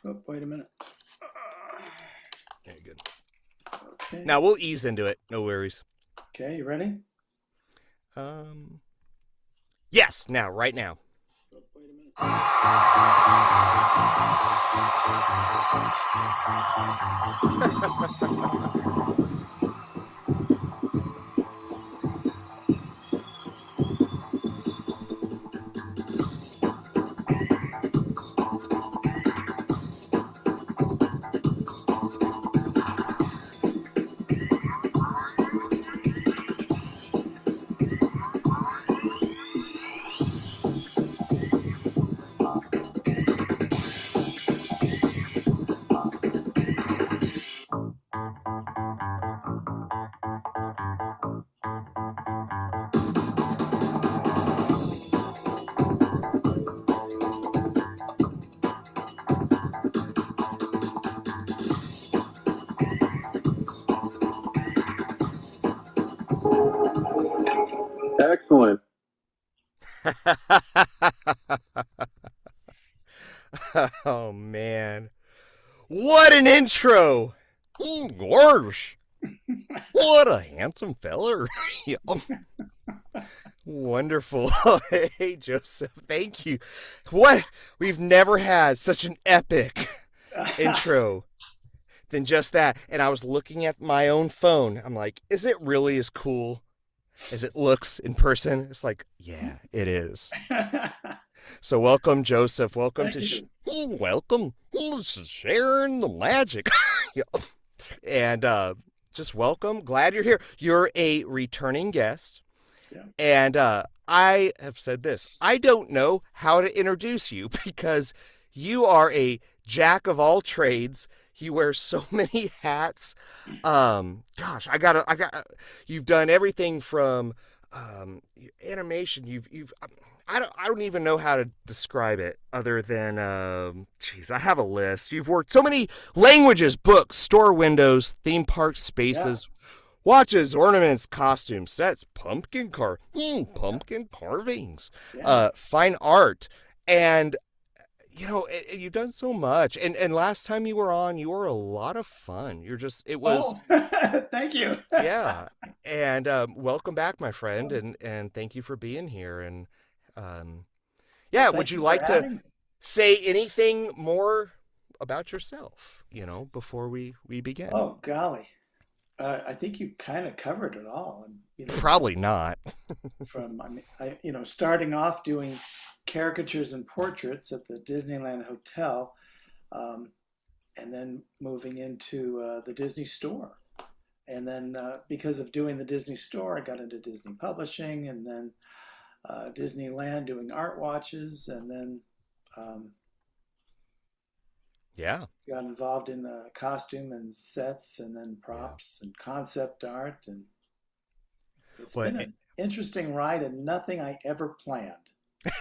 Oh, wait a minute. Very good. Okay. Now we'll ease into it. No worries. Okay, you ready? Um. Yes. Now, right now. Oh, wait a minute. Excellent. Oh man, what an intro! Gorge, what a handsome feller! Yeah. Wonderful. Hey, Joseph, thank you. What? We've never had such an epic intro than just that. And I was looking at my own phone. I'm like, is it really as cool as it looks in person? It's like, yeah, it is. So welcome, Joseph. Welcome Thank you. welcome. Sharing the magic. Yeah. And just welcome. Glad you're here. You're a returning guest. Yeah. And I have said this. I don't know how to introduce you because you are a jack of all trades. You wear so many hats. Gosh, you've done everything from animation. I don't even know how to describe it other than, geez, I have a list. You've worked so many languages, books, store windows, theme park spaces, watches, ornaments, costumes, sets, pumpkin carvings, Yeah. fine art, and you've done so much. And last time you were on, you were a lot of fun. It was, Oh, thank you. yeah. And welcome back, my friend, and thank you for being here. And Well, yeah, would thank you you for like to having me. say anything more about yourself? Before we begin. Oh, golly. I think you kind of covered it all. And, Probably not. starting off doing caricatures and portraits at the Disneyland Hotel, um, and then moving into the Disney store. And then because of doing the Disney store, I got into Disney publishing, and then Disneyland doing art watches, and then um, Yeah. got involved in the costume and sets, and then Yeah. props and concept art. And it's Well, been an interesting ride and nothing I ever planned.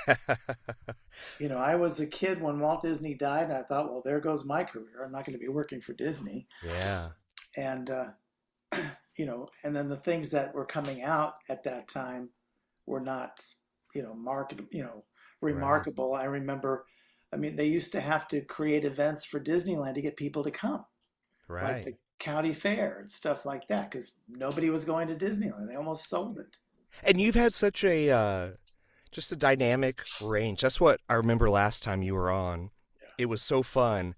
I was a kid when Walt Disney died, and I thought, well, there goes my career. I'm not going to be working for Disney. yeah. And, and then the things that were coming out at that time were not, Right. remarkable. I remember, they used to have to create events for Disneyland to get people to come, like Right. the county fair and stuff like that, because nobody was going to Disneyland. They almost sold it. And you've had such a just a dynamic range. That's what I remember last time you were on. It was so fun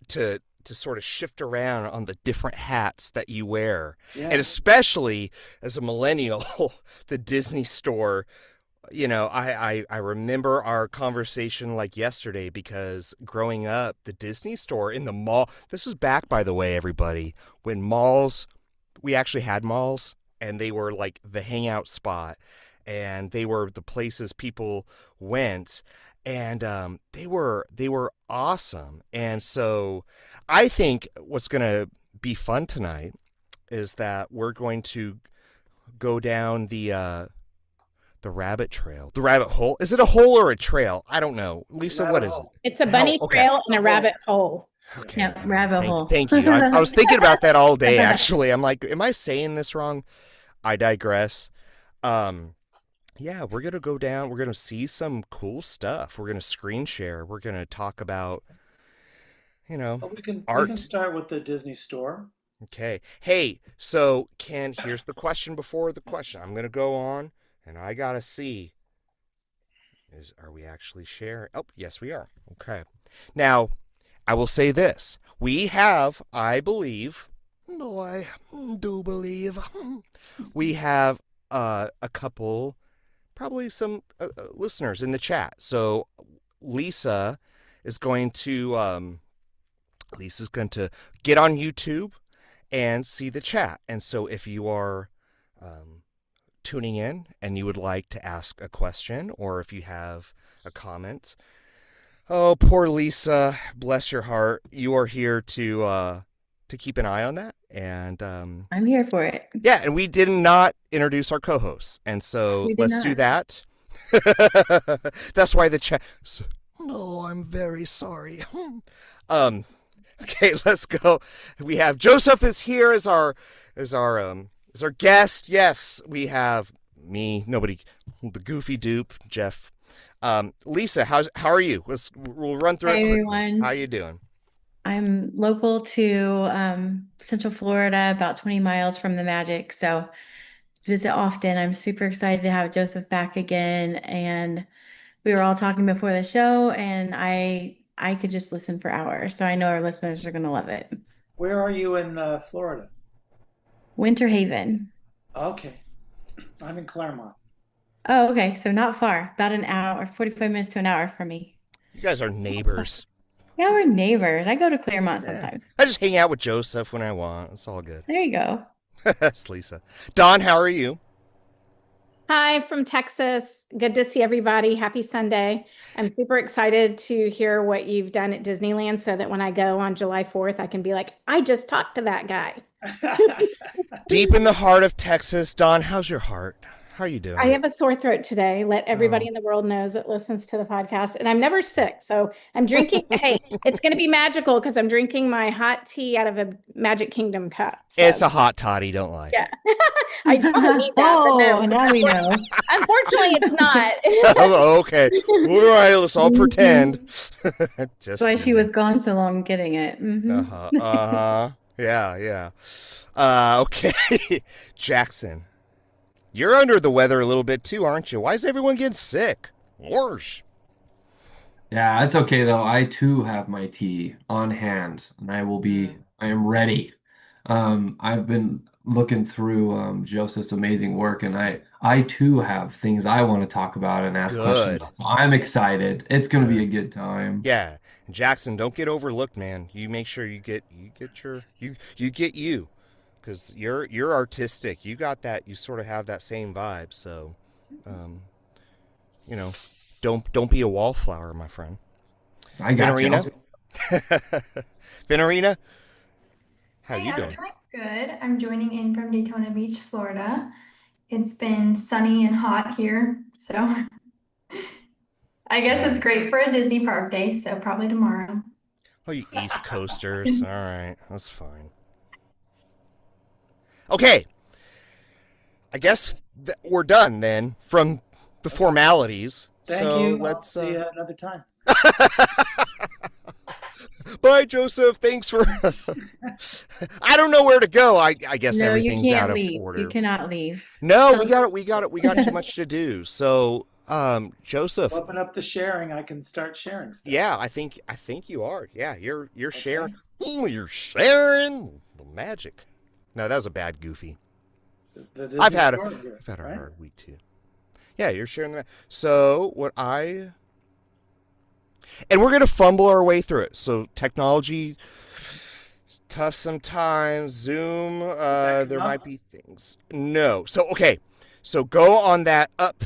to sort of shift around on the different hats that you wear. And Yeah. especially as a millennial, the Disney store, I remember our conversation like yesterday because growing up, the Disney store in the mall, this is back, by the way, everybody, when we actually had malls and they were like the hangout spot and they were the places people went and they were awesome. And so I think what's going to be fun tonight is that we're going to go down the rabbit trail. The rabbit hole. Is it a hole or a trail? I don't know. It's a Lisa, what rabbit is it? hole. It's a Hell, bunny okay. trail and a rabbit hole. Yeah. Okay. Yep, rabbit hole. Thank you. I was thinking about that all day, actually. I'm like, am I saying this wrong? I digress. Um, yeah, we're going to go down. We're going to see some cool stuff. We're going to screen share. We're going to talk about Well, we can art. start with the Disney store. Okay. Hey, so here's the question before the question. I'm gonna go on and I gotta see. Are we actually sharing? Oh, yes, we are. Okay. Now, I will say this. We have, I believe, no, I do believe, we have a couple, probably some listeners in the chat. So Lisa is going to, Lisa's going to get on YouTube and see the chat. And so if you are tuning in and you would like to ask a question or if you have a comment, oh, poor Lisa, bless your heart. You are here to keep an eye on that. And I'm here for it. yeah, and we did not introduce our co-hosts. And so We did let's not. do that. That's why the chat. So, no, I'm very sorry. Okay, let's go. We have Joseph is here as our guest. Yes, we have me, nobody, the goofy dupe, Jeff. Lisa, how are you? We'll run through Hi, it quickly. everyone. How you doing? I'm local to Central Florida, about 20 miles from the Magic, so visit often. I'm super excited to have Joseph back again, and we were all talking before the show, and I could just listen for hours, so I know our listeners are going to love it. Where are you in Florida? Winter Haven. Okay, I'm in Claremont. Oh, okay, so not far, about an hour, 45 minutes to an hour from me. You guys are neighbors. Yeah, we're neighbors. I go to Claremont Yeah. sometimes. I just hang out with Joseph when I want. It's all good. There you go. That's Lisa. Dawn, how are you? Hi from Texas. Good to see everybody. Happy Sunday. I'm super excited to hear what you've done at Disneyland so that when I go on July 4th, I can be like, I just talked to that guy. Deep in the heart of Texas. Dawn, how's your heart? How are you doing? I have a sore throat today. Let everybody in the world knows that listens to the podcast. And I'm never sick. So I'm drinking. Hey, it's going to be magical because I'm drinking my hot tea out of a Magic Kingdom cup. So. It's a hot toddy, don't lie. Yeah. I don't need that. Oh, but no. now we know. Unfortunately, it's not. Oh, okay. All right, let's all pretend. Just That's why she teasing. was gone so long getting it. Uh-huh. Yeah. Okay. Jackson, you're under the weather a little bit too, aren't you? Why is everyone getting sick? Worse. Yeah, it's okay though. I too have my tea on hand and I am ready. I've been looking through Joseph's amazing work and I too have things I want to talk about and ask questions Good. about. So I'm excited. It's going to be a good time. Yeah. Jackson, don't get overlooked, man. You make sure you get you. Because you're artistic. You got that. You sort of have that same vibe. So, don't be a wallflower, my friend. I got you. Venerina? Venerina, how Hey, you I'm doing? doing good. I'm joining in from Daytona Beach, Florida. It's been sunny and hot here, so I guess it's great for a Disney park day, so probably tomorrow. Oh, you East Coasters. All right, that's fine. Okay, I guess we're done then from the formalities. Thank so you. Let's See you another time. Bye, Joseph. Thanks for. I don't know where to go. I guess No, you everything's can't out of leave. order. You cannot leave. No, we got too much to do. So, Joseph. Open up the sharing. I can start sharing stuff. Yeah, I think you are. Yeah, you're sharing. Ooh, you're sharing the magic. No, that was a bad goofy. The Disney I've had store here, a right? hard week too. Yeah, you're sharing that. So and we're gonna fumble our way through it. So technology is tough sometimes. Zoom, there might be things. No. So okay. So go on that up.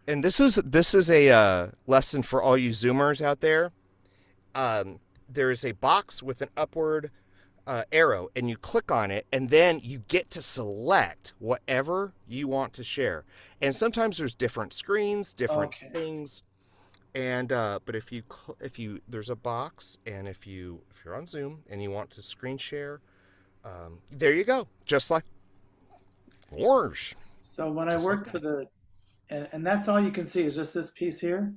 And this is a lesson for all you Zoomers out there. There is a box with an upward arrow, and you click on it, and then you get to select whatever you want to share. And sometimes there's different screens, different things. And but if you there's a box, and if you're on Zoom and you want to screen share, there you go, just like yours. So when I worked for and that's all you can see is just this piece here?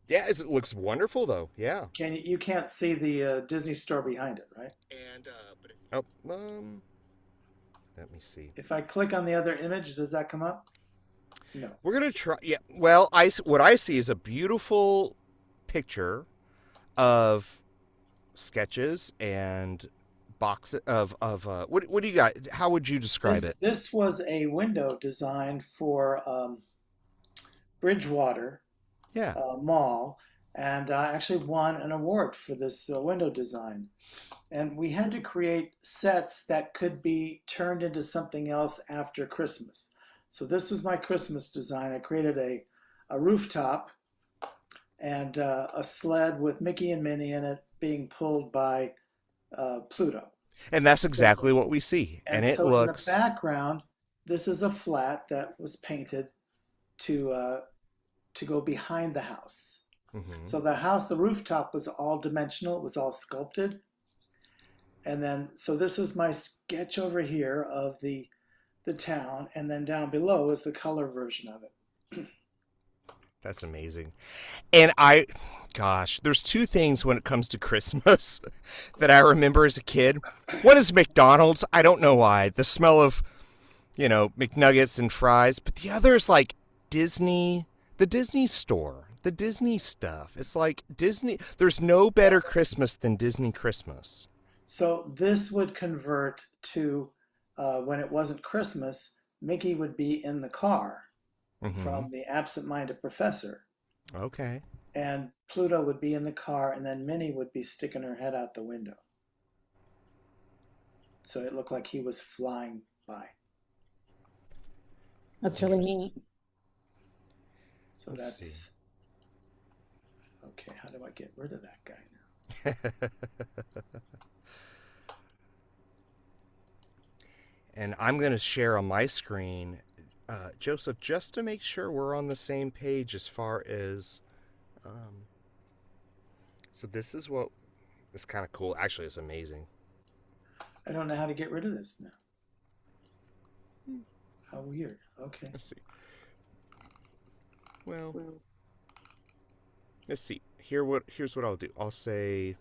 Yeah, it looks wonderful though. Yeah. You can't see the Disney store behind it, right? And let me see. If I click on the other image, does that come up? No. We're gonna try. Yeah. Well, what I see is a beautiful picture of sketches and box of what do you got? How would you describe it? This was a window designed for Bridgewater Yeah. Mall, and I actually won an award for this window design. And we had to create sets that could be turned into something else after Christmas. So this was my Christmas design. I created a rooftop and a sled with Mickey and Minnie in it being pulled by Pluto. And that's exactly what we see. And it so looks. In the background, this is a flat that was painted to go behind the house. Mhm. So the rooftop was all dimensional. It was all sculpted. And then, so this is my sketch over here of the town, and then down below is the color version of it. That's amazing. And gosh, there's two things when it comes to Christmas that I remember as a kid. One is McDonald's. I don't know why. The smell of, McNuggets and fries. But the other is like Disney, the Disney store, the Disney stuff. It's like Disney. There's no better Christmas than Disney Christmas. So this would convert to when it wasn't Christmas, Mickey would be in the car from the absent-minded professor. Okay. And Pluto would be in the car, and then Minnie would be sticking her head out the window. So it looked like he was flying by. That's really neat. So Let's that's see. Okay. How do I get rid of that guy now? And I'm going to share on my screen, Joseph, just to make sure we're on the same page as far as. So this is what is kind of cool. Actually, it's amazing. I don't know how to get rid of this now. How weird. Okay. Let's see. Well, let's see. Here's what I'll do. I'll say.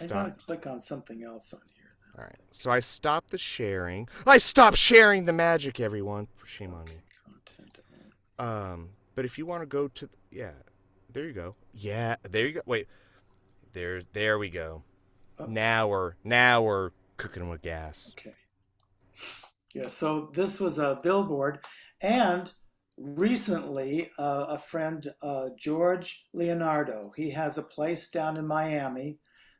I gotta click on something else on here. All right. So I stopped the sharing. I stopped sharing the magic, everyone. Shame on me. Content. But if you want to go to there you go. Yeah, there you go. Wait. There we go. Oh. Now we're cooking with gas. Okay. Yeah, so this was a billboard, and recently a friend, George Leonardo, he has a place down in Miami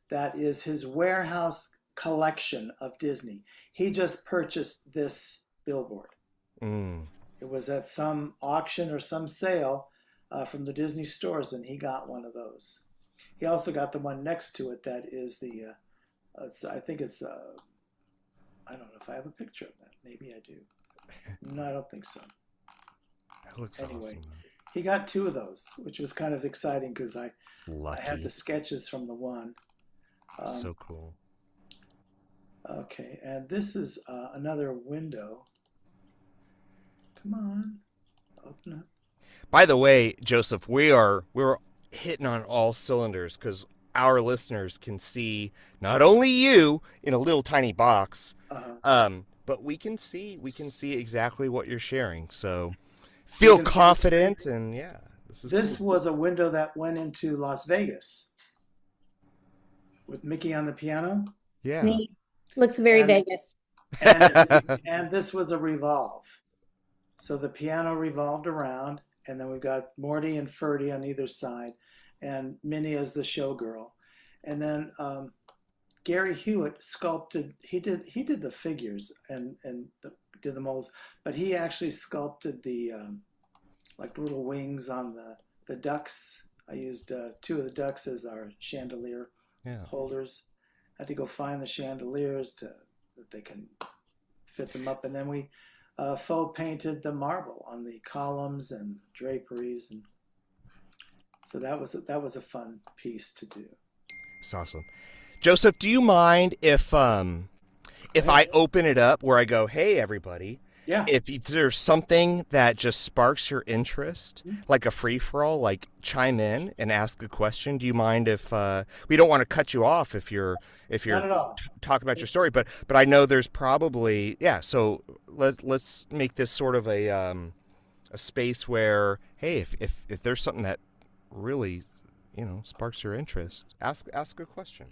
that is his warehouse collection of Disney. He just purchased this billboard. It was at some auction or some sale from the Disney stores, and he got one of those. He also got the one next to it that is the, I think it's, I don't know if I have a picture of that. Maybe I do. No, I don't think so. That looks awesome. He got two of those, which was kind of exciting because I had the Lucky. sketches from the one. So cool. Okay, and this is another window. Come on, open up. By the way, Joseph, we're hitting on all cylinders because our listeners can see not only you in a little tiny box, but we can see exactly what you're sharing. So feel confident, and yeah, this cool. was a window that went into Las Vegas with Mickey on the piano. Yeah, Neat. Looks very Vegas. And this was a revolve. So the piano revolved around, and then we've got Morty and Ferdy on either side, and Minnie as the showgirl. And then Gary Hewitt sculpted. He did the figures and did the molds, but he actually sculpted the like little wings on the ducks. I used two of the ducks as our chandelier holders. I had to go find the chandeliers that they can fit them up, and then we faux painted the marble on the columns and draperies, and so that was a fun piece to do. it's awesome. Joseph, do you mind if I open it up where I go, hey everybody, Yeah. If there's something that just sparks your interest, Mhm. like a free for all, like chime in and ask a question. Do you mind if we don't want to cut you off if you're Not at all. talking about your story, but I know there's probably so let's make this sort of a space where, hey, if there's something that really sparks your interest, ask a question.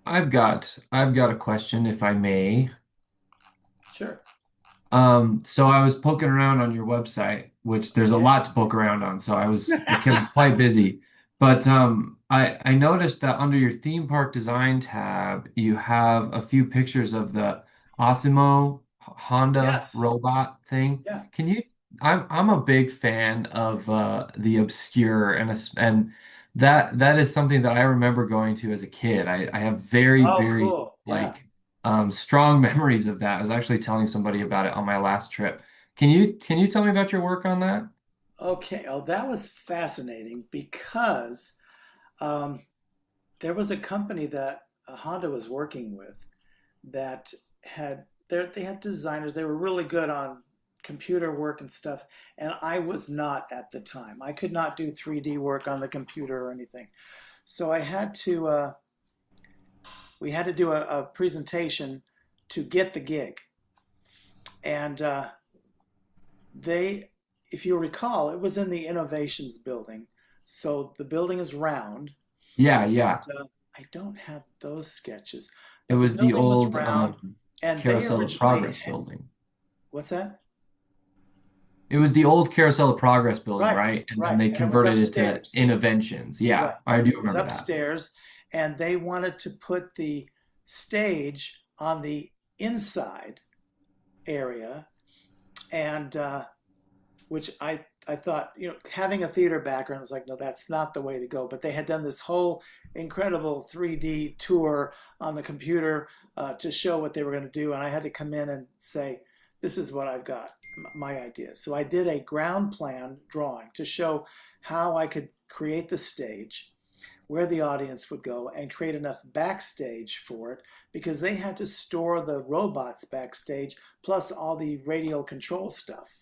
I've got a question, if I may. Sure. So I was poking around on your website, which there's a lot to poke around on, so I kept quite busy. But I noticed that under your theme park design tab, you have a few pictures of the Osimo Honda Yes. robot thing. Yeah. Can you? I'm a big fan of the obscure and that is something that I remember going to as a kid. I have very, Oh, very cool. Yeah. like strong memories of that. I was actually telling somebody about it on my last trip. Can you tell me about your work on that? Okay. Oh, that was fascinating because um, there was a company that Honda was working with that they had designers. They were really good on computer work and stuff, and I was not at the time. I could not do 3D work on the computer or anything. So we had to do a presentation to get the gig, and they, if you recall, it was in the Innovations building. So the building is round. Yeah, yeah. I don't have those sketches, It but the was the building was old round, and they Carousel of originally Progress building. what's that? It was the old Carousel of Progress building, Right, right? And then right, they and it was converted it to upstairs. Innovations. Yeah, Right, I do it was remember that. upstairs, and they wanted to put the stage on the inside area, and which I thought, having a theater background was like, no, that's not the way to go. But they had done this whole incredible 3D tour on the computer to show what they were going to do, and I had to come in and say, this is what I've got, my idea. So I did a ground plan drawing to show how I could create the stage, where the audience would go, and create enough backstage for it, because they had to store the robots backstage plus all the radial control stuff.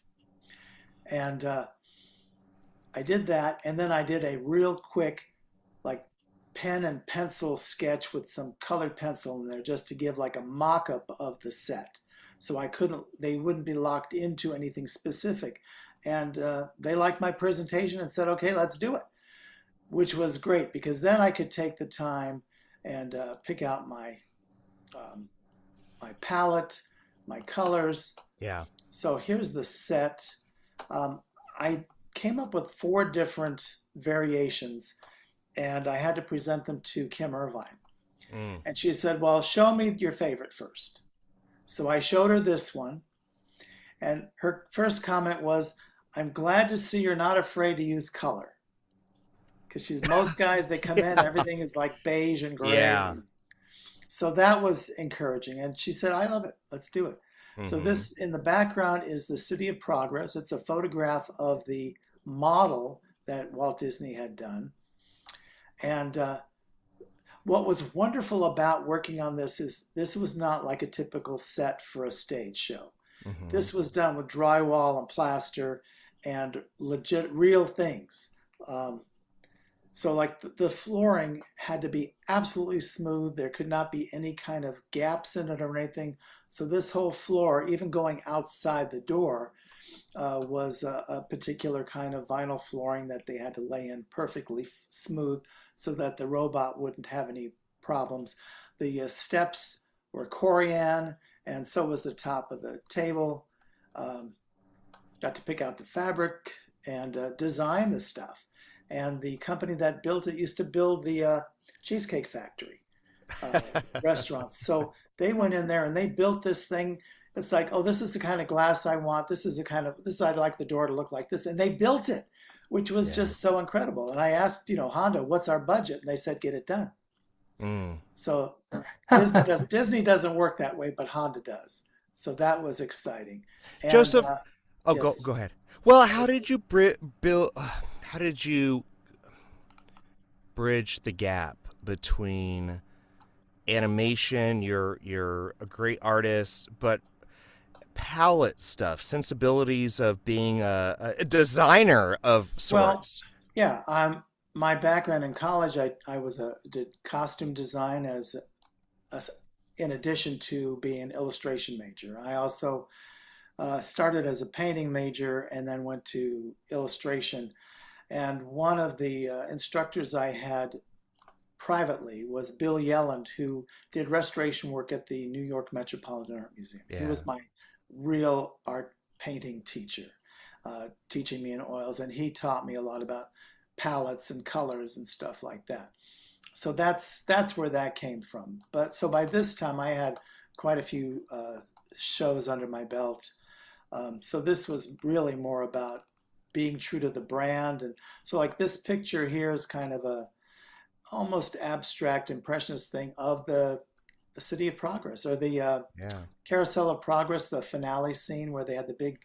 And I did that, and then I did a real quick, like, pen and pencil sketch with some colored pencil in there just to give like a mock-up of the set. So they wouldn't be locked into anything specific. And they liked my presentation and said, okay, let's do it, which was great because then I could take the time and pick out my palette, my colors. Yeah. So here's the set. I came up with 4 different variations, and I had to present them to Kim Irvine. And she said, well, show me your favorite first. So I showed her this one, and her first comment was, I'm glad to see you're not afraid to use color. Because most guys, they come in, everything is like beige and gray. Yeah. So that was encouraging. And she said, I love it. Let's do it. So this, in the background, is the City of Progress. It's a photograph of the model that Walt Disney had done. And what was wonderful about working on this is this was not like a typical set for a stage show. This was done with drywall and plaster and legit real things. So like the flooring had to be absolutely smooth. There could not be any kind of gaps in it or anything. So this whole floor, even going outside the door, was a particular kind of vinyl flooring that they had to lay in perfectly smooth so that the robot wouldn't have any problems. The steps were corian, and so was the top of the table. Got to pick out the fabric and design the stuff. And the company that built it used to build the Cheesecake Factory restaurants. So they went in there and they built this thing. It's like, oh, this is the kind of glass I want. This is I'd like the door to look like this. And they built it, which was just so incredible. And I asked, Honda, what's our budget? And they said, get it done. So Disney doesn't work that way, but Honda does. So that was exciting. And, Joseph, yes. go ahead. Well, how did you build? How did you bridge the gap between animation? You're a great artist, but palette stuff, sensibilities of being a designer of Well, sorts. yeah, my background in college, did costume design as in addition to being an illustration major. I also started as a painting major and then went to illustration. And one of the instructors I had privately was Bill Yelland, who did restoration work at the New York Metropolitan Art Museum. He Yeah. was my real art painting teacher, teaching me in oils, and he taught me a lot about palettes and colors and stuff like that. So that's where that came from. But so by this time, I had quite a few shows under my belt. So this was really more about being true to the brand. And so like this picture here is kind of a almost abstract impressionist thing of the City of Progress, or the Yeah. Carousel of Progress, the finale scene where they had the big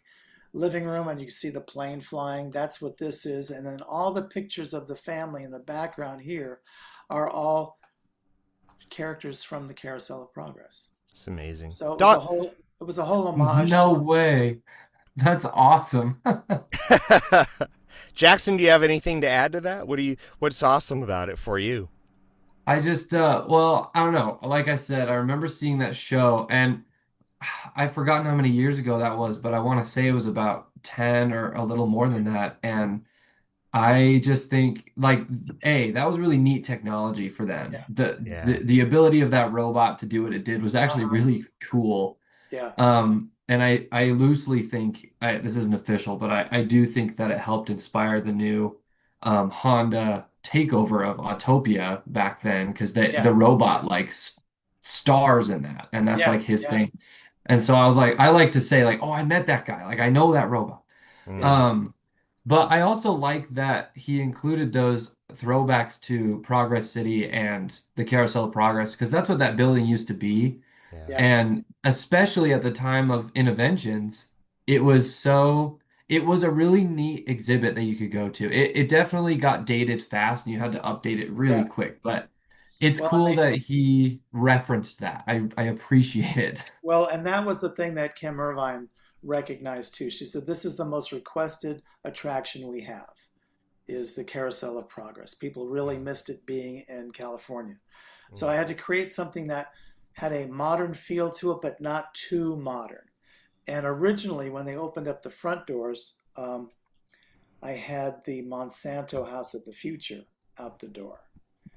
living room and you see the plane flying. That's what this is. And then all the pictures of the family in the background here are all characters from the Carousel of Progress. It's amazing. So Dot. it was a whole homage No to way. That's awesome. Jackson, do you have anything to add to that? What's awesome about it for you? I just well, I don't know. Like I said, I remember seeing that show and I've forgotten how many years ago that was, but I want to say it was about 10 or a little more than that. And I just think like that was really neat technology for them. Yeah. Yeah. The ability of that robot to do what it did was actually really cool. Yeah. And I loosely think this isn't official, but I do think that it helped inspire the new Honda takeover of Autopia back then because Yeah. the robot like stars in that, and that's Yeah. like his Yeah. thing. And so I was like, I like to say like, oh, I met that guy, like I know that robot. Mm. But I also like that he included those throwbacks to Progress City and the Carousel of Progress because that's what that building used to be. Yeah. Yeah. And especially at the time of Interventions, it was a really neat exhibit that you could go to. It definitely got dated fast and you had to update it really Yeah. quick, but it's Well, cool that he referenced that. I appreciate it. Well, and that was the thing that Kim Irvine recognized too. She said, "This is the most requested attraction we have, is the Carousel of Progress. People really missed it being in California." So I had to create something that had a modern feel to it, but not too modern. And originally, when they opened up the front doors, I had the Monsanto House of the Future out the door.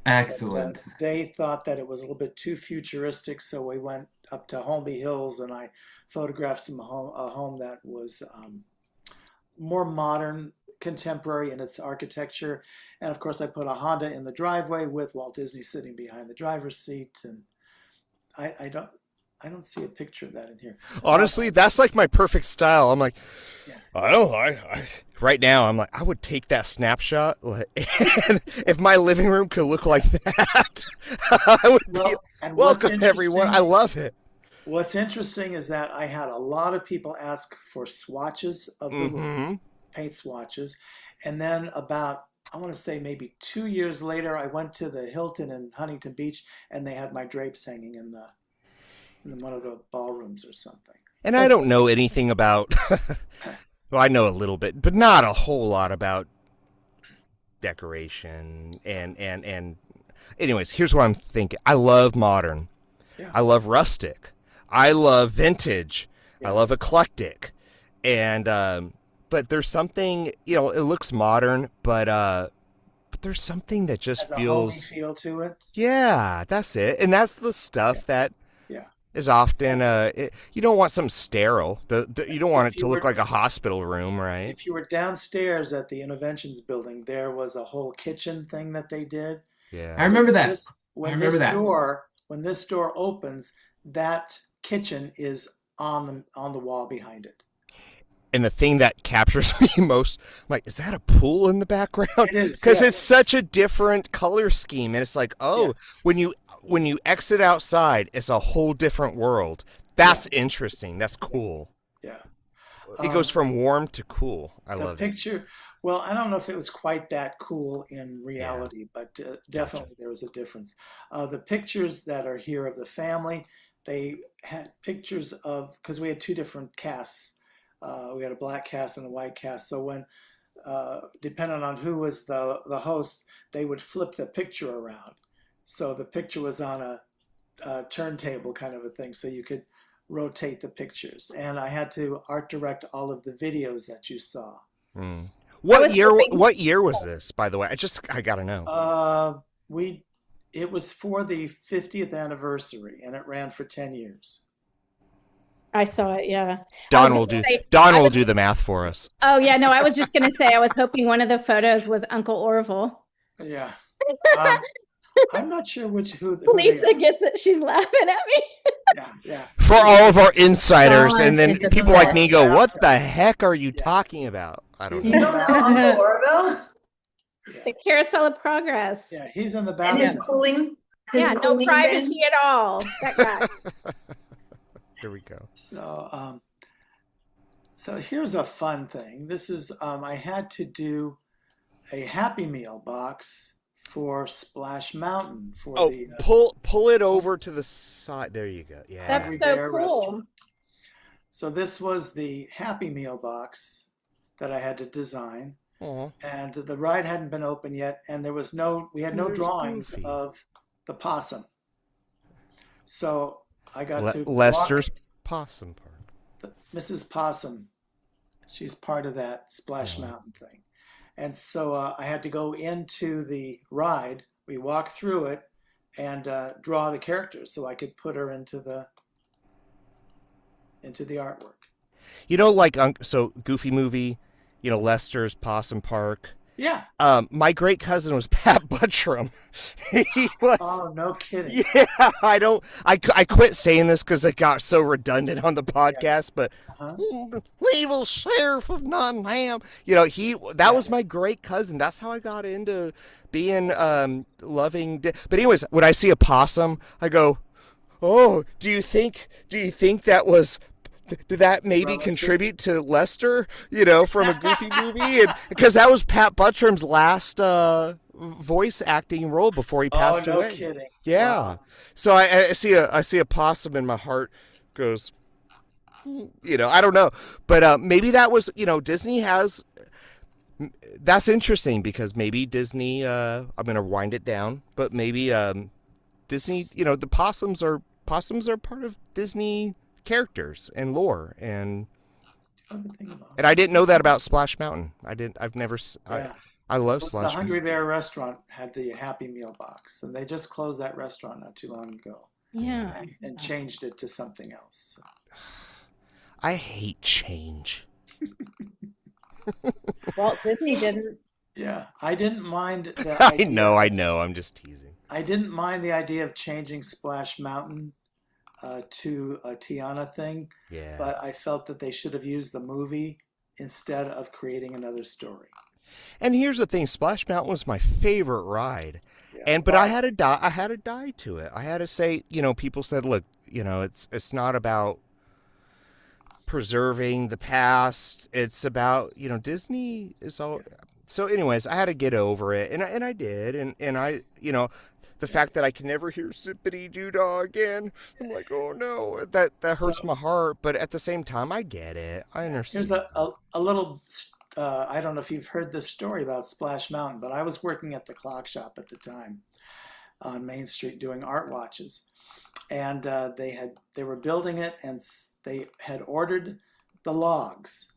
But Excellent. they thought that it was a little bit too futuristic, so we went up to Holmby Hills and I photographed a home that was more modern, contemporary in its architecture. And of course, I put a Honda in the driveway with Walt Disney sitting behind the driver's seat. And I don't see a picture of that in here. Honestly, that's like my perfect style. I'm like, Yeah. I don't know. Right now, I'm like, I would take that snapshot. And if my living room could look like that, I would be Well, and what's welcome, everyone. I interesting, love it. what's interesting is that I had a lot of people ask for swatches of the room, Hmm. paint swatches. And then about, I want to say maybe 2 years later, I went to the Hilton in Huntington Beach and they had my drapes hanging in one of the ballrooms or something. And I don't know anything about, well, I know a little bit, but not a whole lot about decoration and anyways, here's what I'm thinking. I love modern. Yeah. I love rustic. I love vintage. I Yeah. love eclectic. And but there's something, it looks modern, but there's something that just Has a homey feels, feel to it. yeah, that's it. And that's the stuff that Yeah. is often you don't want something sterile. You don't want If it to you look were like a hospital room, right? if you were downstairs at the Interventions building, there was a whole kitchen thing that they did. I Yeah. So remember that. when remember that. when this door opens, that kitchen is on the wall behind it. And the thing that captures me most, I'm like, is that a pool in the background? It is, Because yeah. it's such a different color scheme, and it's like, oh, Yeah. when you exit outside, it's a whole different world. That's interesting. That's cool. Yeah. It goes from warm to cool. I The love it. picture, well, I don't know if it was quite that cool in reality, but definitely there was a difference. The pictures that are here of the family, they had pictures of, because we had two different casts. We had a black cast and a white cast. So when, depending on who was the host, they would flip the picture around. So the picture was on a turntable kind of a thing. So you could rotate the pictures. And I had to art direct all of the videos that you saw. Mm. was hoping- What year was this, by the way? I gotta know. It was for the 50th anniversary, and it ran for 10 years. I saw it, yeah. Don I will was do gonna say, Don I will was- do the math for us. Oh, yeah, no, I was just going to say, I was hoping one of the photos was Uncle Orville. Yeah. I'm not sure who they Lisa are. gets it. She's laughing at me. Yeah. For all of our insiders, Don and then is the people like best. me go, "What the heck are you talking about?" I don't He's You know. don't know Uncle Orville? The Carousel of Progress. Yeah, he's in the And his background. cooling. Yeah, no cooling privacy bin? at all. That guy. Here we go. So here's a fun thing. This is I had to do a Happy Meal box for Splash Mountain for Oh, the pull it over to the side. There you go. Yeah. That's Hungry so Bear cool. restaurant. So this was the Happy Meal box that I had to design, Aw. and the ride hadn't been open yet, and we had no There's drawings Goofy. of the possum. So I got to Lester's Possum Park. Mrs. Possum. She's part of that Splash Oh. Mountain thing. And so I had to go into the ride. We walked through it and draw the characters so I could put her into the artwork. You know, like so Goofy movie. You know, Lester's Possum Park. Yeah. My great cousin was Pat Buttram. He was. Oh, no kidding. Yeah, I quit saying this because it got so redundant on the podcast, but Uh-huh. the evil sheriff of Nottingham. You know, that was my great cousin. That's how I got into being loving. But anyways, when I see a possum, I go, "Oh, do you think that was?" Did that maybe Relative. contribute to Lester, you know, from a Goofy movie? And because that was Pat Buttram's last voice acting role before he passed Oh, no away. kidding. Yeah. Wow. So I see a possum and my heart goes, you know, I don't know. But maybe that was, you know, Disney has, that's interesting because maybe Disney, I'm going to wind it down, but maybe Disney, you know, the possums are part of Disney characters and lore, and I didn't know that about Splash Mountain. I've never. Yeah. I love The Splash Hungry Mountain. Bear restaurant had the Happy Meal box, and they just closed that restaurant not too long ago Yeah. and changed it to something else. I hate change. Walt Disney didn't. Yeah, I didn't mind the I idea. know. I'm just teasing. I didn't mind the idea of changing Splash Mountain to a Tiana thing, Yeah. but I felt that they should have used the movie instead of creating another story. And here's the thing: Splash Mountain was my favorite ride, Yeah. but I had to die to it. I had to say, you know, people said, look, you know, it's not about preserving the past. It's about, you know, Disney is all. So, anyways, I had to get over it, and I did, and I, you know, the fact that I can never hear Zippity Doo Dah again, I'm like, oh no, that hurts my heart. But at the same time, I get it. I understand. Here's a little. I don't know if you've heard this story about Splash Mountain, but I was working at the clock shop at the time on Main Street doing art watches, and they were building it, and they had ordered the logs,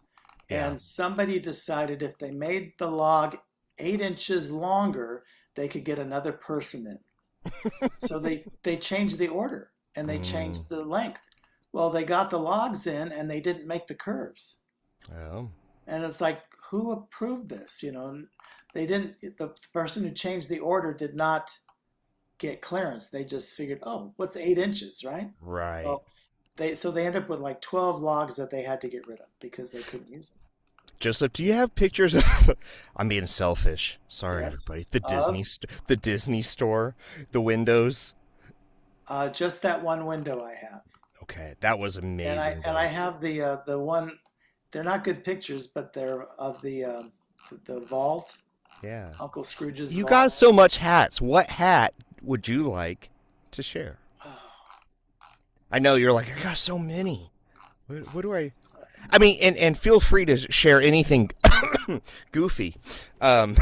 Yeah. and somebody decided if they made the log 8 inches longer, they could get another person in. So they changed the order and they changed the length. Well, they got the logs in and they didn't make the curves. Oh. And it's like, who approved this? You know, they didn't. The person who changed the order did not get clearance. They just figured, oh, what's 8 inches, right? Right. Well, they ended up with like 12 logs that they had to get rid of because they couldn't use them. Joseph, do you have pictures of? I'm being selfish. Sorry, Yes. everybody. The Disney store, the windows. Just that one window I have, Okay, that was amazing. and I have the one. They're not good pictures, but they're of the vault, Yeah. Uncle Scrooge's. You vault. got so much hats. What hat would you like to share? I know you're like, I got so many. What do I mean, and feel free to share anything goofy. I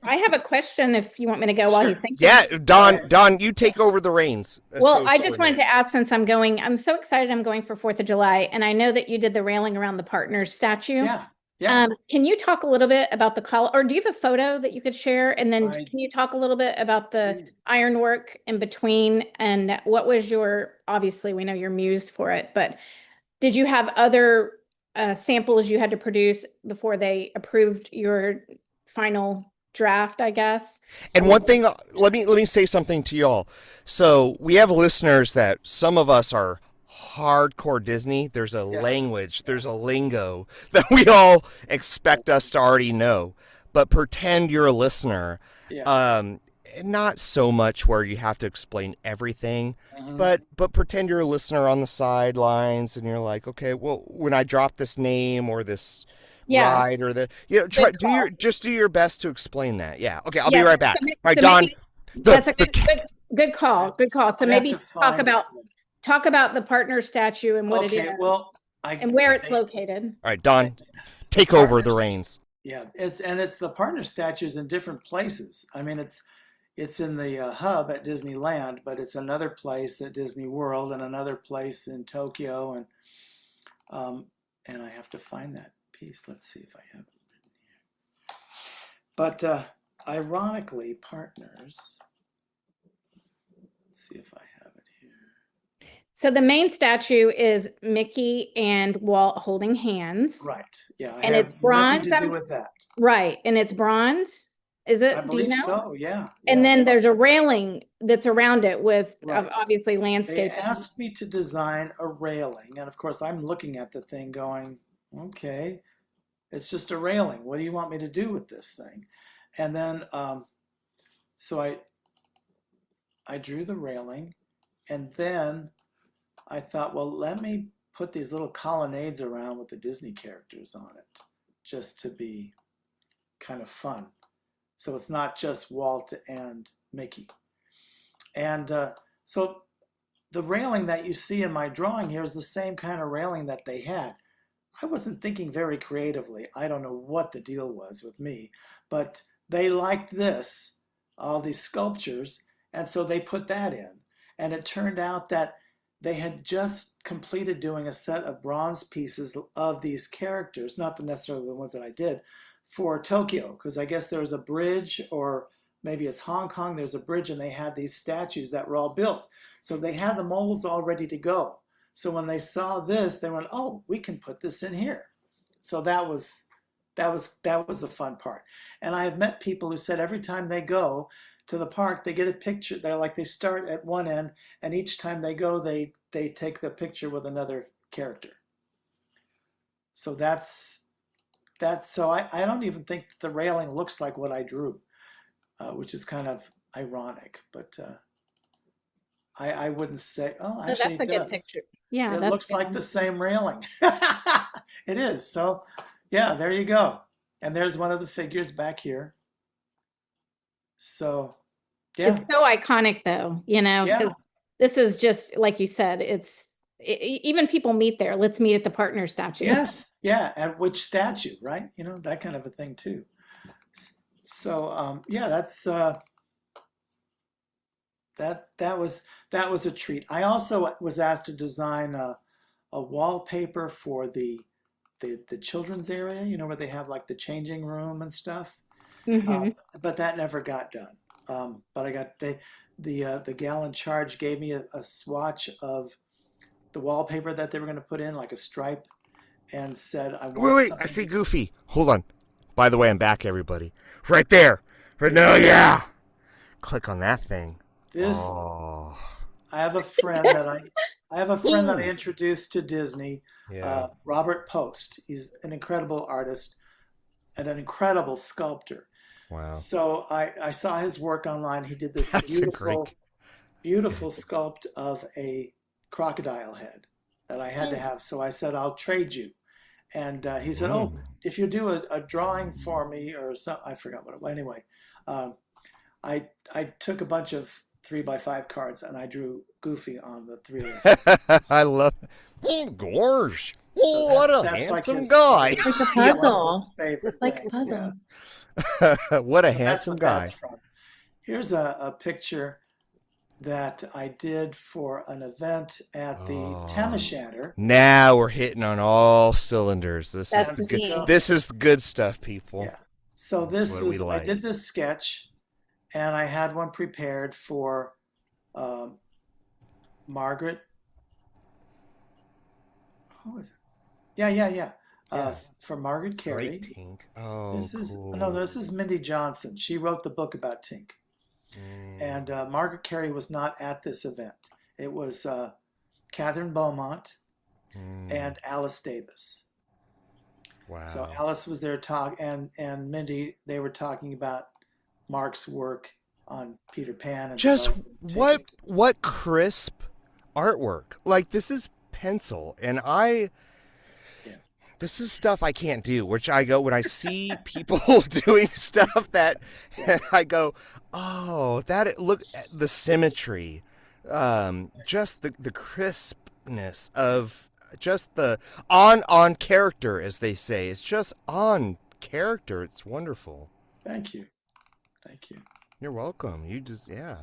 have a question if you want me to go while he's thinking. Yeah, Don, you take over the reins. Well, I just wanted to ask, since I'm so excited I'm going for 4th of July, and I know that you did the railing around the partners statue. Yeah. Can you talk a little bit about the color, or do you have a photo that you could share? And then can you talk a little bit about the ironwork in between, and what was obviously we know you're mused for it, but did you have other samples you had to produce before they approved your final draft, I guess? And one thing, let me say something to y'all. So we have listeners that some of us are hardcore Disney. There's a language, there's a lingo that we all expect us to already know. But pretend you're a listener. Not so much where you have to explain everything, but pretend you're a listener on the sidelines and you're like, okay, well, when I drop this name or this ride or do your best to explain that. Yeah. Okay. I'll be right back. All right, Don. That's a good call. Good call. So maybe talk about the partner statue and what it is. Well, and where it's located. All right, Don, take over the reins. Yeah, it's the partner statues in different places. I mean, it's in the hub at Disneyland, but it's another place at Disney World and another place in Tokyo, and I have to find that piece. Let's see if I have it written here. But ironically, partners. Let's see if I have it here. So the main statue is Mickey and Walt holding hands. Right. Yeah. And it's bronze. Nothing to do with that. Right. And it's bronze. Is it? I believe do you know? So. Yeah. And then there's a railing that's around it with obviously landscape. They asked me to design a railing, and of course I'm looking at the thing going, okay, it's just a railing. What do you want me to do with this thing? And then so I drew the railing, and then I thought, well, let me put these little colonnades around with the Disney characters on it, just to be kind of fun. So it's not just Walt and Mickey. And so the railing that you see in my drawing here is the same kind of railing that they had. I wasn't thinking very creatively. I don't know what the deal was with me, but they liked this, all these sculptures, and so they put that in. And it turned out that they had just completed doing a set of bronze pieces of these characters, not necessarily the ones that I did, for Tokyo, because I guess there was a bridge, or maybe it's Hong Kong, there's a bridge, and they had these statues that were all built. So they had the molds all ready to go. So when they saw this, they went, oh, we can put this in here. So that was the fun part. And I have met people who said every time they go to the park, they get a picture. They start at one end, and each time they go, they take the picture with another character. So so I don't even think the railing looks like what I drew, which is kind of ironic, but I wouldn't say, oh, actually that's a good picture. Yeah, it looks like the same railing. It is. So yeah, there you go. And there's one of the figures back here. So yeah. It's so iconic though, because this is just, like you said, even people meet there. Let's meet at the partner statue. Yes. Yeah. At which statue, right? That kind of a thing too. So yeah, that's that was a treat. I also was asked to design a wallpaper for the children's area, where they have like the changing room and stuff. But that never got done. But I got the gal in charge gave me a swatch of the wallpaper that they were going to put in, like a stripe, and said, I want Wait, I see Goofy. Hold on. By the way, I'm back, everybody. Right there. Right now, yeah. Click on that thing. I have a friend that I introduced to Disney, Robert Post. He's an incredible artist and an incredible sculptor. Wow. So I saw his work online. He did this beautiful sculpt of a crocodile head that I had to have. So I said, I'll trade you. And he said, oh, if you do a drawing for me or something, I forgot what it was. Anyway, I took a bunch of 3x5 cards, and I drew Goofy on the 3x5 cards. I love. Oh gosh! So Oh, what a that's like handsome his, guy! Like a yeah, one of puzzle. his favorite Like a things. puzzle. Yeah. What a So that's handsome what guy! that's from. Here's a picture that I did for an event at the Oh. Tamashatter. Now we're hitting on all cylinders. This That's is the neat. good. This is the good stuff, people. Yeah. So That's this what we was, I like. did this sketch, and I had one prepared for Margaret. Who is it? Yeah. Yeah. For Margaret Carey. Great Tink. Oh, This is cool. no, this is Mindy Johnson. She wrote the book about Tink. And Margaret Carey was not at this event. It was Catherine Beaumont and Alice Davis. Wow. So Alice was there and Mindy, they were talking about Mark's work on Peter Pan and Just developing Tink. what crisp artwork. Like, this is pencil, and this is stuff I can't do, which I go when I see people doing stuff that I go, oh, look at the symmetry, just the crispness of just the on character, as they say. It's just on character. It's wonderful. Thank you. You're welcome. You just, yeah.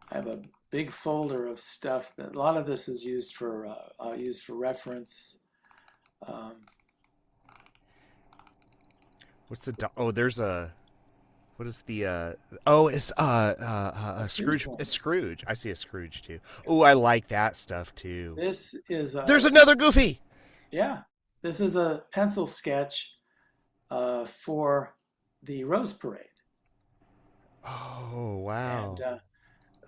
I have a big folder of stuff that a lot of this is used for reference. What's the there's a what is the it's a Scrooge. It's Scrooge. I see a Scrooge too. Oh, I like that stuff too. This is There's another Goofy. Yeah, this is a pencil sketch for the Rose Parade. Oh, wow.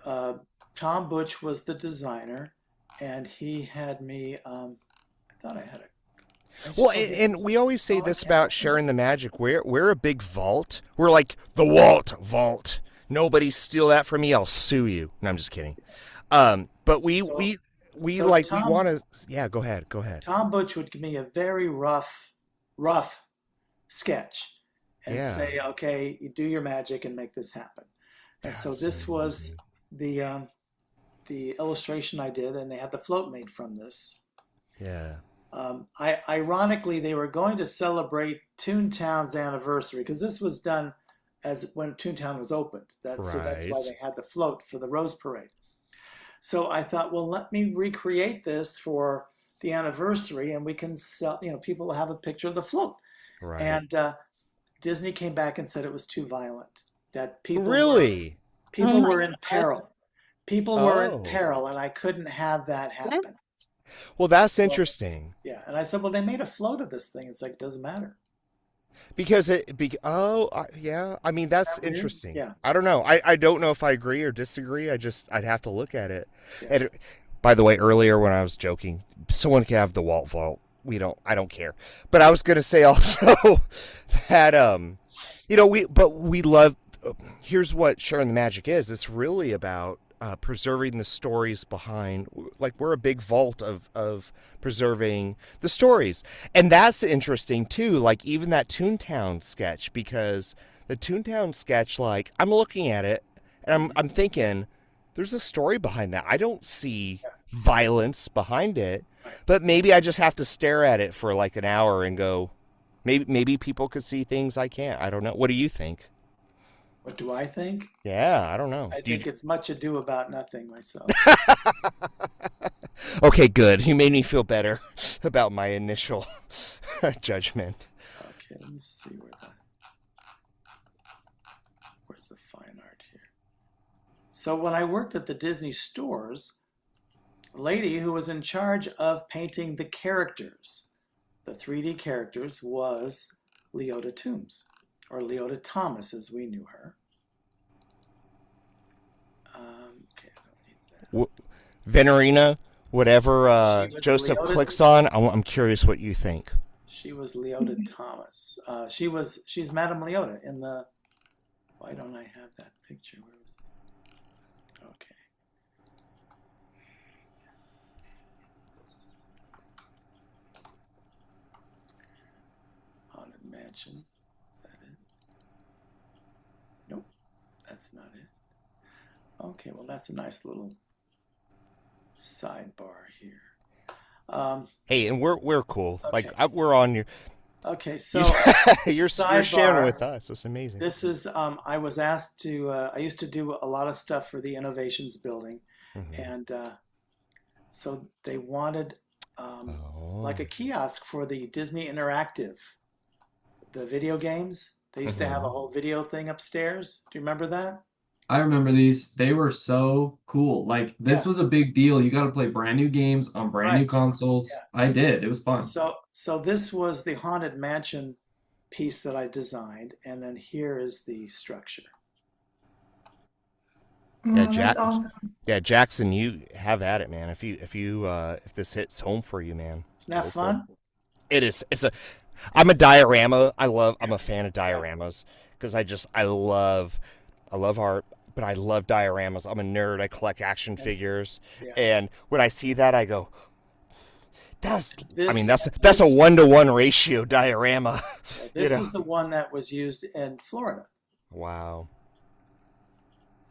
And Tom Butch was the designer, and he had me. I thought I had a. Well, and we always say this about sharing the magic. We're a big vault. We're like the Walt vault. Nobody steal that from me. I'll sue you. No, I'm just kidding. But we want to. Yeah, go ahead. Tom Butch would give me a very rough sketch, and say, "Okay, you do your magic and make this happen." And so this was the illustration I did, and they had the float made from this. Yeah. Ironically, they were going to celebrate Toontown's anniversary because this was done as when Toontown was opened. So that's why they had the float for the Rose Parade. So I thought, well, let me recreate this for the anniversary, and we can sell. People will have a picture of the float. Right. And Disney came back and said it was too violent. That people were in peril. People were in peril, and I couldn't have that happen. Well, that's interesting. Yeah, and I said, well, they made a float of this thing. It's like, it doesn't matter. Because yeah. I mean, that's interesting. Yeah. I don't know. I don't know if I agree or disagree. I'd have to look at it. Yeah. And by the way, earlier when I was joking, someone can have the Walt vault. I don't care. But I was going to say also that, we love, here's what Sharing the Magic is. It's really about preserving the stories behind, like, we're a big vault of preserving the stories. And that's interesting too, like even that Toontown sketch, because the Toontown sketch, like, I'm looking at it and I'm thinking there's a story behind that. I don't see violence behind it, but maybe I just have to stare at it for like an hour and go, maybe people could see things I can't. I don't know. What do you think? What do I think? Yeah, I don't know. I think it's much ado about nothing myself. Okay, good. You made me feel better about my initial judgment. Okay, let me see where's the fine art here. So when I worked at the Disney stores, a lady who was in charge of painting the characters, the 3D characters, was Leota Toombs, or Leota Thomas as we knew her. Okay, I don't need that. Venerina, whatever Joseph Leota. clicks on, I'm curious what you think. She was Leota Thomas. She's Madame Leota in the. Why don't I have that picture? Where was it? Okay. Haunted Mansion. Is that it? Nope. that's not it. Okay, well, that's a nice little sidebar here. Hey, and we're cool. Like Okay. we're on your. Okay, You, so you're sharing sidebar. with us. It's amazing. This is I was asked to. I used to do a lot of stuff for the Innovations Building, Mhm. and so they wanted like a kiosk for the Disney Interactive, the video games. They used to have a whole video thing upstairs. Do you remember that? I remember these. They were so cool. Like this Yeah, was a big deal. You got to play brand new games on brand new right. consoles. Yeah. I did. It was fun. So this was the Haunted Mansion piece that I designed, and then here is the structure. Yeah, Wow, that's awesome. Yeah, Jackson, you have at it, man. If this hits home for you, man, Isn't that go for it. fun? It is. I'm a diorama. I'm a fan of Yeah. dioramas because I love art, but I love dioramas. I'm a nerd. I collect action figures, Yeah. and when I see that, I go, I mean, This that's a this 1-to-1 ratio diorama. You this know? is the one that was used in Florida. Wow.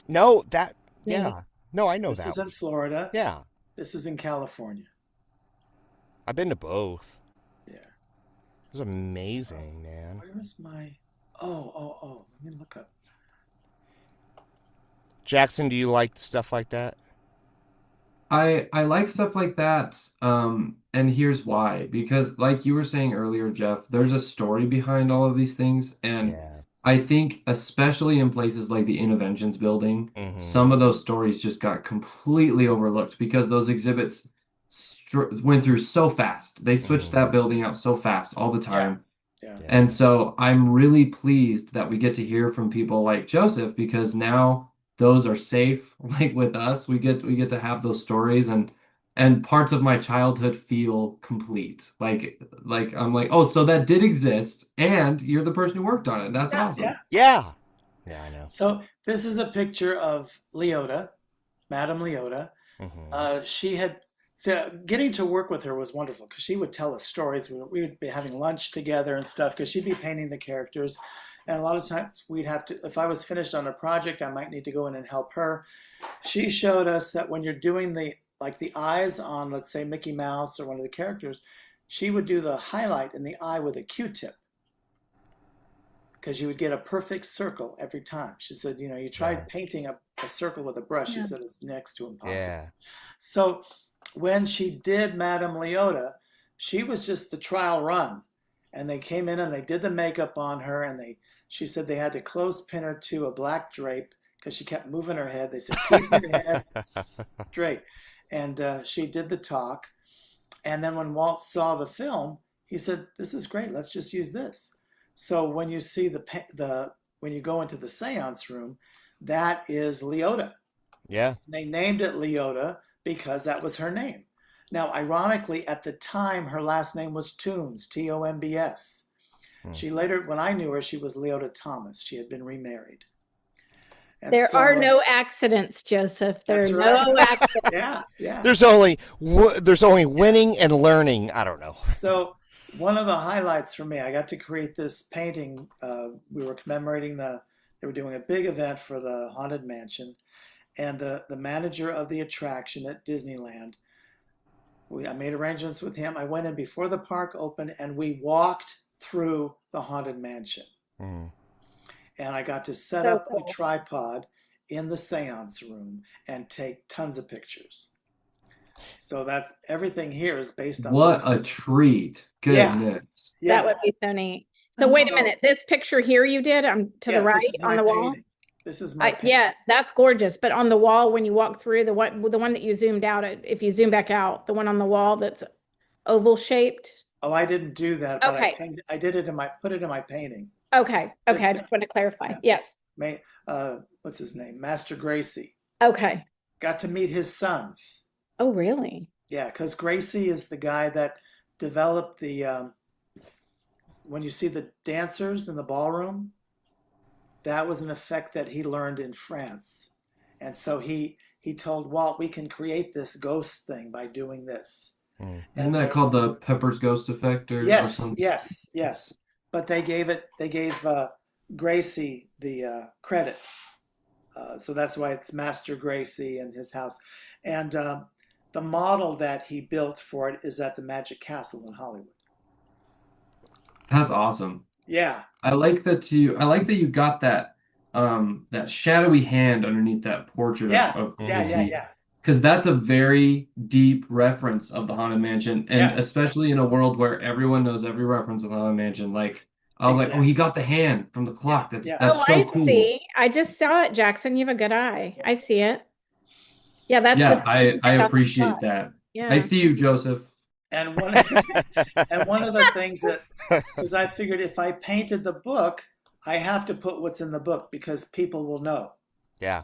No, Neat. yeah. No, I know This that is in one. Florida. Yeah, This is in California. I've been to both. Yeah. It was amazing, man. Where is my? Oh. Let me look up. Jackson, do you like stuff like that? I like stuff like that. And here's why. Because like you were saying earlier, Jeff, there's a story behind all of these things. And Yeah. I think especially in places like the Interventions building, Mm-hmm. some of those stories just got completely overlooked because those exhibits went through so fast. They switched Mm-hmm. that building out so fast all the time. Yeah. Yeah. And so I'm really pleased that we get to hear from people like Joseph because now those are safe. Like with us, we get to have those stories and parts of my childhood feel complete. Like I'm like, oh, so that did exist, and you're the person who worked on it. That's Yeah. awesome. Yeah. Yeah. Yeah, I know. So this is a picture of Leota, Madame Leota. Mm-hmm. She had getting to work with her was wonderful because she would tell us stories. We would be having lunch together and stuff because she'd be painting the characters, and a lot of times we'd have to. If I was finished on a project, I might need to go in and help her. She showed us that when you're doing the eyes on, let's say, Mickey Mouse or one of the characters, she would do the highlight in the eye with a Q-tip because you would get a perfect circle every time. She said, you tried painting a circle with a brush. She said it's next to impossible. Yeah. So when she did Madame Leota, she was just the trial run. And they came in and they did the makeup on her, and she said they had to clothespin her to a black drape because she kept moving her head. They said, keep your head straight. And she did the talk. And then when Walt saw the film, he said, this is great. Let's just use this. So when you see when you go into the seance room, that is Leota. Yeah. They named it Leota because that was her name. Now, ironically, at the time, her last name was Toombs, Tombs. She later, when I knew her, she was Leota Thomas. She had been remarried. And There are no accidents, Joseph. There That's are right. no accidents. Yeah. There's only winning and learning. I don't know. So one of the highlights for me, I got to create this painting. We were commemorating they were doing a big event for the Haunted Mansion. And the manager of the attraction at Disneyland, I made arrangements with him. I went in before the park opened, and we walked through the Haunted Mansion. Mm. And I got to set So up cool. a tripod in the seance room and take tons of pictures. So that's everything here is based on What a treat. Goodness. Yeah. That would be so neat. So wait a minute. This picture here you did to the right this is on my the wall? painting. This is my painting. Yeah, that's gorgeous. But on the wall, when you walk through the one that you zoomed out at, if you zoom back out, the one on the wall that's oval shaped. Oh, I didn't do that, but Okay. I did it put it in my painting. Okay. This- I just want to clarify. Yeah. Yes. What's his name? Master Gracie. Okay. Got to meet his sons. Oh, really? Yeah, because Gracie is the guy that developed when you see the dancers in the ballroom, that was an effect that he learned in France. And so he told Walt, we can create this ghost thing by doing this. Mm. Isn't that called the Pepper's Ghost Effect or something? Yes. But they gave Gracie the credit. So that's why it's Master Gracie and his house. And the model that he built for it is at the Magic Castle in Hollywood. That's awesome. Yeah, I like that you got that that shadowy hand underneath that portrait yeah, of yeah, yeah, Gracie. yeah, Because that's a very deep reference of the Haunted Mansion, and yeah. especially in a world where everyone knows every reference of the Haunted Mansion, like I was like, oh, he Exactly. got the hand from the clock. That's yeah. that's Oh, so I cool. see. I just saw it, Jackson. You have a good eye. I see it. Yeah, that's Yeah, the I same I thought appreciate was. that. I Yeah. see you, Joseph. And one and one of the things that was I figured if I painted the book, I have to put what's in the book because people will know. Yeah.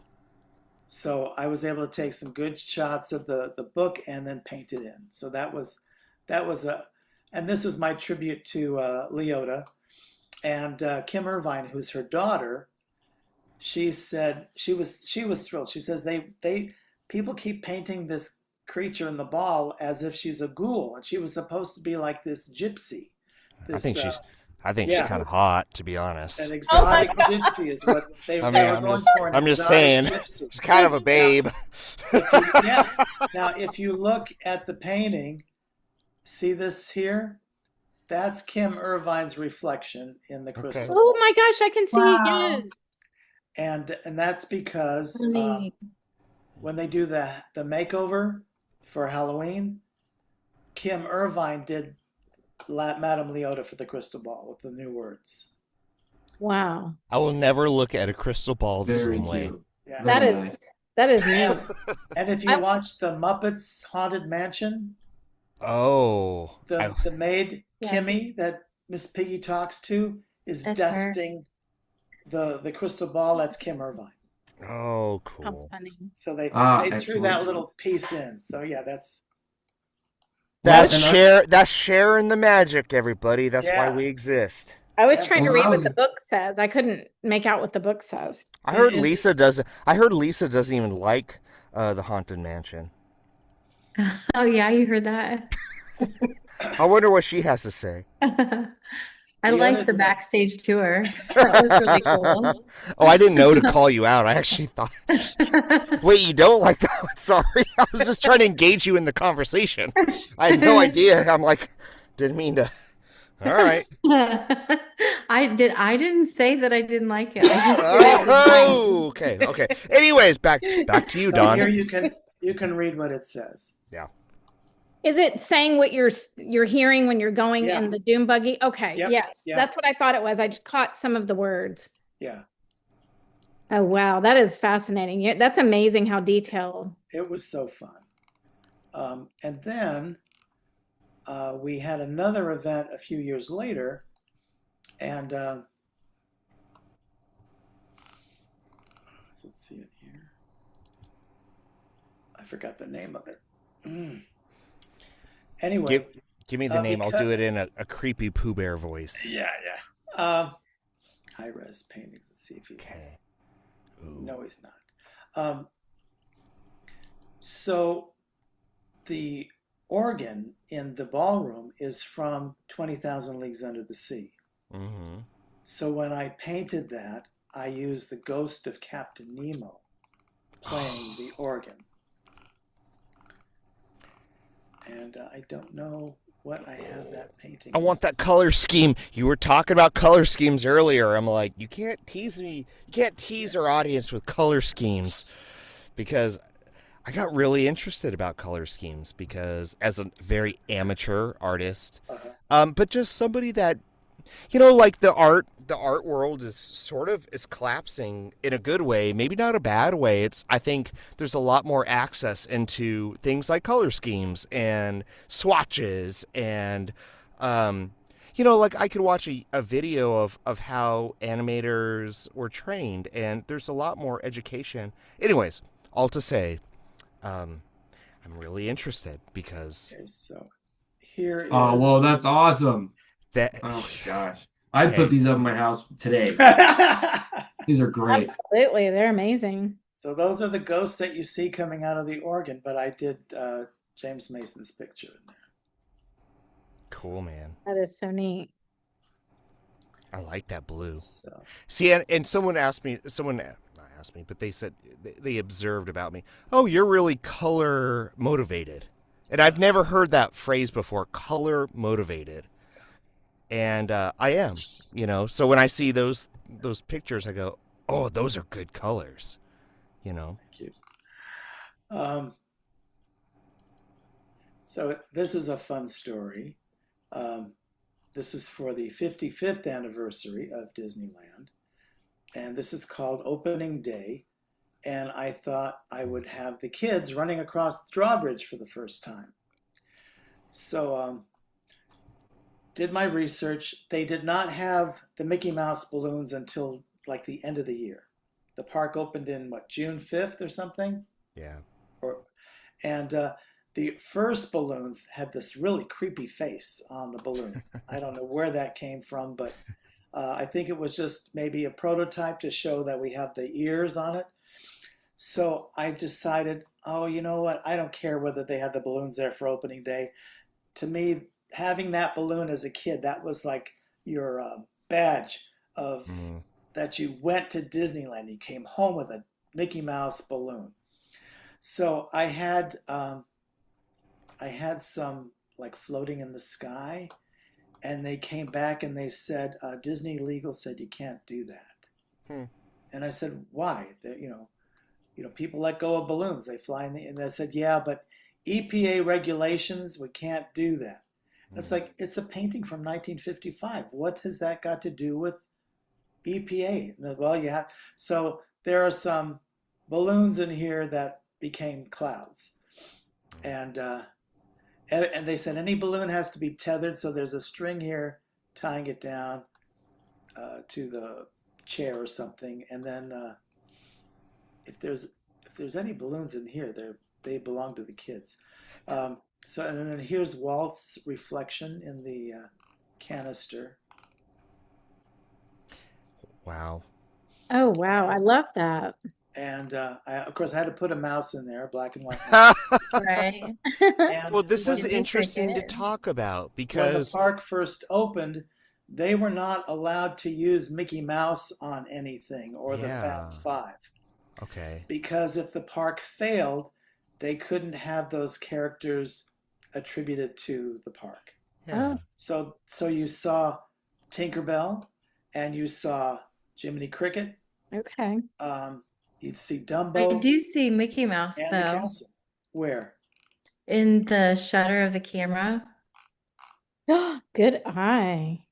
So I was able to take some good shots of the book and then paint it in. So that was and this was my tribute to Leota and Kim Irvine, who's her daughter. She said she was thrilled. She says they people keep painting this creature in the ball as if she's a ghoul, and she was supposed to be like this gypsy. I think This she's yeah, kind of hot, to be honest. an Oh my exotic gypsy is what they I mean, were going for. An I'm just exotic saying, gypsy. she's kind of a babe. Yeah. Now, if you look at the painting, see this here? That's Kim Irvine's reflection in the crystal Okay. Oh ball. my gosh, I can see Wow. again. And that's because Funny. when they do the makeover for Halloween, Kim Irvine did Madame Leota for the crystal ball with the new words. Wow. I will never look at a crystal ball the Very same way. cute. Yeah. That Very is nice. that is neat. And if you watch the Muppets Haunted Mansion, Oh, the maid Yes. Kimmy that Miss Piggy talks to is That's her. dusting the crystal ball. That's Kim Irvine. oh, How cool. funny. So they threw Excellent. that little piece in. So yeah, that's That's and sharing the magic, everybody. That's why Yeah. we exist. I was Yeah. trying to Well, read I what was- the book says. I couldn't make out what the book says. I heard It's- Lisa doesn't. I heard Lisa doesn't even like the Haunted Mansion. Oh yeah, you heard that. I wonder what she has to say. I The liked other- the backstage tour. That was really cool. Oh, I didn't know to call you out. I actually thought. Wait, you don't like that one? Sorry, I was just trying to engage you in the conversation. I had no idea. I'm like, didn't mean to. All right. I didn't say that I didn't like it. I just said it was Oh, okay. Anyways, back to you, so Don. here you can read what it says. Is it saying what you're hearing when you're going Yeah. in the doom buggy? Okay, Yep, yes. yeah. That's what I thought it was. I just caught some of the words. Yeah, Oh wow, that is fascinating. Yeah, that's amazing how detailed. it was so fun. And then we had another event a few years later, and let's see it here. I forgot the name of it. Anyway, Give me the name. I'll because- do it in a creepy Pooh Bear voice. yeah. High res paintings. Let's see if he's Okay. Ooh. No, he's not. So the organ in the ballroom is from 20,000 Leagues Under the Sea. Mm-hmm. So when I painted that, I used the ghost of Captain Nemo playing the organ. And I don't know what I have that painting. I want that color scheme. You were talking about color schemes earlier. I'm like, you can't tease me. You can't tease our audience with color schemes, because I got really interested about color schemes because as a very amateur artist, but just somebody that, like the art world is collapsing in a good way, maybe not a bad way. I think there's a lot more access into things like color schemes and swatches and, like I could watch a video of how animators were trained, and there's a lot more education. Anyways, all to say, I'm really interested because Okay, so here is. Oh, well, that's awesome. that. Oh my gosh. I'd Okay. put these up in my house today. These are great. Absolutely, they're amazing. So those are the ghosts that you see coming out of the organ, but I did James Mason's picture in there. Cool, man. That is so neat. I like that blue. So, See, and someone asked me, asked me, but they said they observed about me. Oh, you're really color motivated, and I've never heard that phrase before. Color motivated, and I am. So when I see those pictures, I go, oh, those are good colors. Thank you. So this is a fun story. This is for the 55th anniversary of Disneyland, and this is called Opening Day. And I thought I would have the kids running across the drawbridge for the first time. So did my research. They did not have the Mickey Mouse balloons until like the end of the year. The park opened in what, June 5th or something? Yeah. And the first balloons had this really creepy face on the balloon. I don't know where that came from, but I think it was just maybe a prototype to show that we have the ears on it. So I decided, oh, you know what? I don't care whether they had the balloons there for opening day. To me, having that balloon as a kid, that was like your badge of that you went to Disneyland. You came home with a Mickey Mouse balloon. So I had some like floating in the sky, and they came back and they said, Disney legal said you can't do that. And I said, why? People let go of balloons. They fly and they said, yeah, but EPA regulations, we can't do that. And it's like, it's a painting from 1955. What has that got to do with EPA? Well, yeah. So there are some balloons in here that became clouds. And they said any balloon has to be tethered, so there's a string here tying it down to the chair or something. And then if there's any balloons in here, they belong to the kids. And then here's Walt's reflection in the canister. Wow. Oh, wow. I love that. And of course, I had to put a mouse in there, black and white mouse. Right. And Well, this is When- interesting to talk about when the because park first opened, they were not allowed to use Mickey Mouse on anything or the Yeah. Fab Five. okay. Because if the park failed, they couldn't have those characters attributed to the park. Yeah. So you saw Tinkerbell, and you saw Jiminy Cricket. Okay. You'd see I Dumbo do see Mickey Mouse and the though castle. Where? in the shutter of the camera. Good eye.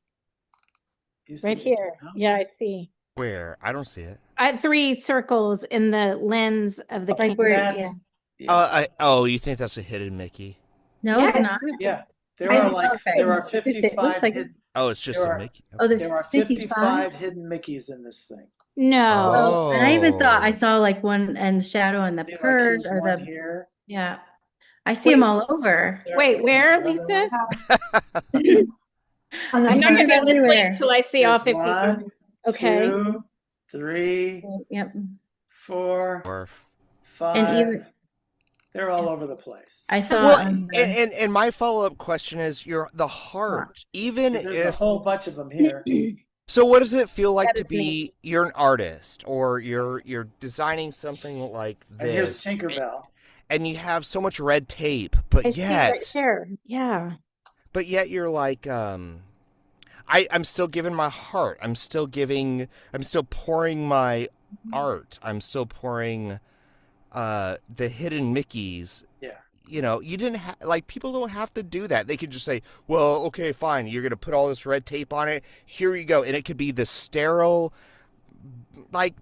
You see Right Mickey here. Mouse? Yeah, I see. Where? I don't see it. I had 3 circles in the lens of the Like camera. where- That's yeah. You think that's a hidden Mickey? No, it's Yes. not. Yeah. There I are see. like Okay. there are It looks 55 like- hidden, Oh, it's just There a are- Mickey. Oh, there's there are 55 hidden Mickeys in this thing. No. Oh, and I even thought I Oh. saw like one and the shadow and the See, like purse here's or one the here. yeah. I see them Wait. all over. Wait, where, There's another Lisa? one. On the I'm not going to be able to sleep Everywhere. until I see all There's 55. one, Okay. 2, 3, Yep. 4, Or 5. even- They're all over the place. I saw well, on the- and my follow-up question is the heart. Even There's a if whole bunch of them here. so, what does it feel like That to is be me. you're an artist or you're designing something like And here's this, Tinkerbell. and you have so much red tape, but I see right yet there. Yeah. you're like I'm still giving my heart. I'm still pouring my art. I'm still pouring the hidden Mickeys. Yeah. You didn't people don't have to do that. They could just say, well, okay, fine. You're going to put all this red tape on it. Here you go. And it could be the sterile,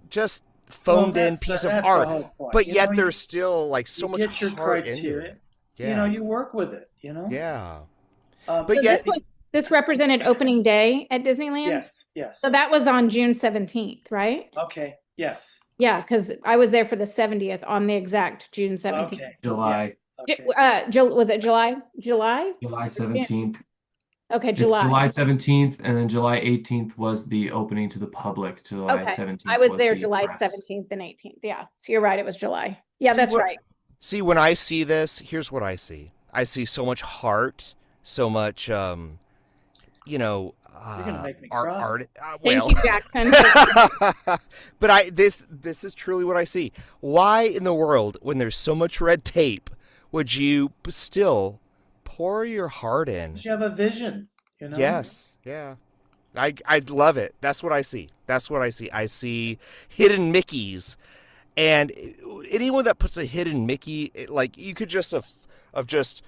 just phoned in that's piece the of art. whole point. But You yet know, there's still so you much get your heart into criteria. it. Yeah. You work with it, Yeah. But But So yet, this represented opening day at Disneyland? yes. So that was on June 17th, right? Okay. Yes. Yeah, because I was there for the 70th on the exact June 17th. Okay. July, Okay. Was it July? July? July 17th. Okay, It's July. July 17th, and then July 18th was the opening to the public. July Okay. 17th I was there the July press. 17th and 18th. Yeah. So you're right. It was July. Yeah, See, that's what- right. see, when I see this, here's what I see. I see so much heart, so much, You're gonna make me art, cry. art. Thank Well, you, Jackson. for- but this is truly what I see. Why in the world, when there's so much red tape, would you still pour your heart in? 'Cause you have a vision, you know? Yes, yeah. I love it. That's what I see. That's what I see. I see hidden Mickeys, and anyone that puts a hidden Mickey, like you could just have just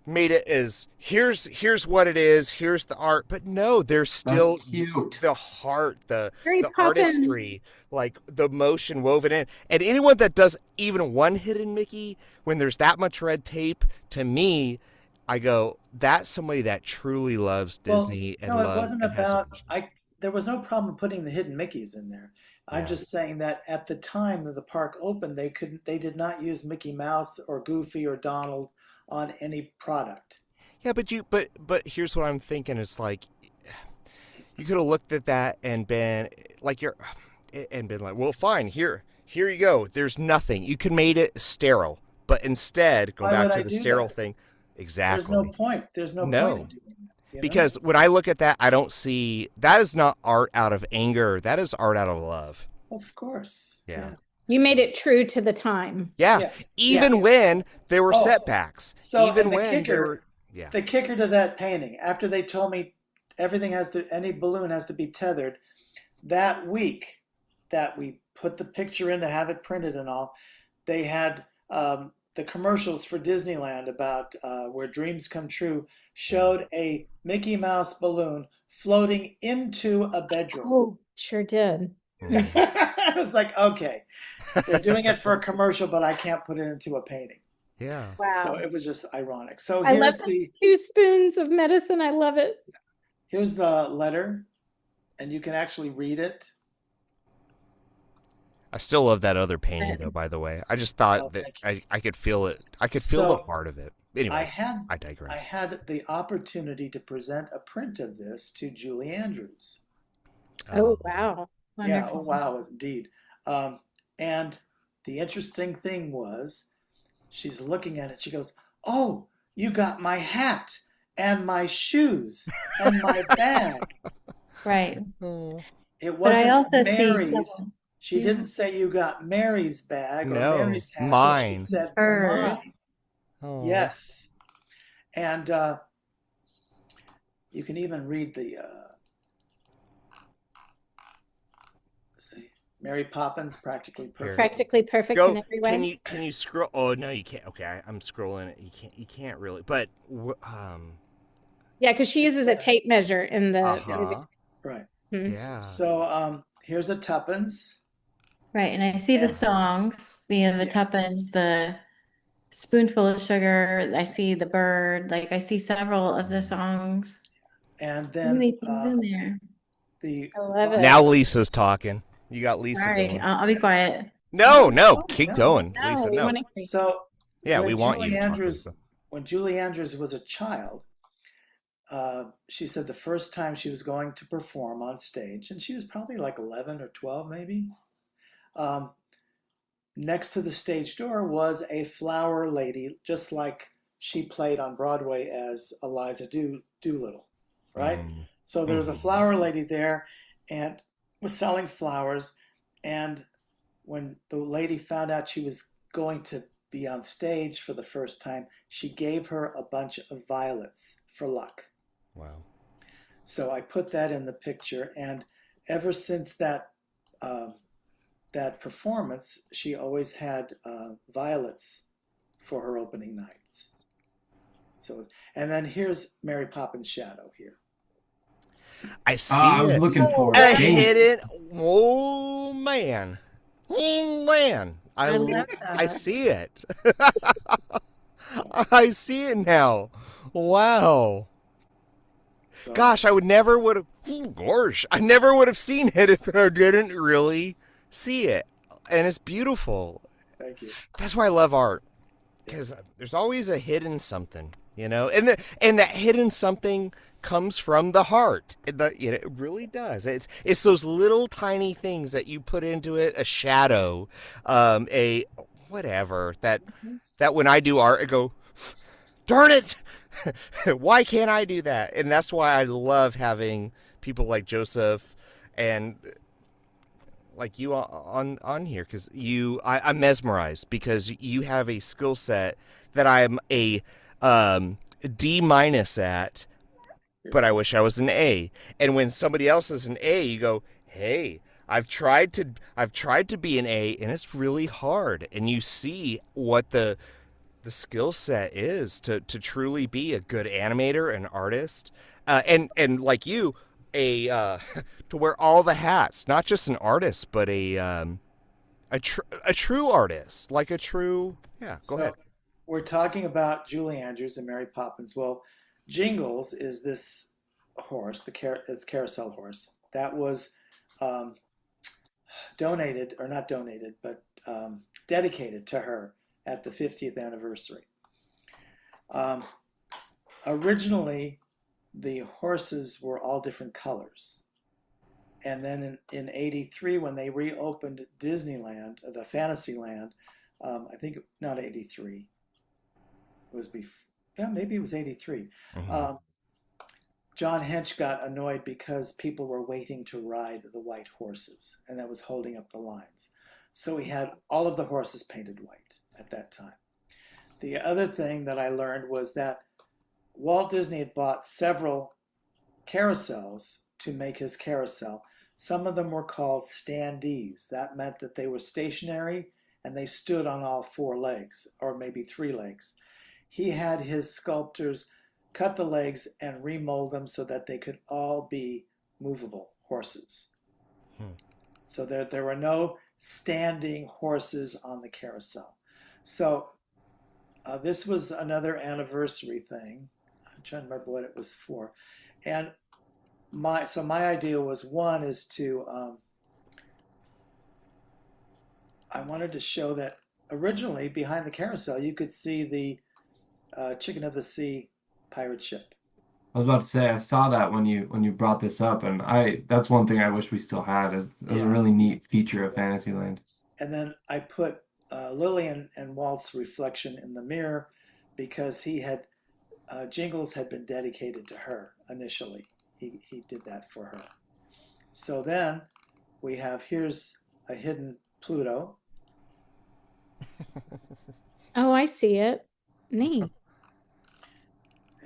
made it as here's what it is, here's the art, but no, there's still That's cute. the heart, the Mary Poppins. artistry, like the motion woven in. And anyone that does even one hidden Mickey when there's that much red tape, to me, I go, that's somebody that truly loves Disney and no, it loves wasn't and has a about. vision. There was no problem putting the hidden Mickeys in there. I'm Yeah. just saying that at the time that the park opened, they did not use Mickey Mouse or Goofy or Donald on any product. Yeah, but here's what I'm thinking. It's like you could have looked at that and been like well, fine, here you go. There's nothing. You could made it sterile, but instead go Why back would to I the do sterile that? thing. Exactly. There's no point. There's no No. point in doing that. You know? Because when I look at that, I don't see that is not art out of anger. That is art out of love. Of course. Yeah. You made it true to the time. Yeah. Yeah. Even when there were Oh, setbacks. so, even and the when there kicker- were yeah. The kicker to that painting, after they told me any balloon has to be tethered, that week that we put the picture in to have it printed and all, they had the commercials for Disneyland about where dreams come true showed a Mickey Mouse balloon floating into a bedroom. Oh, sure did. I was like, okay, they're doing it for a commercial, but I can't put it into a painting. Yeah. Wow. So it was just ironic. So I love here's the 2 spoons of medicine. I love it. here's the letter, and you can actually read it. I still love that other painting though, by the way. I just thought Oh, that thank I could feel it. I could feel the So, heart of it. I Anyways, had I I digress. had the opportunity to present a print of this to Julie Andrews. Oh, wow. Yeah, oh Wonderful. wow, indeed. And the interesting thing was, she's looking at it. She goes, "Oh, you got my hat and my shoes and my bag." Right. Oh. It But I wasn't also see Mary's. several- She yeah. didn't say you got Mary's bag or No, Mary's hat. But mine. she said Hers. mine. Oh. Yes. And you can even read the let's see, Mary Poppins, practically perfect. Practically perfect Go. in every way. Can you scroll? Oh no, you can't. Okay, I'm scrolling it. You can't really. But Yeah, because she uses a tape measure in the uh-huh. Right. Mhm. Yeah. So here's a tuppence. Right. And I see the And- songs, the Yeah. tuppence, the spoonful of sugar. I see the bird. Like I see several of the songs. And So then many things in there. the I love it. Now violets. Lisa's talking. You got Lisa Sorry, going. I'll be quiet. No, Oh, keep no. going, No, Lisa. we No. want to hear. So Yeah, when we want Julie you to talk, Andrews, Lisa. when Julie Andrews was a child, she said the first time she was going to perform on stage, and she was probably like 11 or 12 maybe, next to the stage door was a flower lady, just like she played on Broadway as Eliza Doolittle, right? So there was a flower lady there and was selling flowers. And when the lady found out she was going to be on stage for the first time, she gave her a bunch of violets for luck. Wow. So I put that in the picture, and ever since that performance, she always had violets for her opening nights. So, and then here's Mary Poppins' shadow here. I see I was it. looking for A it. Dang it. hidden. Oh man. Oh man. I love I that. see it. I see it now. Wow. So, Gosh, I never would have. Gosh, I never would have seen it if I didn't really see it, and it's beautiful. thank you. That's why I love art, because there's always a hidden something, and that hidden something comes from the heart. It really does. It's those little tiny things that you put into it, a shadow, a whatever that when I do art, I go, darn it, why can't I do that? And that's why I love having people like Joseph and like you on here, because I'm mesmerized because you have a skill set that I'm a D minus at, but I wish I was an A. And when somebody else is an A, you go, hey, I've tried to be an A, and it's really hard. And you see what the skill set is to truly be a good animator, an artist, and like you, a to wear all the hats, not just an artist, but a true artist, like a true, yeah. Go ahead. We're talking about Julie Andrews and Mary Poppins. Well, Jingles is this horse, it's carousel horse that was donated, or not donated, but dedicated to her at the 50th anniversary. Originally, the horses were all different colors. And then in 83, when they reopened Disneyland, the Fantasyland, I think, not 83, it was before, yeah, maybe it was 83. Mm-hmm. John Hench got annoyed because people were waiting to ride the white horses, and that was holding up the lines. So he had all of the horses painted white at that time. The other thing that I learned was that Walt Disney had bought several carousels to make his carousel. Some of them were called standees. That meant that they were stationary and they stood on all four legs, or maybe three legs. He had his sculptors cut the legs and remold them so that they could all be movable horses. So there were no standing horses on the carousel. So this was another anniversary thing. I'm trying to remember what it was for. And my idea was, one is to, I wanted to show that originally behind the carousel you could see the Chicken of the Sea pirate ship. I was about to say, I saw that when you brought this up, and that's one thing I wish we still had, is it was a really neat feature of Fantasyland. And then I put Lillian and Walt's reflection in the mirror because he had Jingles had been dedicated to her initially. He did that for her. So then we have, here's a hidden Pluto. Oh, I see it. Neat.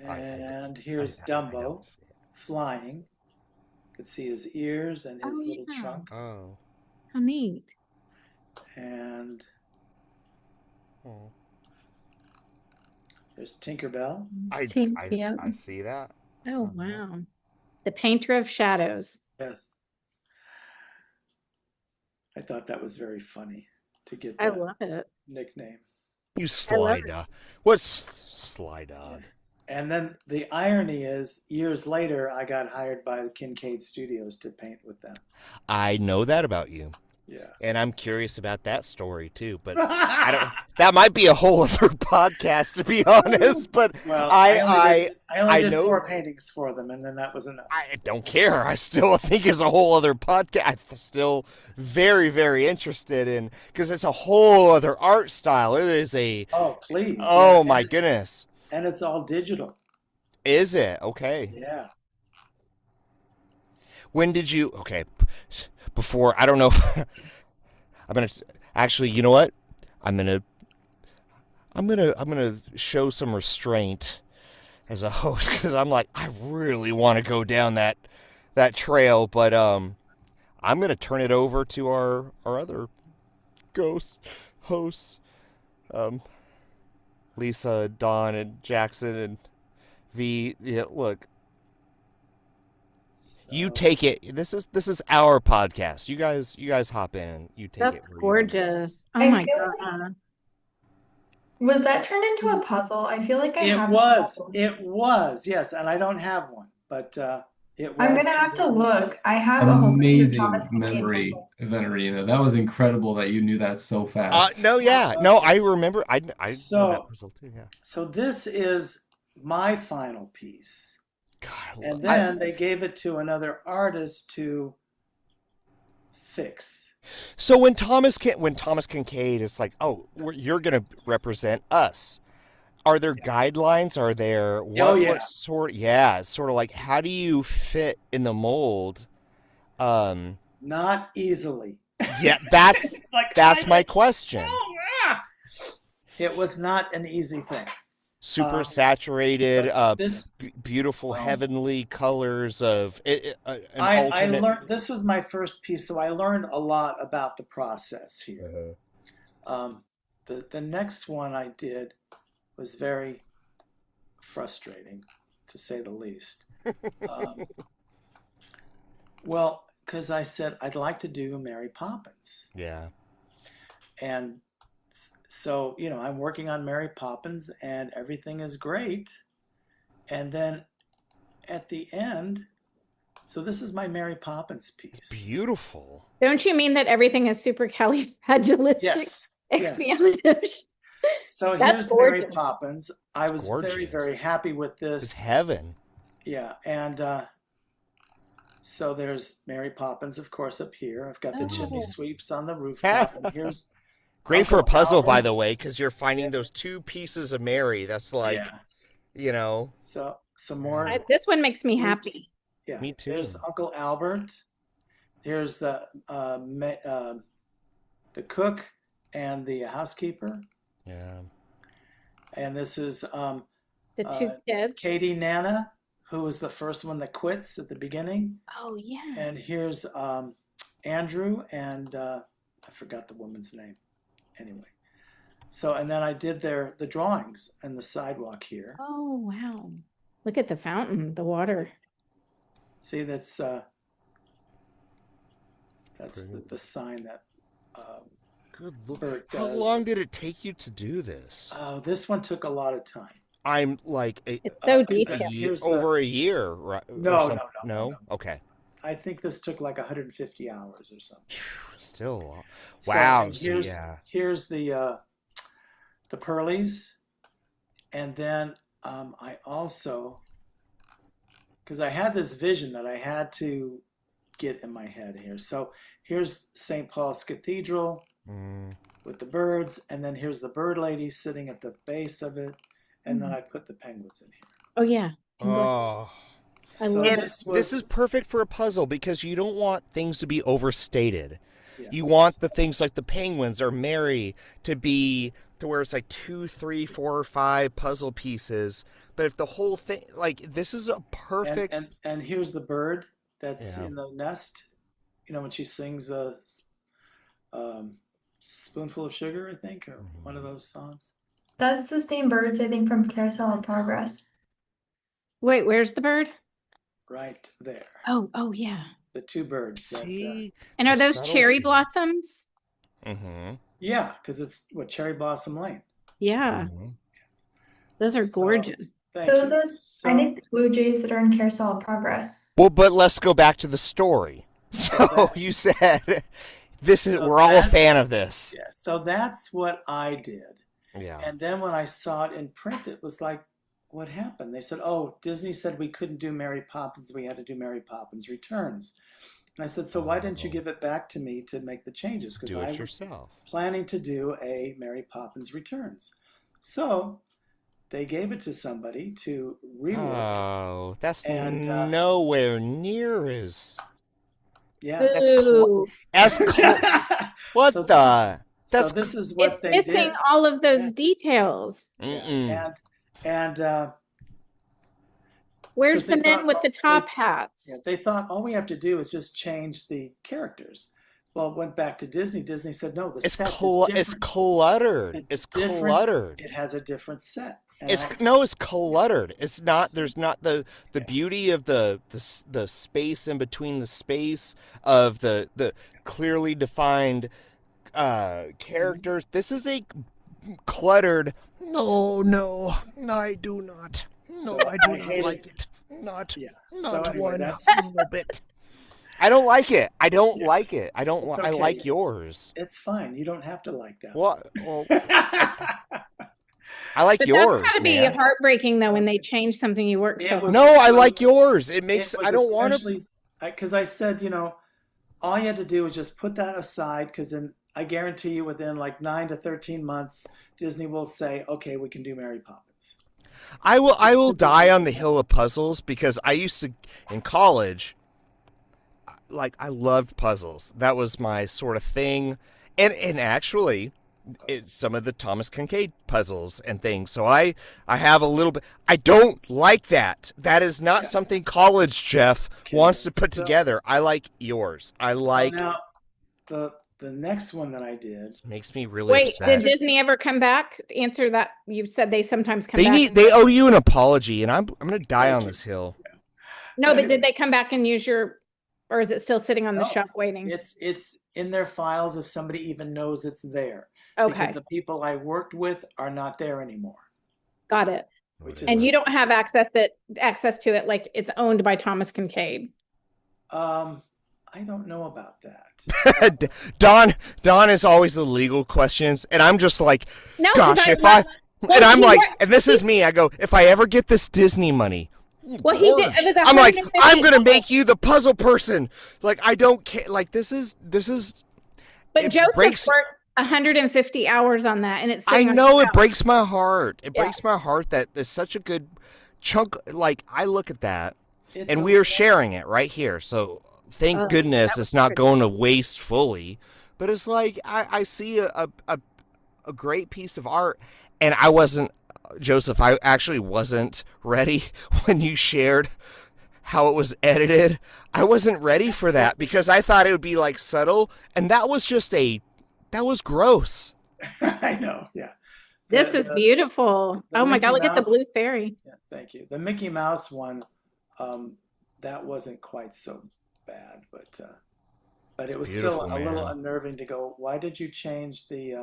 And here's Dumbo flying. You can see his ears and his little trunk. Oh. How neat. And there's Tinkerbell. I see that. Oh, wow. The painter of shadows. Yes. I thought that was very funny to get I that love it. nickname. You sly dog. What's sly dog? And then the irony is, years later, I got hired by the Kincaid Studios to paint with them. I know that about you. Yeah. And I'm curious about that story too, but I don't. That might be a whole other podcast, to be honest. But Well, I only did know 4 paintings for them, and then that was enough. I don't care. I still think it's a whole other podcast. I'm still very, very interested in, because it's a whole other art style. It is a. Oh, please. Oh, yeah. my goodness. And it's all digital. Is it? Okay. Yeah. When did you? Okay. Before, I don't know if I'm gonna actually. You know what? I'm gonna show some restraint as a host, because I'm like, I really want to go down that trail, but I'm gonna turn it over to our other hosts, Lisa, Dawn, and Jackson, and V. Yeah, look. You take it. This is our podcast. You guys hop in and you take it. That's gorgeous. Oh I my feel God. Was that turned into a puzzle? I feel like I have It a was. puzzle. It was. Yes, and I don't have one, but it was. I'm gonna have to look. I have a whole bunch of Amazing Thomas Kincaid memory, puzzles. Evangelina. That was incredible that you knew that so fast. No, yeah, no, I remember. I know that puzzle too. Yeah. So this is my final piece. God, And then they gave it to another artist to fix. So when Thomas Kincaid is like, "Oh, you're gonna represent us," are there guidelines? Are there Oh, yeah. what sort? Yeah, it's sort of like how do you fit in the mold? Not easily. Yeah, that's It's like, that's my question. It was not an easy thing. Super saturated, This beautiful well, heavenly colors of an I alternate. learned this was my first piece, so I learned a lot about the process here. The next one I did was very frustrating, to say the least. Well, because I said I'd like to do Mary Poppins, Yeah. and so I'm working on Mary Poppins, and everything is great, and then at the end, so this is my Mary Poppins piece. Beautiful. Don't you mean that everything is supercalifragilistic? Yes. Expialidocious? So That's here's Mary gorgeous. Poppins. I was very, gorgeous. very happy with It's this. heaven. Yeah, and so there's Mary Poppins, of course, up here. I've got the chimney sweeps on the rooftop, and here's Great for a Uncle puzzle, by Albert. the way, because you're finding those two pieces of Mary. That's like, Yeah. So some more. This one makes me sweeps. happy. Yeah. Me too. There's Uncle Albert. Here's the cook and the housekeeper. Yeah. And this is The two kids. Katie Nana, who was the first one that quits at the beginning. Oh, yeah. And here's Andrew and I forgot the woman's name. Anyway, so and then I did the drawings and the sidewalk here. Oh, wow. Look at the fountain, the water. See, that's the sign that Good Lord. Bert How does. long did it take you to do this? This one took a lot of time. I'm like It's so because detailed. over a year, right? No. Okay. I think this took like 150 hours or something. Still a lot. So, Wow. and So, here's the Pearlies, and then I also, because I had this vision that I had to get in my head here. So here's St. Paul's Cathedral with the birds, and then here's the bird lady sitting at the base of it, and then I put the penguins in here. Oh, yeah. Oh. I So love This is perfect for a puzzle because you don't want things to be overstated. Yeah. You want the things like the penguins or Mary to be to where it's like 2, 3, 4, or 5 puzzle pieces. But if the whole thing, like this is a perfect. And here's the bird that's Yeah. in the nest. When she sings a spoonful of sugar, I think, or one of those songs. That's the same birds, I think, from Carousel of Progress. Wait, where's the bird? Right there. Oh, yeah. The two birds. See? And are The those cherry subtlety. blossoms? Mm-hmm. Yeah, because it's Cherry Blossom Lane. Yeah. Those are So, gorgeous. Thank Those you. are, So, I think, the blue jays that are in Carousel of Progress. Well, but let's go back to the story. So that's- you said this is So we're all a that's- fan of this. yeah, so that's what I did. Yeah. And then when I saw it in print, it was like, what happened? They said, oh, Disney said we couldn't do Mary Poppins. We had to do Mary Poppins Returns. And I said, so why didn't you give it back to me to make the changes? Because Do I it was yourself. planning to do a Mary Poppins Returns. So they gave it to somebody to rework. Oh, that's And, nowhere near as Yeah. Ooh. what So the? So this is what It's they missing did. all of those Yeah. details. Mm-mm. And Where's 'Cause the they men thought- with the top hats? yeah, they thought all we have to do is just change the characters. Well, it went back to Disney. Disney said, no, the It's set it's is different. cluttered. It's different. cluttered. It has a different set. And It's cluttered. It's not. There's not the beauty of the space in between the space of the clearly defined characters. This is a cluttered. No, I do not. No, So I do I not hate like it. it. Not Yeah. not So anyway, one that's little bit. I don't like it. I don't Yeah. like it. I don't. It's I okay. like yours. it's fine. You don't have to like that. What? Well, I like But yours, that's gotta be man. heartbreaking though when they change something you worked It so was- No, I like yours. It makes. It was I don't want to. especially because I said, all you had to do was just put that aside because then I guarantee you within like 9 to 13 months, Disney will say, okay, we can do Mary Poppins. I will Simply die on the because- hill of puzzles because I used to in college, like I loved puzzles. That was my sort of thing, and actually, it's some of the Thomas Kincaid puzzles and things. So I have a little bit. I don't like that. That is not something college Jeff Okay, wants to put so- together. I like yours. I So like. now the next one that I did, Makes me really Wait, upset. did Disney ever come back? Answer that. You said they sometimes come They back. they owe you an apology, and I'm gonna die Thank on you. this hill. No, but did they come back and use your, or is it still sitting on the No, shelf waiting? it's in their files if somebody even knows it's there. Okay, Because the people I worked with are not there anymore. got it. Which And is- you don't have access to it, like it's owned by Thomas Kincaid. I don't know about that. Don is always the legal questions, and I'm just like, No, 'cause gosh, I if love- I, well, and I'm you like, were- and this is me. I go, if I ever get this Disney money, Well, he did. It was I'm like, 150 I'm gonna make you the puzzle person. Like, I don't care. Like, this is. But it Joseph breaks- worked 150 hours on that, and it's I sitting on know your it shelf. breaks my heart. It Yeah. breaks my heart that there's such a good chunk. Like, I look at that, It's and a- we are sharing it right here. So thank Oh, goodness that was it's not good. going to waste fully. But it's like I see a great piece of art, and I wasn't, Joseph. I actually wasn't ready when you shared how it was edited. I wasn't ready for that because I thought it would be like subtle, and that was gross. I know, yeah. This The- is the- beautiful. the Oh my Mickey God, look at the Mouse- blue fairy. Yeah, thank you. The Mickey Mouse one, that wasn't quite so bad, but it was still beautiful, a little man. unnerving to go, why did you change the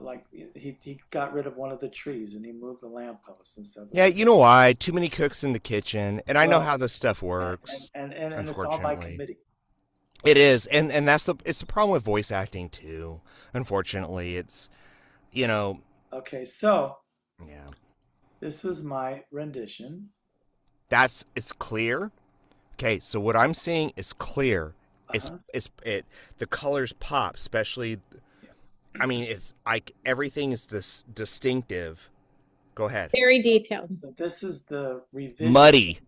like he got rid of one of the trees and he moved the lampposts and stuff. Yeah, you know why? Too many cooks in the kitchen, and I know Well, how this stuff works. and it's all by unfortunately. committee. It is, and it's the problem with voice acting too. Unfortunately, it's Okay, so yeah. this was my rendition. It's clear. Okay, so what I'm seeing is clear. Uh-huh. The colors pop, especially. I mean, it's like everything is distinctive. Go ahead. Very detailed. So this is the revision. Muddy.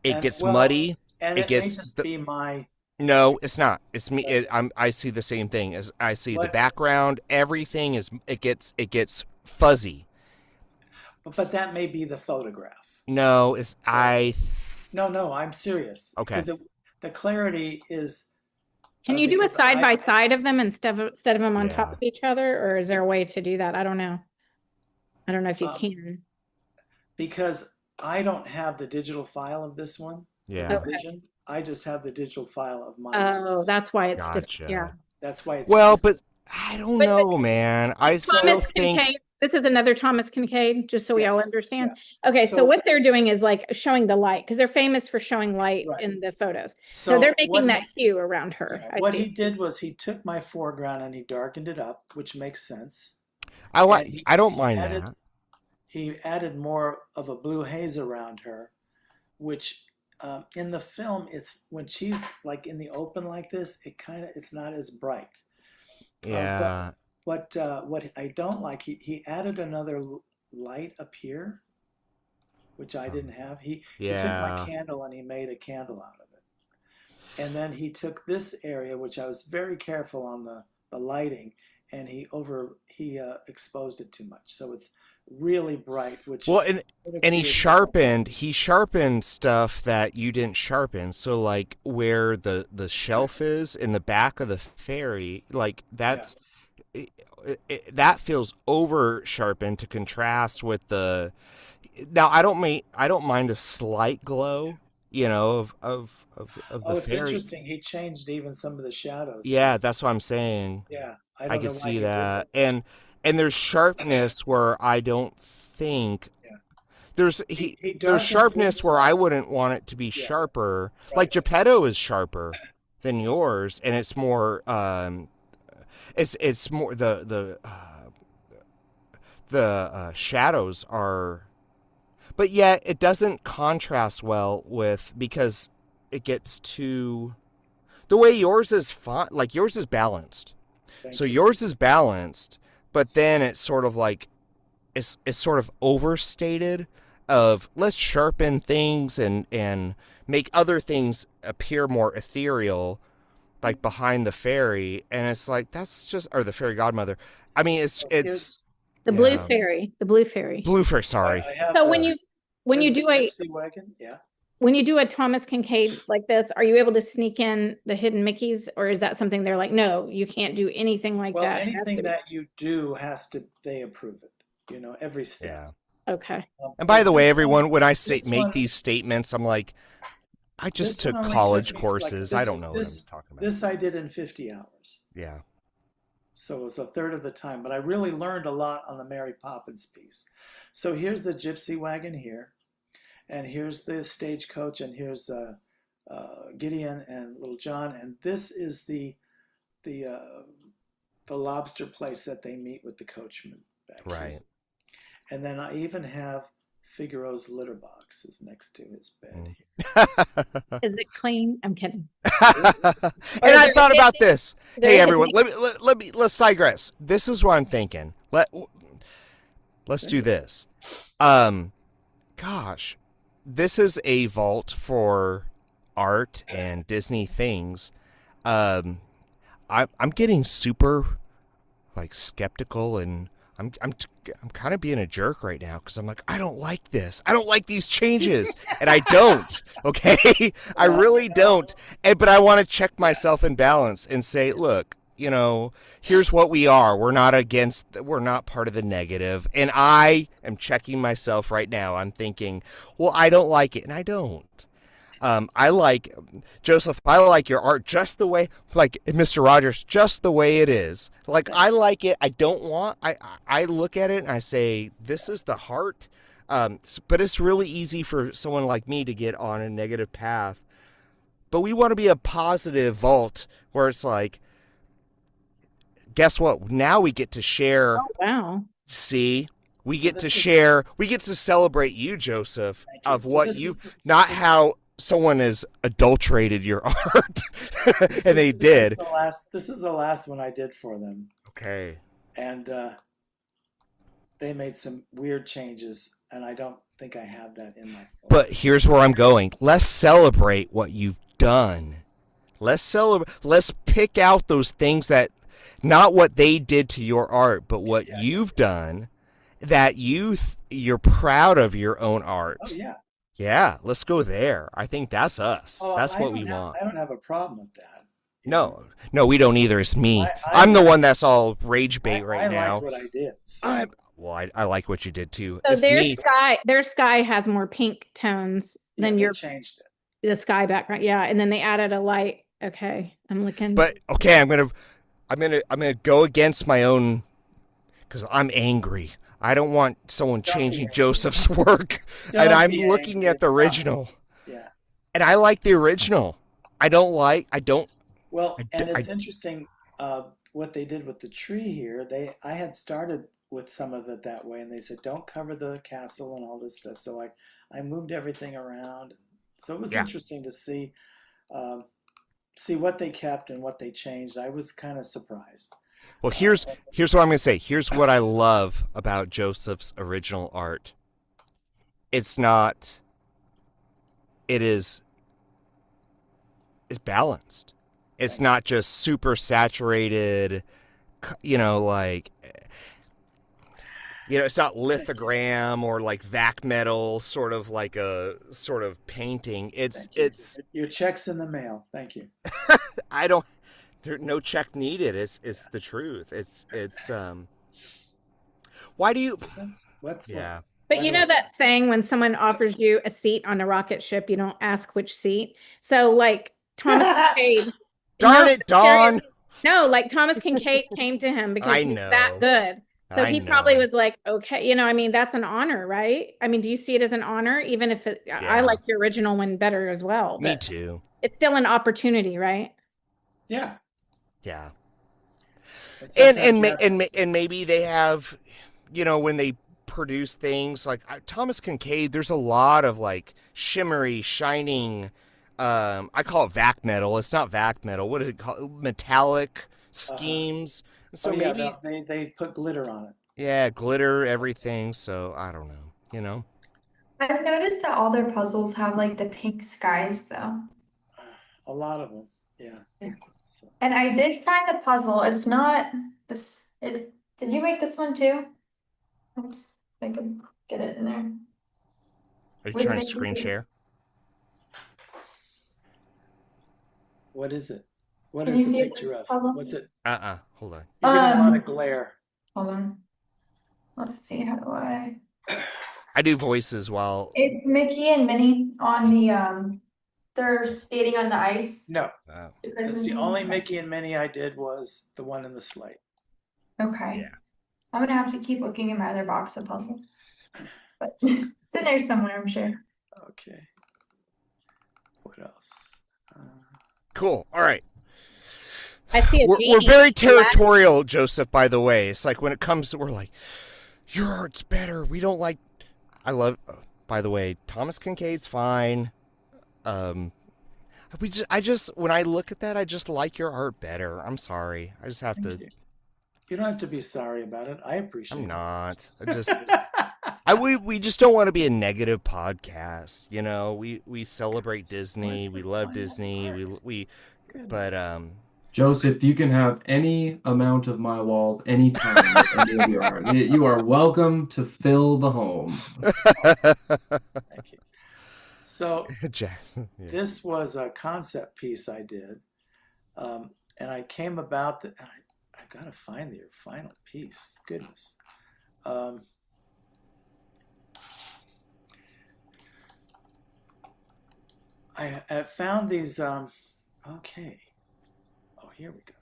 It And, gets well, muddy. And it it gets may just be my No, it's not. It's me. I see the same thing as I see the What? background. Everything is. It gets fuzzy. but that may be the photograph. No, it's No, I'm serious. Okay. Because the clarity is. Can you do a because side by side of them instead of them on top Yeah. of each other, or is there a way to do that? I don't know. I don't know if you Um, can. Because I don't have the digital file of this one. Yeah. Okay. Revision. I just have the digital file of my. Oh, notes. that's why it's Gotcha. different. Yeah. That's why it's. Well, but I don't But- know, man. I still Thomas think. Kincaid. This is another Thomas Kincaid, just so we all Yes, understand. yeah. Okay, so So- what they're doing is like showing the light because they're famous for showing light Right. in the photos. So they're making what that hue around her. yeah, I what see. he did was he took my foreground and he darkened it up, which makes sense. I like. and he- I don't he mind added- that. He added more of a blue haze around her, which in the film, it's when she's like in the open like this, it's not as bright. Yeah. What I don't like, he added another light up here, which I didn't have. He took Yeah. my candle and he made a candle out of it. And then he took this area, which I was very careful on the lighting, and he exposed it too much. So it's really bright, which Well, and he interferes with- sharpened stuff that you didn't sharpen. So like where the shelf is in the back of the ferry, like that's that feels over sharpened to contrast with the. Now I don't mind a slight glow, of the Oh, it's ferry. interesting. He changed even some of the shadows. Yeah, that's what I'm saying. Yeah. I don't can know why see he did that. And there's sharpness where I don't think Yeah. there's He there's darkened sharpness his- where I wouldn't want it to be Yeah. sharper. Right. Like Geppetto is sharper than yours, and it's more it's more the shadows are, but yet it doesn't contrast well with because it gets too the way yours is fine, like yours is balanced. Thank So you. yours is balanced, but then it's sort of like it's sort of overstated of let's sharpen things and make other things appear more ethereal, like behind the fairy, and it's like that's just or the fairy godmother. I mean, So it's The blue yeah. fairy, the blue fairy. Blue fairy. Sorry. I have So when you there's do the a gypsy wagon. Yeah. when you do a Thomas Kincaid like this, are you able to sneak in the hidden Mickeys, or is that something they're like, no, you can't do anything like Well, that? It has to anything be- that you do they approve it. Every step. Yeah. Okay. And by the way, This everyone, one- when I say this make one- these statements, I'm like, I just this took one only college took me, like, courses. I don't know what I'm this- talking about. This I did in 50 hours. Yeah. So it was a third of the time, but I really learned a lot on the Mary Poppins piece. So here's the gypsy wagon here, and here's the stagecoach, and here's Gideon and Little John, and this is the lobster place that they meet with the coachman back here. Right. And then I even have Figaro's litter box is next to his bed. Is it clean? I'm kidding. And I thought about this. There Hey is- everyone, let's digress. This is what I'm thinking. Let's do this. Gosh, this is a vault for art and Disney things. I'm getting super like skeptical, and I'm kind of being a jerk right now because I'm like, I don't like this. I don't like these changes, and I don't. Okay, I really don't. But I want to check myself in balance and say, look, here's what we are. We're not part of the negative. And I am checking myself right now. I'm thinking, well, I don't like it, and I don't. I like, Joseph, I like your art just the way, like Mr. Rogers, just the way it is. Like, I like it. I look at it and I say, this is the heart. But it's really easy for someone like me to get on a negative path. But we want to be a positive vault where it's like, guess what? Now we get to share. Oh, wow. See? We So get to this is- share. We get to celebrate you, Joseph, Thank you. of So what this you, is the- not this- how someone has adulterated your art. This And they is- did. This is the last one I did for them. Okay. And they made some weird changes, and I don't think I have that in my phone. But here's where I'm going. Let's celebrate what you've done. Let's celebrate. Let's pick out those things that, not what they did to your art, but what you've done that you're proud of your own art. Oh yeah. Yeah, let's go there. I think that's us. Oh, That's I what don't we have- want. I don't have a problem with that. No, we don't either. It's me. I I'm the like- one that's all rage bait right I now. like what I did. So. I like what you did too. So It's me. their sky has more pink tones Yeah, than they your changed it. the sky background. Yeah, and then they added a light. Okay, I'm looking. But okay, I'm gonna go against my own because I'm angry. I don't want someone Don't be changing angry. Joseph's work, Don't and I'm be looking angry, at the it's not. original, Yeah. and I like the original. I don't. Well, I and d- it's interesting what they did with the tree here. I had started with some of it that way, and they said don't cover the castle and all this stuff. So I moved everything around. So it was Yeah. interesting to see what they kept and what they changed. I was kind of surprised. Well, here's what I'm gonna say. Here's what I love about Joseph's original art. It's not. It's balanced. It's not just super saturated, it's not lithogram or like vac metal, sort of like a sort of painting. Thank you. Your check's in the mail. Thank you. There's no check needed. It's the truth. Why do you? So that's Yeah. But you know that saying, when someone offers you a seat on a rocket ship, you don't ask which seat. So like Thomas Kincaid. Darn No, it, Dawn. No, like Thomas Kincaid came to him because I he's know. that good. So I he probably know. was like, okay, that's an honor, right? I mean, do you see it as an honor? Even if I Yeah. like your original one better as well. Me But too. it's still an opportunity, right? Yeah. Yeah. It's And sometimes and maybe they have, when they produce things like Thomas Kincaid, there's a lot of like shimmery, shining I call it vac metal. It's not vac metal. What is it called? Metallic schemes. So Oh yeah, maybe, they put glitter on it. yeah, glitter, everything. So I don't know. You know. I've noticed that all their puzzles have like the pink skies though. A lot of them, yeah. Yeah. So, And I did find the puzzle. It's not this. Did you make this one too? Oops, if I could get it in there. Are you With trying to Mickey. screen share? what is it? What Can is you the see it? picture of? Hold on. What's it? Hold on. You're gonna want to glare. Hold on. Let's see. How do I? I do voices while. It's Mickey and Minnie on the they're skating on the ice. No, Uh, The that's Christmas the movie. only Mickey and Minnie I did was the one in the sleigh. Okay. yeah. I'm gonna have to keep looking in my other box of puzzles. But it's in there somewhere, I'm sure. Okay. What else? Cool. All right. I see a We're genie. very territorial, Joseph, by the way. It's like when it comes to, we're like, your art's better. We don't like, I love, by the way, Thomas Kincaid's fine. I just, when I look at that, I just like your art better. I'm sorry. I just have to, Thank you. You don't have to be sorry about it. I appreciate I'm it. not. I just, we just don't want to be a negative podcast. You know, we celebrate Disney. We the love final Disney. part? But, Goodness. Joseph, you can have any amount of my walls anytime with any of your art. You are welcome to fill the home. Thank you. So Jackson, yeah. this was a concept piece I did, and I came about that. I've got to find the final piece. Goodness. I found these. Okay. Oh, here we go.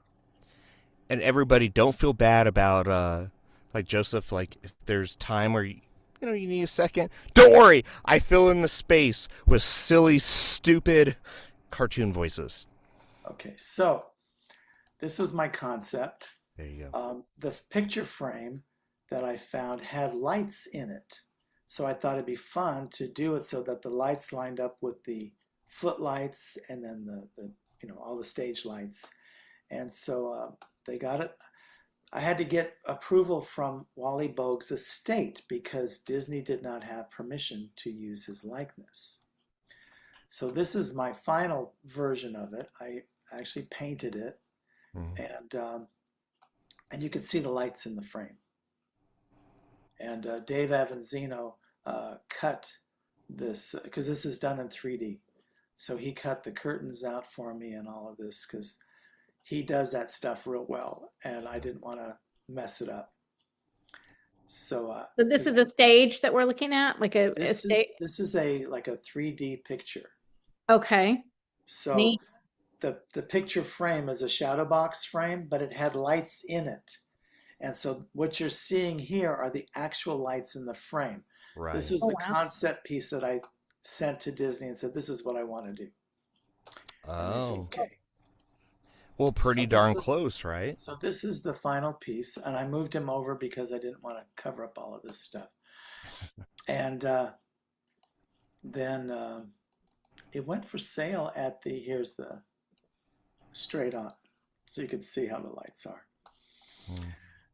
And everybody, don't feel bad about like Joseph. Like if there's time where you need a second, don't worry. I fill in the space with silly, stupid cartoon voices. Okay, so this was my concept. There you go. The picture frame that I found had lights in it, so I thought it'd be fun to do it so that the lights lined up with the footlights and then the all the stage lights, and so they got it. I had to get approval from Wally Bogue's estate because Disney did not have permission to use his likeness. So this is my final version of it. I actually painted it, and you can see the lights in the frame. And Dave Avanzino cut this because this is done in 3D. So he cut the curtains out for me and all of this because he does that stuff real well, and I didn't want to mess it up. So this is a stage that we're looking at, like a stage. This is a 3D picture. Okay. So Neat. the picture frame is a shadow box frame, but it had lights in it. And so what you're seeing here are the actual lights in the frame. Right. This was the concept piece that I sent to Disney and said, this is what I want to do. And they said, okay. Well, pretty So darn close, right? So this is the final piece, and I moved him over because I didn't want to cover up all of this stuff. And then it went for sale at here's the straight on, so you can see how the lights are.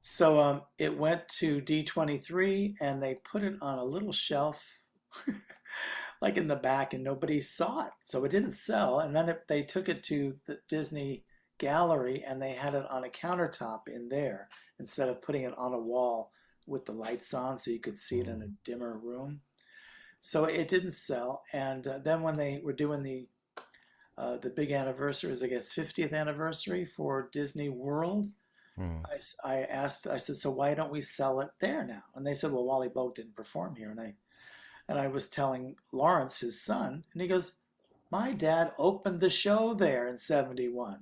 So it went to D23, and they put it on a little shelf like in the back, and nobody saw it. So it didn't sell, and then they took it to the Disney gallery, and they had it on a countertop in there instead of putting it on a wall with the lights on so you could see it in a dimmer room. So it didn't sell. And then when they were doing the big anniversary, I guess 50th anniversary for Disney World, I said, so why don't we sell it there now? And they said, well, Wally Bogue didn't perform here. And I was telling Lawrence, his son, and he goes, my dad opened the show there in 71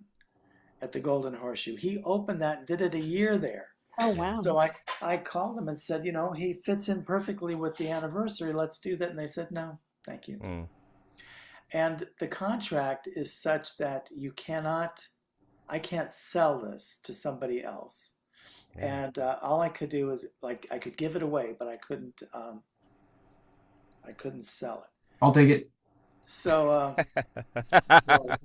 at the Golden Horseshoe. He opened that and did it a year there. Oh, wow. So I called them and said, he fits in perfectly with the anniversary. Let's do that. And they said, no, thank you. And the contract is such that I can't sell this to somebody else. And all I could do is I could give it away, but I couldn't sell it. I'll take it. So what,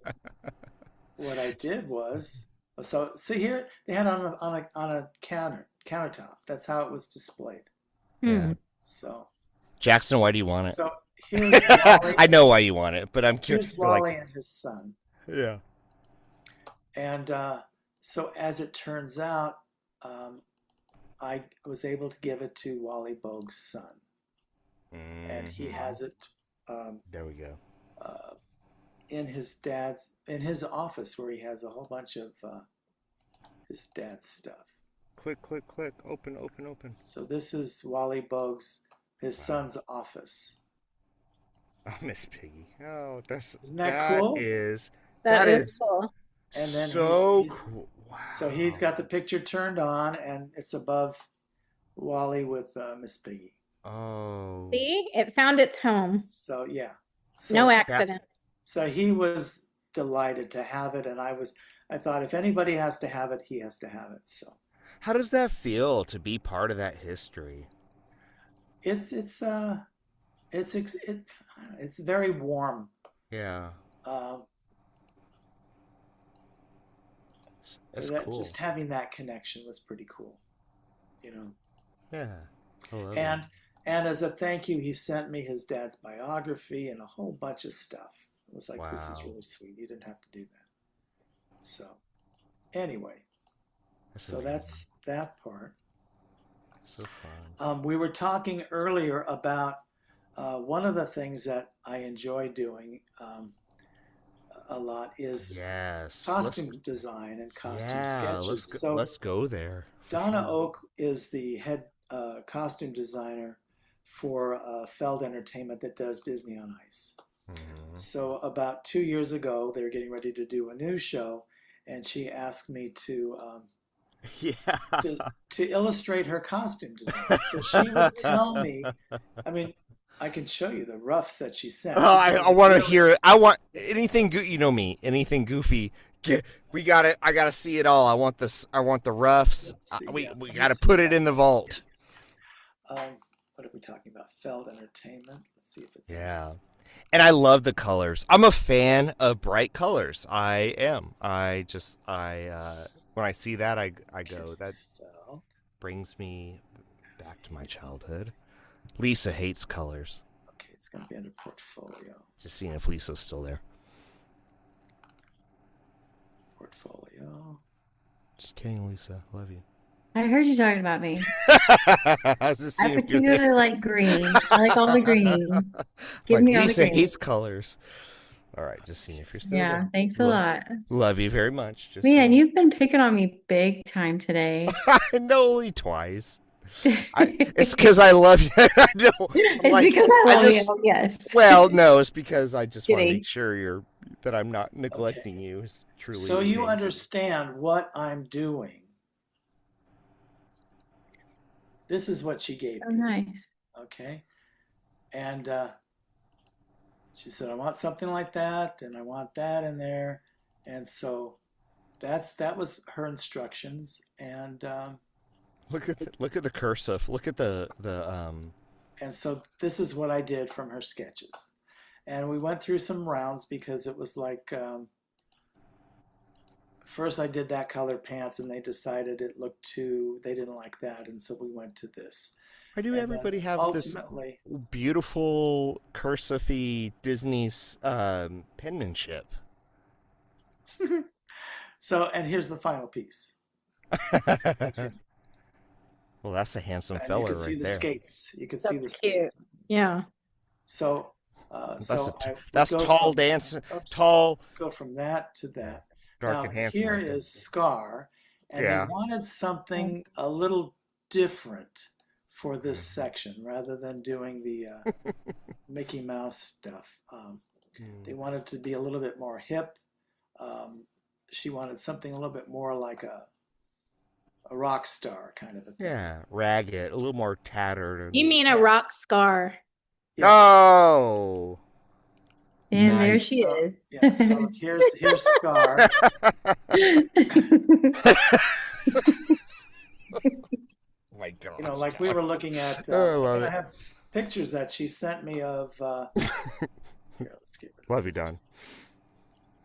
what I did was, so see here they had it on a countertop. That's how it was displayed. Yeah. So Jackson, why do you want it? so here's Wally. I know why you want it, but I'm curious. Here's Wally and his son. Yeah. And so as it turns out, I was able to give it to Wally Bogue's son, and he has it There we go. in his office where he has a whole bunch of his dad's stuff. Click, click, click. Open, open, open. So this is Wally Bogue's his son's office. Oh, Miss Piggy. Oh, Isn't that cool? That is cool. And then so cool. Wow. So he's got the picture turned on, and it's above Wally with Miss Piggy. Oh. See, it found its home. So yeah. So, No accidents. So he was delighted to have it, and I thought if anybody has to have it, he has to have it. So How does that feel to be part of that history? it's very warm. Yeah. That's cool. Just having that connection was pretty cool, you know. Yeah. I love And it. and as a thank you, he sent me his dad's biography and a whole bunch of stuff. It was like, this is Wow. really sweet. You didn't have to do that. So anyway, so amazing. that's that part. So fun. We were talking earlier about one of the things that I enjoy doing a lot is Yes. costume design and costume sketches. Let's go there. for Donna sure. Oak is the head costume designer for Feld Entertainment that does Disney on Ice. Mhm. So about 2 years ago, they were getting ready to do a new show, and she asked me to Yeah. to illustrate her costume design. So she would tell me, I mean, I can show you the roughs that she sent. Oh, I want to hear it. I want anything. You know me. Anything goofy. We got it. I got to see it all. I want this. I want the roughs. Let's see, We yeah, let me got to see put it that. in the vault. What are we talking about? Feld Entertainment. Let's see if it's Yeah. And I love the colors. I'm a fan of bright colors. I am. When I see that, I go, that Feld. brings me back to my childhood. Lisa hates colors. Okay, it's going to be under portfolio. Just seeing if Lisa's still there. Portfolio. Just kidding, Lisa. Love you. I heard you talking about me. I was just I seeing if you're there. particularly like green. I like all the green. Give Like me all the Lisa green. hates colors. All right, just seeing if you're still Yeah, there. thanks a lot. Love you very much. Just Man, saying. you've been picking on me big time today. No, only twice. It's because I love you. I know. It's Like, because I love just- you. Yes. Well, no, it's because I just want to Kidding. make sure that I'm not neglecting you. It's truly. So you amazing. understand what I'm doing. This is what she gave Oh, me. nice. Okay. And she said, I want something like that, and I want that in there. And so that was her instructions. And Look at the cursive. Look at the and so this is what I did from her sketches. And we went through some rounds because it was like first I did that color pants, and they decided it looked they didn't like that, and so we went to this. Why do And then everybody have this ultimately, beautiful cursive-y Disney's penmanship? so, and here's the final piece. Well, that's a handsome And fella you can see right the there. skates. You can see the That's cute. skates. Yeah. So, That's I would that's go tall from- dancing, oops, tall, Go from that to that. dark Now, and handsome. here like that. is Scar, and Yeah. they wanted something a little different for this Mm-hmm. section rather than doing the Mickey Mouse stuff. They wanted to be a little bit more hip. She wanted something a little bit more like a rock star kind of a thing. Yeah, ragged, a little more tattered. You mean a rock scar? Yeah. Oh. And there Nice. she So, is. yeah, so here's Scar. My God. You know, like we were looking at, Oh, I love I it. have pictures that she sent me of Here, let's get rid of Love you, this.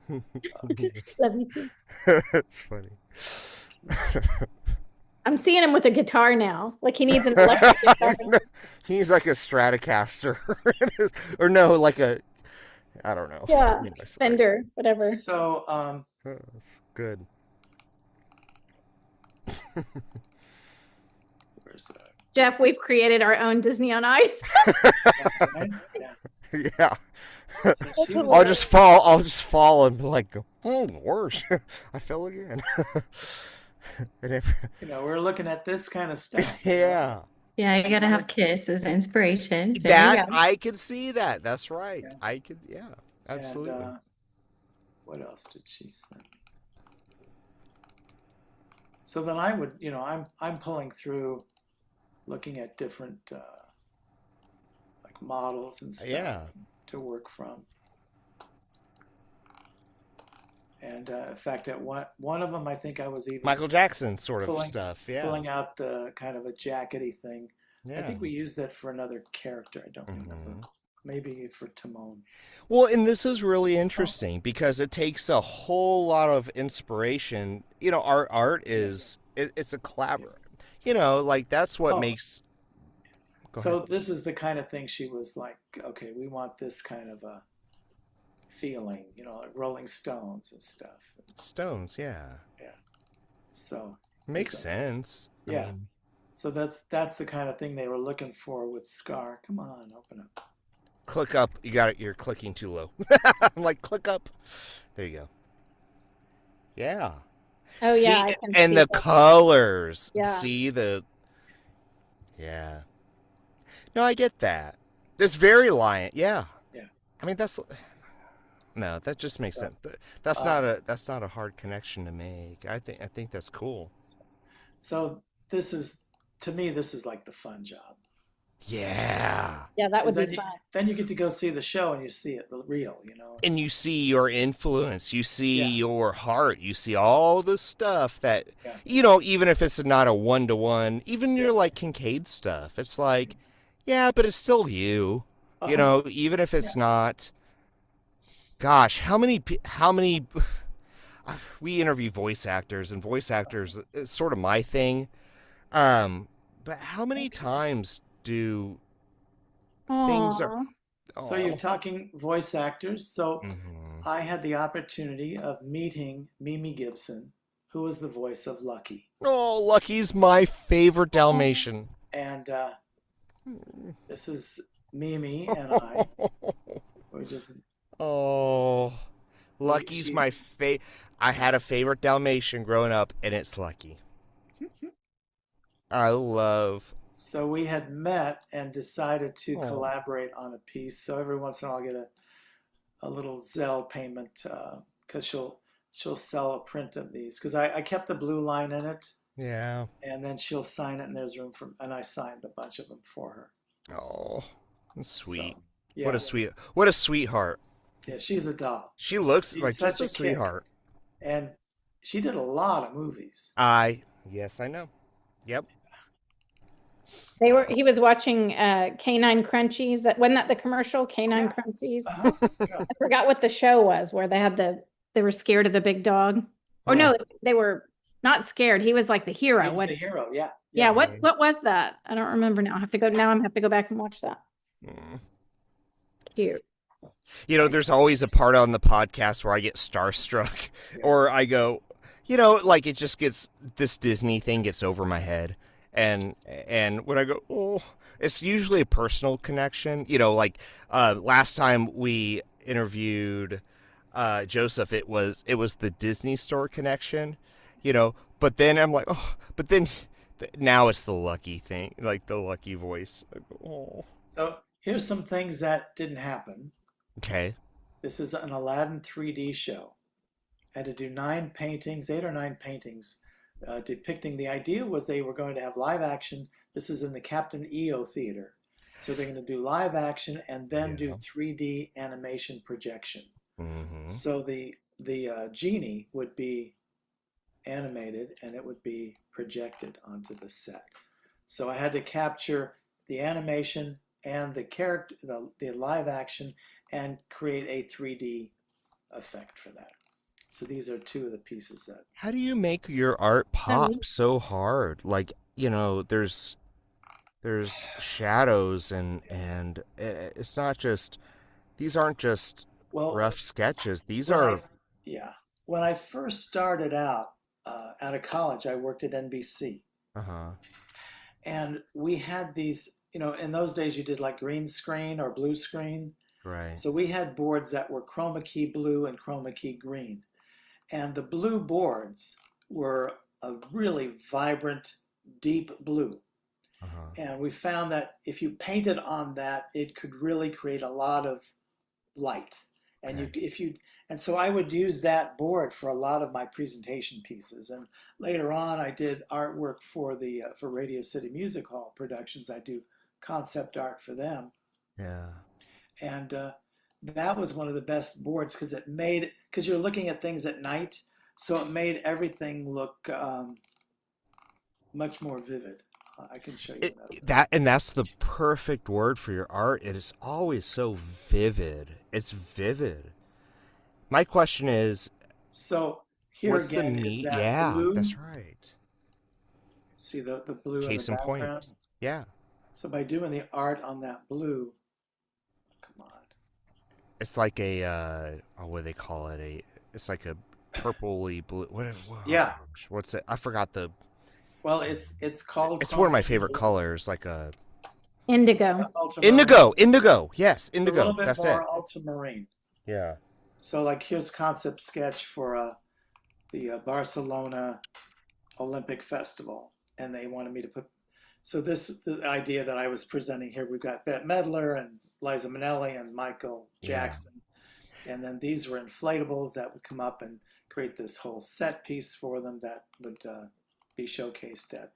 Don. Okay. Love you too. It's funny. I'm seeing him with a guitar now. Like he needs an electric guitar. He's like a Stratocaster. Or no, like a, I don't know. Yeah, Anyway, sorry. Fender, whatever. So, Oh, good. where's that? Jeff, we've created our own Disney on Ice. Right? Yeah. Yeah. So she was I'll just fall and be like, oh, worse. I fell again. And if, we're looking at this kind of stuff. yeah. Yeah, you gotta have Kiss as inspiration. There you That go. I could see that. That's right. Yeah. I could, yeah, absolutely. And, what else did she send me? So then I would, I'm pulling through, looking at different like models and stuff Yeah. to work from. And in fact, at one of them, I think I was even Michael Jackson sort of Pulling- stuff. Yeah. pulling out the kind of a jackety thing. Yeah. I think we used that for another character. I don't remember. Mhm. Maybe for Timon. Well, and this is really interesting because it takes a whole lot of inspiration. Our art it's a collaborative. Like that's what Oh. makes. Go So ahead. this is the kind of thing she was like, okay, we want this kind of a feeling, like Rolling Stones and stuff. Stones, yeah. So Makes So- sense. I Yeah. mean, so that's the kind of thing they were looking for with Scar. Come on, open up. click up. You got it. You're clicking too low. I'm like, click up. There you go. Yeah. Oh See, yeah, I can and see the that. colors. Yeah. See the. Yeah. No, I get that. It's very lion. Yeah. Yeah. I mean, that's. No, that just makes So, sense. That's not a hard connection to make. I think that's cool. So this is, to me, this is like the fun job. Yeah. Yeah, that 'Cause would then be you, fun. then you get to go see the show and you see it real, And you see your influence, you see Yeah. your heart, you see all the stuff that, Yeah. even if it's not a one-to-one, even your like Kincaid stuff, it's like, yeah, but it's still you, Uh-huh. even if it's not. Gosh, how many, we interview voice actors, and voice actors is sort of my thing. But how many times do things are. Aw. So you're talking voice actors. So Mhm. I had the opportunity of meeting Mimi Gibson, who was the voice of Lucky. Oh, Lucky's my favorite Dalmatian. And this is Mimi and I. We just Oh, Lucky's she- my I had a favorite Dalmatian growing up, and it's Lucky. I love. So we had met and decided to Aw. collaborate on a piece. So every once in a while, I'll get a little Zelle payment because she'll sell a print of these because I kept the blue line in it, Yeah. and then she'll sign it, and there's room for, and I signed a bunch of them for her. Oh, that's sweet. So, yeah, What a sweetheart. yeah, she's a doll, She looks She's like such just a a kid. sweetheart. and she did a lot of movies. Yes, I know. Yep. He was watching Canine Crunchies. Wasn't that the commercial? Canine Yeah. Crunchies. Uh-huh. Yeah. I forgot what the show was where they were scared of the big dog. Or no, they were not scared. He was like the hero. He was What? the hero. Yeah. Yeah, what was that? I don't remember now. I have to go back and watch that. Mm. Cute. There's always a part on the podcast where I get starstruck, Yeah. or I go, like it just gets, this Disney thing gets over my head. And when I go, oh, it's usually a personal connection. Like last time we interviewed Joseph, it was the Disney Store connection, But then I'm like, oh, but then now it's the Lucky thing, like the Lucky voice. I go, oh. So here's some things that didn't happen. Okay. This is an Aladdin 3D show. I had to do 8 or 9 paintings depicting. The idea was they were going to have live action. This is in the Captain EO Theater. So they're going to do live action and then do 3D animation projection. Mm-hmm. So the genie would be animated and it would be projected onto the set. So I had to capture the animation and the character, the live action, and create a 3D effect for that. So these are two of the pieces that. How do you make your art pop neat. so hard? Like, there's shadows and it's not just, these aren't just Well, rough sketches. These when are, when I first started out of college, I worked at NBC, uh-huh, and we had these. In those days, you did like green screen or blue screen. right. So we had boards that were chroma key blue and chroma key green, and the blue boards were a really vibrant, deep blue. Uh-huh. And we found that if you painted on that, it could really create a lot of light. And and so I would use that board for a lot of my presentation pieces. And later on, I did artwork for for Radio City Music Hall productions. I do concept art for them, Yeah. and that was one of the best boards because you're looking at things at night, so it made everything look much more vivid. I can show you That's the perfect word for your art. It is always so vivid. It's vivid. My question is, So here what's the again is meat? that Yeah, blue. that's right. See the blue in Case the in point. background. Yeah. So by doing the art on that blue, come on. It's like what do they call it? It's like a purpley blue. Yeah. What's it? I forgot the. Well, it's called. It's one of my chroma key favorite blue. colors, like a Indigo. Ultramarine. indigo. Yes, It's a indigo. little bit That's more it. ultramarine. Yeah. So like here's concept sketch for the Barcelona Olympic Festival, and they wanted me to put. So the idea that I was presenting here, we've got Bette Midler and Liza Minnelli and Michael Jackson, and then these were inflatables that would come up and create this whole set piece for them that would be showcased at.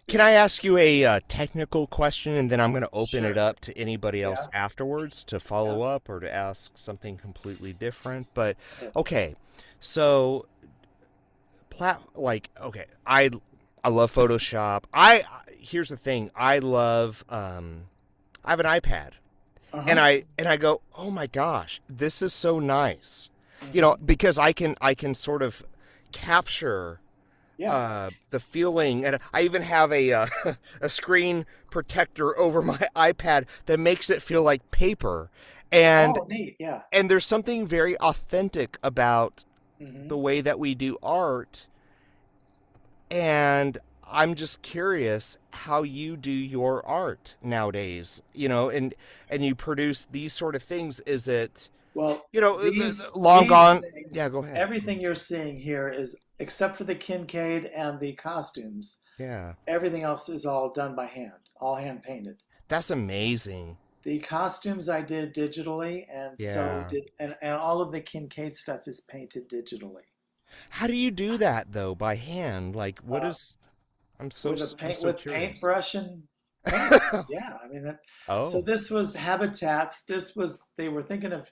Can I ask you a technical question, and then I'm going to open it Sure. up to anybody else afterwards to follow up or to ask something completely different? But okay, so I love Photoshop. Here's the thing. I love I have an iPad. Uh-huh. And I go, "Oh my gosh, this is so nice." Because I can sort of capture the feeling, and I even have a screen protector over my iPad that makes it feel like paper. And neat, yeah. and there's something very authentic about Mm-hmm. the way that we do art. And I'm just curious how you do your art nowadays, and you produce these sort of things. Is it, Well, the long gone? things, Yeah, go ahead. Everything you're seeing here is, except for the Kincaid and the costumes, Yeah. everything else is all done by hand, all hand painted. That's amazing. The costumes I did digitally, and and all of the Kincaid stuff is painted digitally. How do you do that though? By hand? Like, what is? I'm so with curious. paintbrush and paint. Yeah, I mean that. Oh. So this was habitats. They were thinking of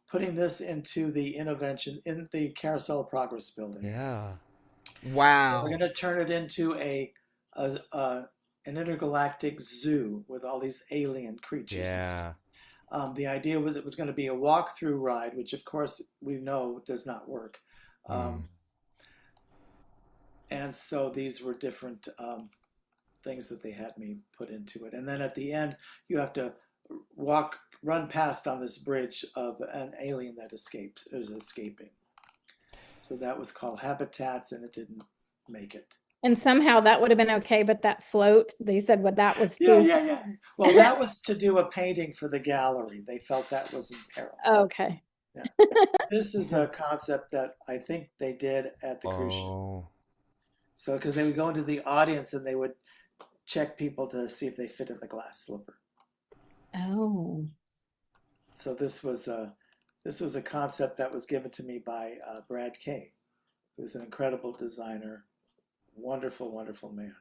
putting this into the intervention in the Carousel of Progress building. Yeah. Wow. We're going to turn it into an intergalactic zoo with all these alien creatures. Yeah. And stuff. The idea was it was going to be a walk-through ride, which of course we know does not work. And so these were different things that they had me put into it. And then at the end, you have to run past on this bridge of an alien that is escaping. So that was called Habitats, and it didn't make it. And somehow that would have been okay, but that float, they said that was too. Yeah. Well, that was to do a painting for the gallery. They felt that was in peril. Okay. Yeah. This is a concept that I think they did at the cruise ship. Oh. So, because they would go into the audience and they would check people to see if they fit in the glass slipper. Oh. So this was a concept that was given to me by Brad Kay, who's an incredible designer, wonderful, wonderful man.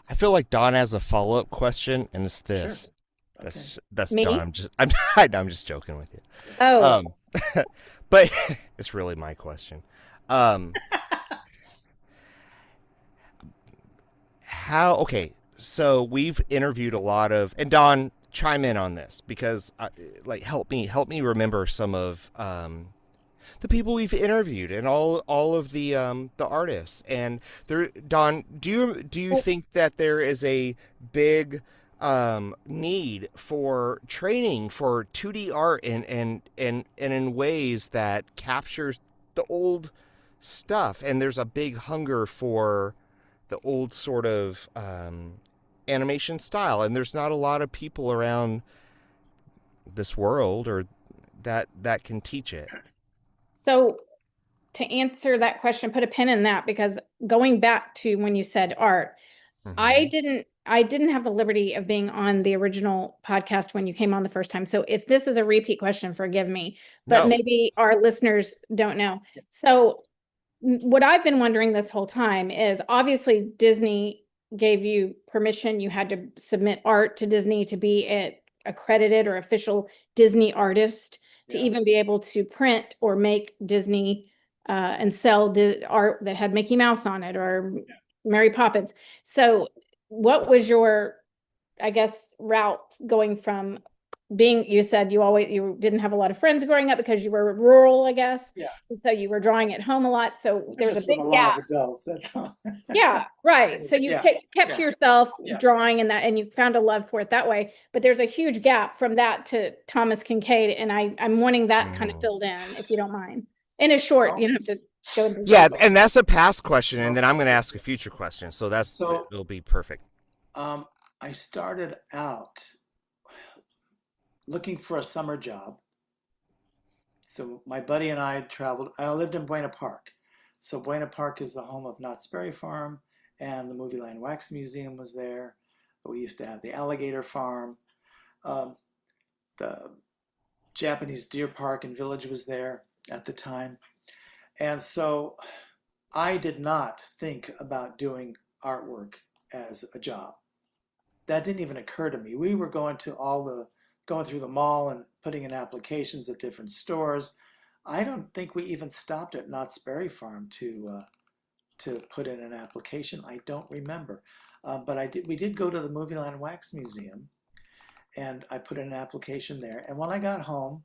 I feel like Don has a follow-up question, and it's this. Sure. That's Me? Don. I'm just joking with you. Oh. But it's really my question. Okay, so we've interviewed a lot of, and Don, chime in on this because like help me remember some of the people we've interviewed and all of the artists. And there, Don, do you think that there is a big need for training for 2D art and in ways that captures the old stuff, and there's a big hunger for the old sort of animation style, and there's not a lot of people around this world or that can teach it. So to answer that question, put a pin in that, because going back to when you said art, I didn't have the liberty of being on the original podcast when you came on the first time. So if this is a repeat question, forgive me, but No. maybe our listeners don't know. So what I've been wondering this whole time is, obviously Disney gave you permission. You had to submit art to Disney to be an accredited or official Disney artist, to even be able to print or make Disney and sell art that had Mickey Mouse on it or Mary Poppins. So what was your, I guess, route going from being, you said you didn't have a lot of friends growing up because you were rural, I guess. Yeah. And so you were drawing at home a lot. So there's Just a big with a lot gap. of adults, that's all. Yeah, right. So you kept to yourself drawing and you found a love for it that way. But there's a huge gap from that to Thomas Kincaid, and I'm wanting that kind of filled in, if you don't mind. In a short, you don't have to go into and that's a past question, and then I'm going to ask a future question. So it'll be perfect. I started out looking for a summer job. So my buddy and I had traveled. I lived in Buena Park. So Buena Park is the home of Knott's Berry Farm, and the Movie Land Wax Museum was there. We used to have the alligator farm. The Japanese Deer Park and Village was there at the time. And so I did not think about doing artwork as a job. That didn't even occur to me. We were going through the mall and putting in applications at different stores. I don't think we even stopped at Knott's Berry Farm to put in an application. I don't remember. But we did go to the Movie Land Wax Museum, and I put in an application there. And when I got home,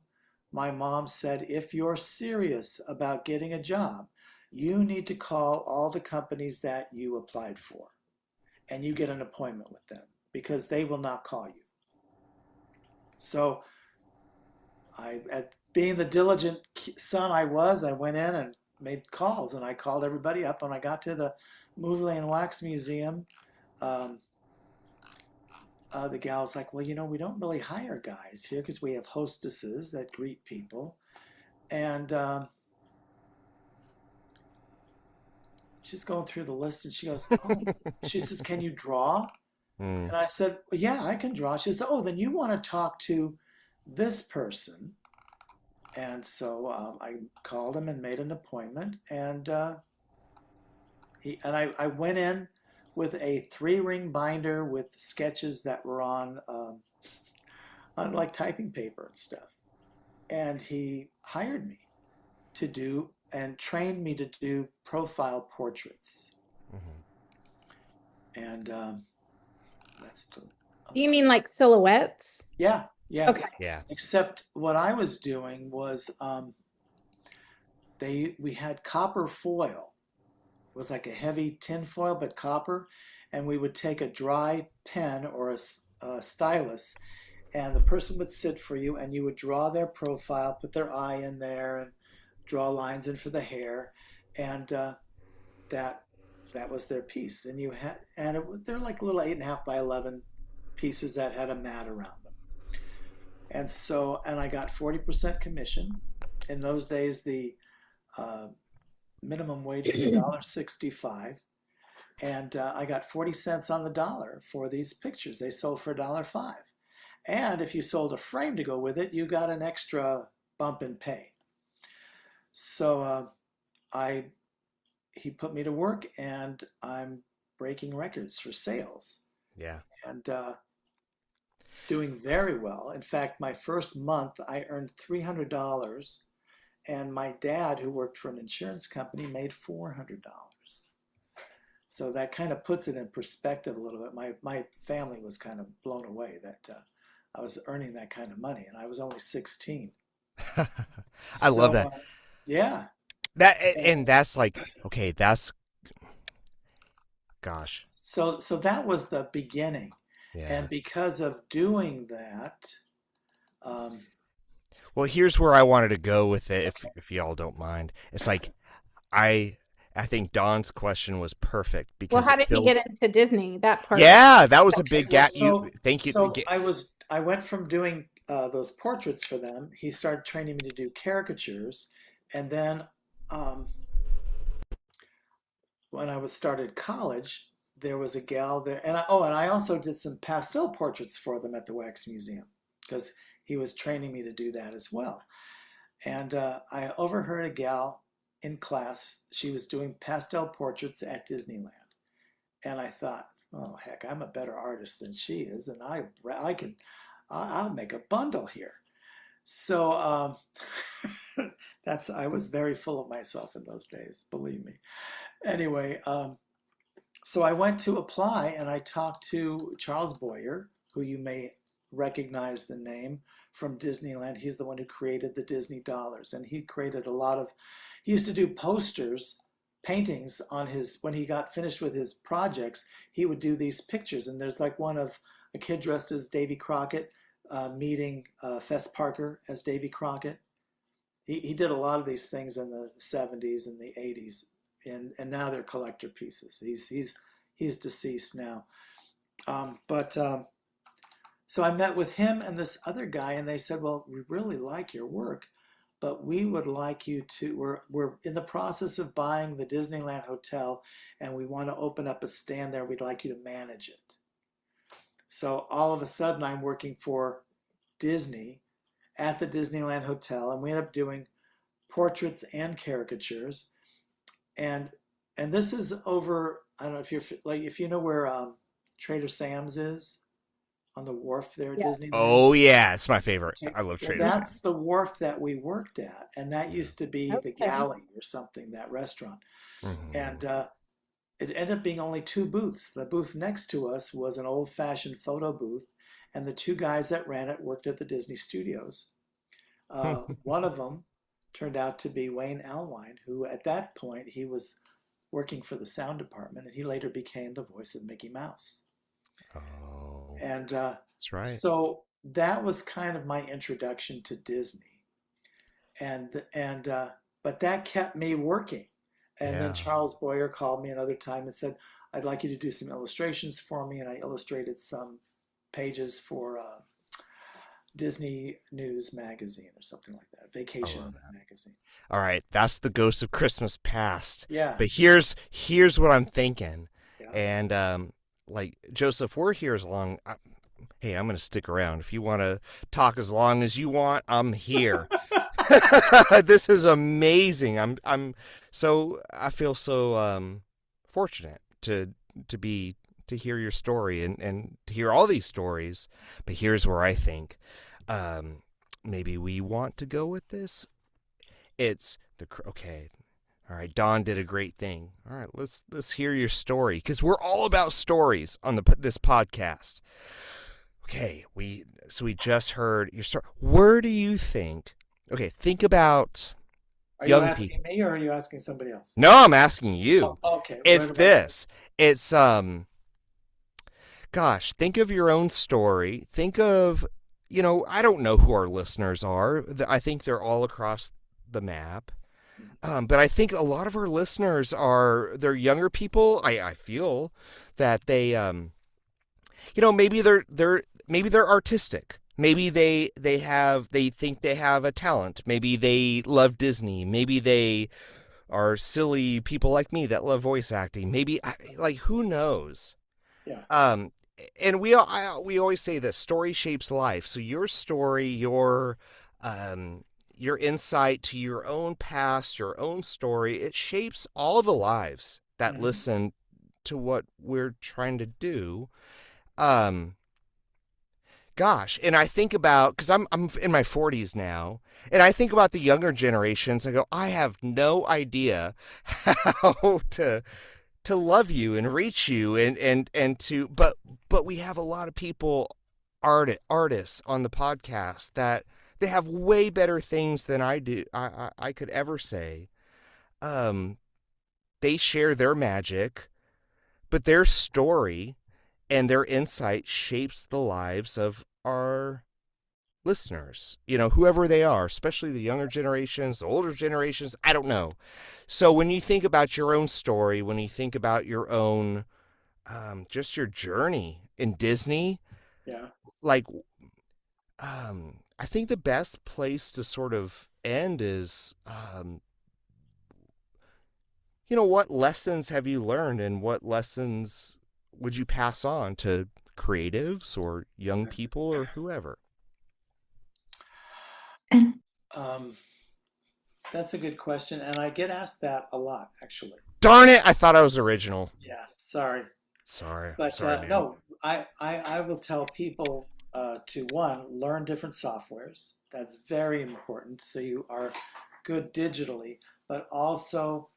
my mom said, if you're serious about getting a job, you need to call all the companies that you applied for, and you get an appointment with them, because they will not call you. So being the diligent son I was, I went in and made calls, and I called everybody up. When I got to the Movie Land Wax Museum, the gal was like, well, we don't really hire guys here because we have hostesses that greet people. And she's going through the list, and she goes, oh, she says, can you draw? And I said, well, yeah, I can draw. She said, oh, then you want to talk to this person. And so I called him and made an appointment. And I went in with a 3-ring binder with sketches that were on like typing paper and stuff. And he hired me to do and trained me to do profile portraits. And do you mean like silhouettes? Yeah. Okay. Yeah. Except what I was doing was we had copper foil. It was like a heavy tin foil, but copper, and we would take a dry pen or a stylus, and the person would sit for you, and you would draw their profile, put their eye in there, and draw lines in for the hair, and that was their piece. And they're like little 8.5 by 11 pieces that had a mat around them. And so, and I got 40% commission. In those days, the minimum wage was $1.65, and I got 40 cents on the dollar for these pictures. They sold for $1.05, and if you sold a frame to go with it, you got an extra bump in pay. So he put me to work, and I'm breaking records for sales. Yeah. And doing very well. In fact, my first month I earned $300, and my dad, who worked for an insurance company, made $400. So that kind of puts it in perspective a little bit. My family was kind of blown away that I was earning that kind of money, and I was only 16. I love So that. yeah, And that's like, okay, that's, gosh, so that was the beginning, yeah. and because of doing that, um, Well, here's where I wanted to go with it, if y'all don't mind. It's like I think Don's question was perfect Well, because how it did you filled. get into Disney? That part. Yeah, that was a big well, gap. You thank you. so I went from doing those portraits for them. He started training me to do caricatures, and then um, when I was started college, there was a gal there, and I also did some pastel portraits for them at the Wax Museum because he was training me to do that as well. And I overheard a gal in class. She was doing pastel portraits at Disneyland, and I thought, oh heck, I'm a better artist than she is, and I can I'll make a bundle here. So I was very full of myself in those days, believe me. Anyway, so I went to apply and I talked to Charles Boyer, who you may recognize the name from Disneyland. He's the one who created the Disney dollars, and he created he used to do posters, paintings on when he got finished with his projects, he would do these pictures. And there's like one of a kid dressed as Davy Crockett meeting Fess Parker as Davy Crockett. He did a lot of these things in the 70s and the 80s. And now they're collector pieces. He's deceased now. So I met with him and this other guy, and they said, well, we really like your work, but we would like you to, we're in the process of buying the Disneyland Hotel, and we want to open up a stand there. We'd like you to manage it. So all of a sudden I'm working for Disney at the Disneyland Hotel, and we end up doing portraits and caricatures. And this is over, I don't know if you know where Trader Sam's is on the wharf there at Yeah. Disneyland. Oh yeah, it's my favorite. Okay. I love Well, Trader that's Sam's. the wharf that we worked at, and that used to be the Okay. galley or something, that restaurant. Mhm. And it ended up being only two booths. The booth next to us was an old-fashioned photo booth, and the two guys that ran it worked at the Disney Studios. One of them turned out to be Wayne Allwine, who at that point he was working for the sound department, and he later became the voice of Mickey Mouse. Oh, And that's right. so that was kind of my introduction to Disney, but that kept me working. And then Yeah. Charles Boyer called me another time and said, I'd like you to do some illustrations for me, and I illustrated some pages for Disney News Magazine or something like that, Vacation Magazine. All right, that's the ghost of Christmas past. Yeah. But here's what I'm thinking. Yeah. And like Joseph, we're here as long. Hey, I'm gonna stick around. If you want to talk as long as you want, I'm here. This is amazing. I feel so fortunate to hear your story and to hear all these stories. But here's where I think maybe we want to go with this. It's okay. All right, Don did a great thing. All right, let's hear your story, because we're all about stories on this podcast. Okay, we just heard your story. Where do you think? Okay, think about Are young you asking people. me or are you asking somebody else? No, I'm asking you. Oh, okay. It's What about this. It's gosh, think of your own story. Think of, I don't know who our listeners are. I think they're all across the map. But I think a lot of our listeners they're younger people. I feel that they maybe they're artistic. Maybe they think they have a talent. Maybe they love Disney. Maybe they are silly people like me that love voice acting. Maybe who knows? Yeah. And we always say this: story shapes life. So your story, your insight to your own past, your own story, it shapes all the lives that listen to what we're trying to do. Gosh, and I think about, because I'm in my 40s now, and I think about the younger generations. I go, I have no idea how to love you and reach you and to, but we have a lot of people artists on the podcast that they have way better things than I do. I could ever say. They share their magic, but their story and their insight shapes the lives of our listeners, whoever they are, especially the younger generations, the older generations, I don't know. So when you think about your own story, when you think about your own, just your journey in Disney, Yeah. like, I think the best place to sort of end is, what lessons have you learned and what lessons would you pass on to creatives or young people or whoever? That's a good question, and I get asked that a lot, actually. Darn it! I thought I was original. Yeah, sorry. But man. no, I will tell people to, one, learn different softwares. That's very important, so you are good digitally, but also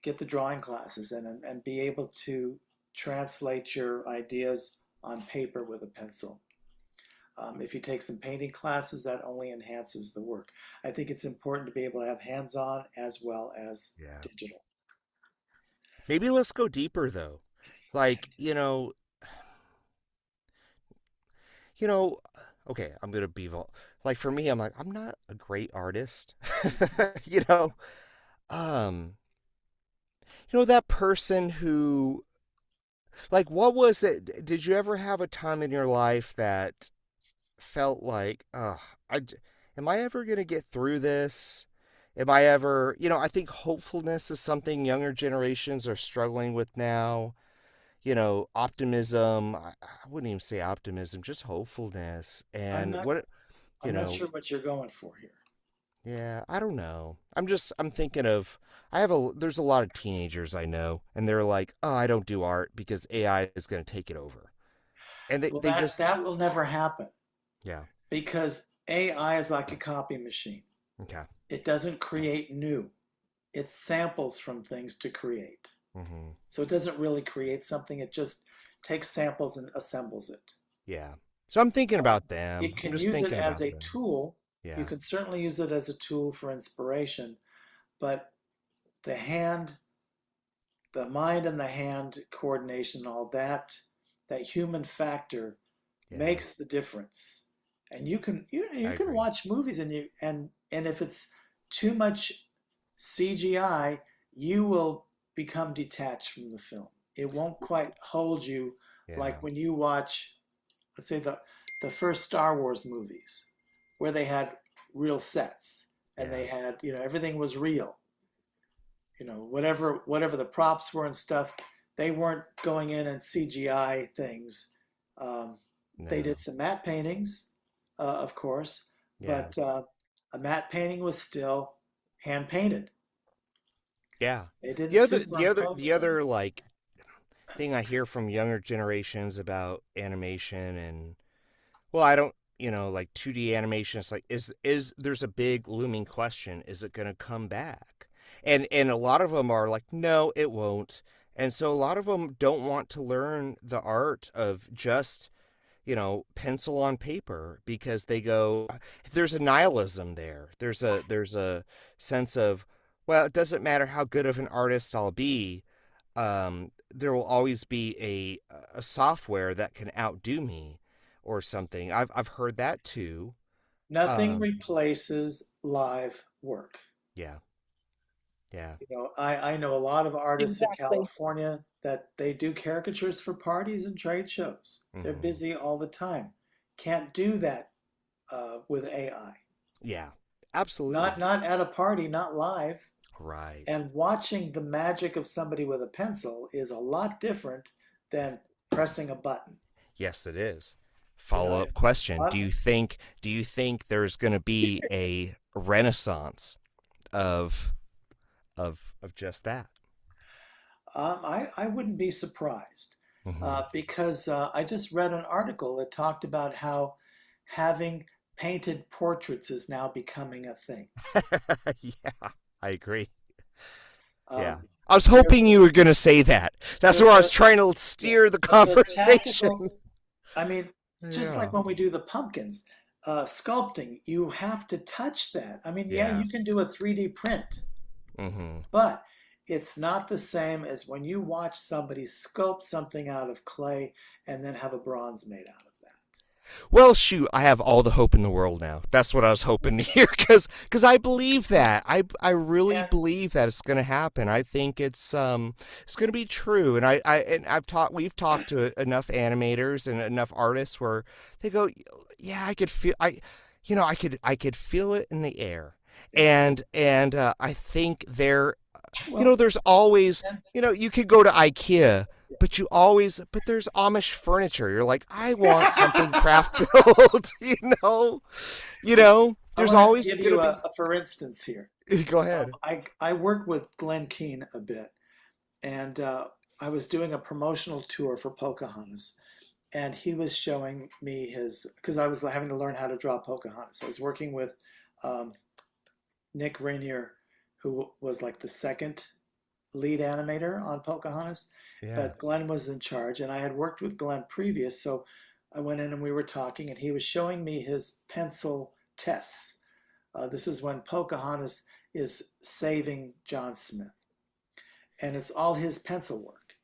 get the drawing classes and be able to translate your ideas on paper with a pencil. If you take some painting classes, that only enhances the work. I think it's important to be able to have hands-on as well as digital. Maybe let's go deeper though. Like, okay, I'm going to be like, for me, I'm like, I'm not a great artist. That person who, like, what was it? Did you ever have a time in your life that felt like, am I ever going to get through this? Am I ever, I think hopefulness is something younger generations are struggling with now. Optimism, I wouldn't even say optimism, just hopefulness. And I'm not sure what you're going for here. Yeah, I don't know. I'm thinking of, there's a lot of teenagers I know, and they're like, oh, I don't do art because AI is going to take it over. And that will never happen. Yeah. Because AI is like a copy machine. Okay. It doesn't create new. It samples from things to create. Mm-hmm. So it doesn't really create something. It just takes samples and assembles it. Yeah. So I'm thinking about them. You can use it as a tool. Yeah. You can certainly use it as a tool for inspiration, but the mind and the hand coordination, all that human factor makes the difference. And you can watch movies and if it's too much CGI, you will become detached from the film. It won't quite hold you like when you watch, let's say the first Star Wars movies, where they had real sets and they had, everything was real. Whatever the props were and stuff, they weren't going in and CGI things. No. They did some matte paintings, of course, but a matte painting was still hand painted. Yeah. They didn't the other like thing I hear from younger generations about animation and, well, I don't, like 2D animation, it's like, is there's a big looming question. Is it going to come back? And a lot of them are like, no, it won't. And so a lot of them don't want to learn the art of just, pencil on paper, because they go, there's a nihilism there. There's a sense of, well, it doesn't matter how good of an artist I'll be. There will always be a software that can outdo me or something. I've heard that too. Nothing replaces live work. Yeah. Yeah. I know a lot of artists in California that they do caricatures for parties and trade shows. Mm-hmm. They're busy all the time. Can't do that with AI. Yeah, absolutely. Not at a party, not live. Right. And watching the magic of somebody with a pencil is a lot different than pressing a button. Yes, it is. Follow-up question. Do you think there's going to be a renaissance of just that? I wouldn't be surprised, because I just read an article that talked about how having painted portraits is now becoming a thing. Yeah, I agree. Yeah. I was hoping you were going to say that. That's where I was trying to steer the conversation. I mean, Just like Yeah. when we do the pumpkins, sculpting, you have to touch that. I mean, yeah, Yeah. you can do a 3D print, Mm-hmm. but it's not the same as when you watch somebody sculpt something out of clay and then have a bronze made out of that. Well, shoot, I have all the hope in the world now. That's what I was hoping to hear, because I believe that. I really And believe that it's going to happen. I think it's going to be true. And we've talked to enough animators and enough artists where they go, yeah, I could feel I could feel it in the air. And I think well, there's always, and you could go to IKEA, but there's Amish furniture. You're like, I want something craft built, I there's want to always give going to you be. a for instance here. Go ahead. I worked with Glenn Keane a bit, and I was doing a promotional tour for Pocahontas, and he was showing me because I was having to learn how to draw Pocahontas. I was working with um, Nick Rainier, who was like the second lead animator on Pocahontas, Yeah. but Glenn was in charge, and I had worked with Glenn previous, so I went in and we were talking, and he was showing me his pencil tests. This is when Pocahontas is saving John Smith, and it's all his pencil work.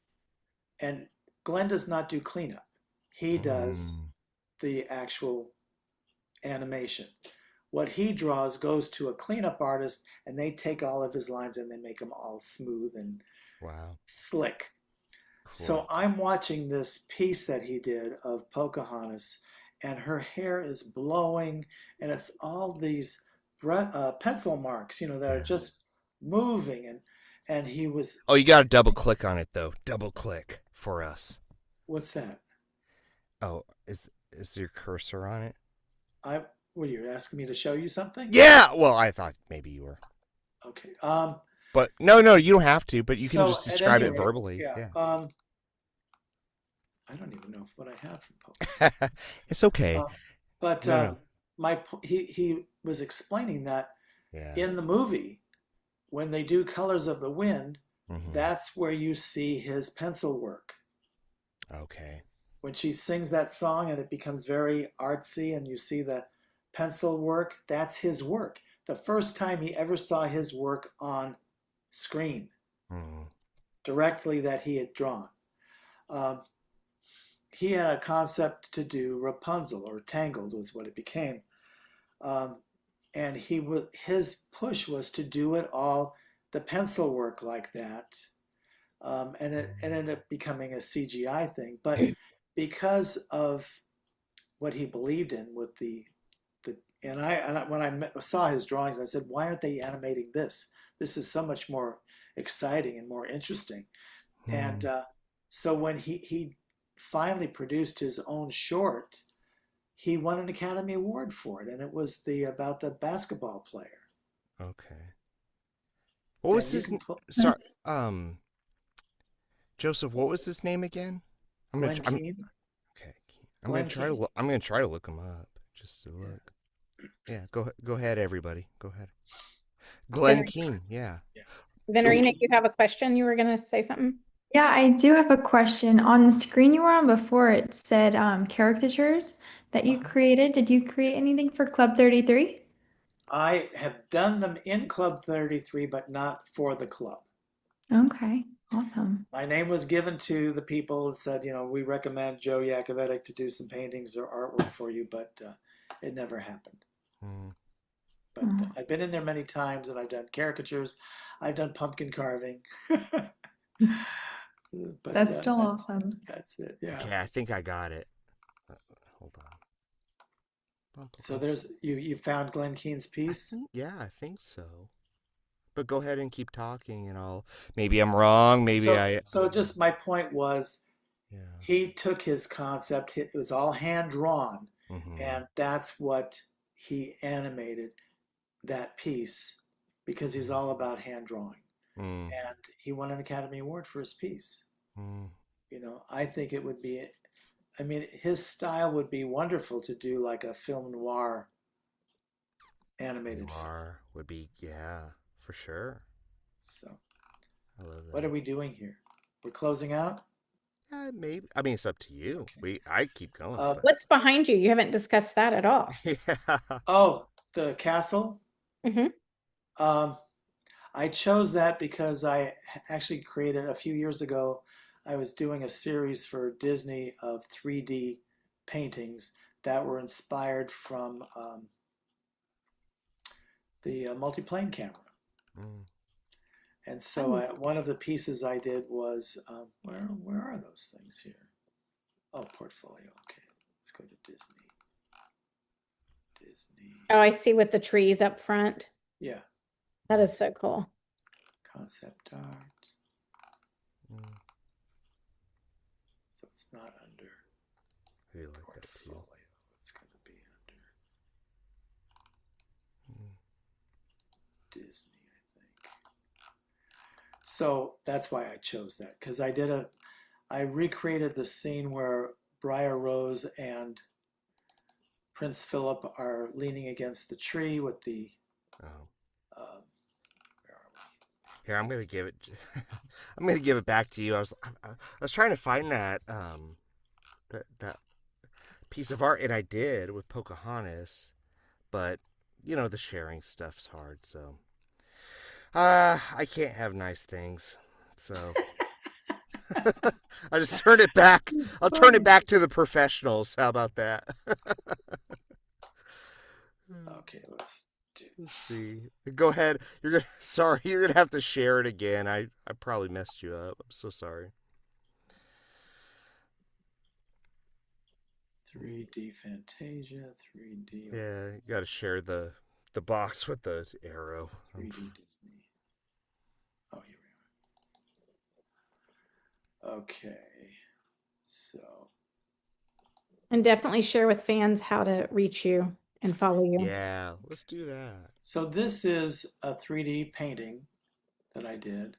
And Glenn does not do cleanup; he does Mm, the actual animation. What he draws goes to a cleanup artist, and they take all of his lines and they make them all smooth and wow. slick. Cool. So I'm watching this piece that he did of Pocahontas, and her hair is blowing, and it's all these pencil marks, that are Yeah. just moving. And he was, Oh, you got to double click on it though. Double click for us. what's that? Oh, is your cursor on it? I What are you asking me to show you something? Yeah. Well, I thought maybe you were. Okay. But no, you don't have to. But you can So just at describe any it rate, verbally. yeah. Yeah. I don't even know what I have from Pocahontas. It's okay. Uh, but No, no. he was explaining that Yeah. in the movie, when they do Colors of the Wind, Mm-hmm. that's where you see his pencil work. Okay. When she sings that song and it becomes very artsy and you see the pencil work, that's his work. The first time he ever saw his work on screen, Mm-hmm. directly that he had drawn. Um, he had a concept to do Rapunzel, or Tangled was what it became. Um, and his push was to do it all the pencil work like that, and it ended up becoming a CGI thing. But because of what he believed in with when I saw his drawings, I said, why aren't they animating this? This is so much more exciting and more interesting. And Mm-hmm. so when he finally produced his own short, he won an Academy Award for it, and it was about the basketball player. Okay. What was And you his? can put Sorry, Joseph. What was his name again? I'm gonna. Glenn I'm Keane. okay. Glenn Keane. I'm gonna try to look him up just to Yeah. look. Yeah. Go ahead, everybody. Go ahead. Glenn Keane. Yeah. Yeah. Venerina, you have a question? You were going to say something? Yeah, I do have a question. On the screen you were on before, it said caricatures that you created. Did you create anything for Club 33? I have done them in Club 33, but not for the club. Okay, awesome. My name was given to the people that said, we recommend Joe Yakovetic to do some paintings or artwork for you, but it never happened. Mm. But Oh, I've been in there many times, and I've done caricatures. I've done pumpkin carving. But that's still awesome. that's it. Yeah. Okay. I think I got it. Hold on. So there's you found Glenn Keane's piece. Yeah, I think so. But go ahead and keep talking, and maybe I'm wrong. Maybe So just my point was, Yeah. he took his concept. It was all hand drawn, Mm-hmm. and that's what he animated that piece, because he's all about hand drawing. Mm. And he won an Academy Award for his piece. Mm. I think it would be, his style would be wonderful to do like a film noir animated film. Noir would be, yeah, for sure. So I love that. what are we doing here? We're closing out? Maybe. I mean, it's up to you. I keep going, but What's behind you? You haven't discussed that at all. yeah. Oh, the castle. Hmm. Um, I chose that because I actually created a few years ago. I was doing a series for Disney of 3D paintings that were inspired from the multiplane camera. Mm. And so one of the pieces I did was where are those things here? Oh, portfolio. Okay, let's go to Disney. Disney. Oh, I see with the trees up front. Yeah, That is so cool. concept art. Mm. So it's not under I really like that too. portfolio. It's going to be under Mm. Disney, I think. So that's why I chose that, because I recreated the scene where Briar Rose and Prince Philip are leaning against the tree with the Oh. where are we? Here, I'm gonna give it. I'm gonna give it back to you. I was trying to find that that piece of art, and I did with Pocahontas, but the sharing stuff's hard, so I can't have nice things, so I just turn it back. I'll turn it back to the professionals. How about that? Okay, let's do Let's this. see. Go ahead. Sorry, you're gonna have to share it again. I probably messed you up. I'm so sorry. 3D Fantasia, 3D, Yeah, you gotta share the box with the arrow. 3D Disney. Oh, here we are. Okay, so And definitely share with fans how to reach you and follow you. Yeah, let's do that. this is a 3D painting that I did.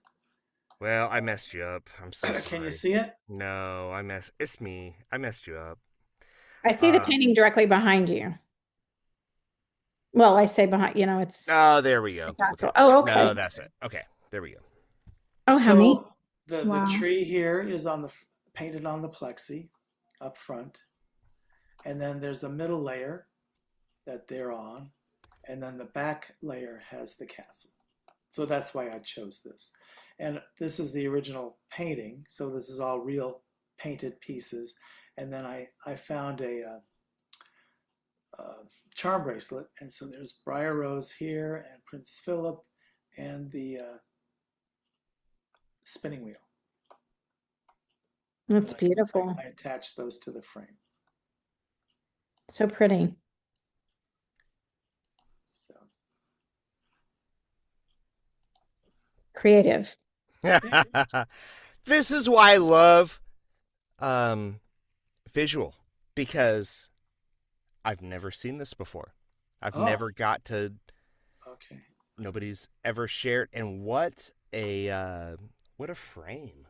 Well, I messed you up. I'm so sorry. Can you see it? No, it's me. I messed you up. I see the painting directly behind you. Well, I say behind, it's Oh, there we go. castle. Oh, okay. No, that's it. Okay, there we go. Oh, how neat. The Wow. tree here is painted on the plexi up front, and then there's a middle layer that they're on, and then the back layer has the castle. So that's why I chose this. And this is the original painting, so this is all real painted pieces. And then I found a charm bracelet, and so there's Briar Rose here, and Prince Philip, and the spinning wheel. That's beautiful. I attached those to the frame. So pretty. So Creative. This is why I love visual, because I've never seen this before. I've never got to. Okay. Nobody's ever shared, and what a frame.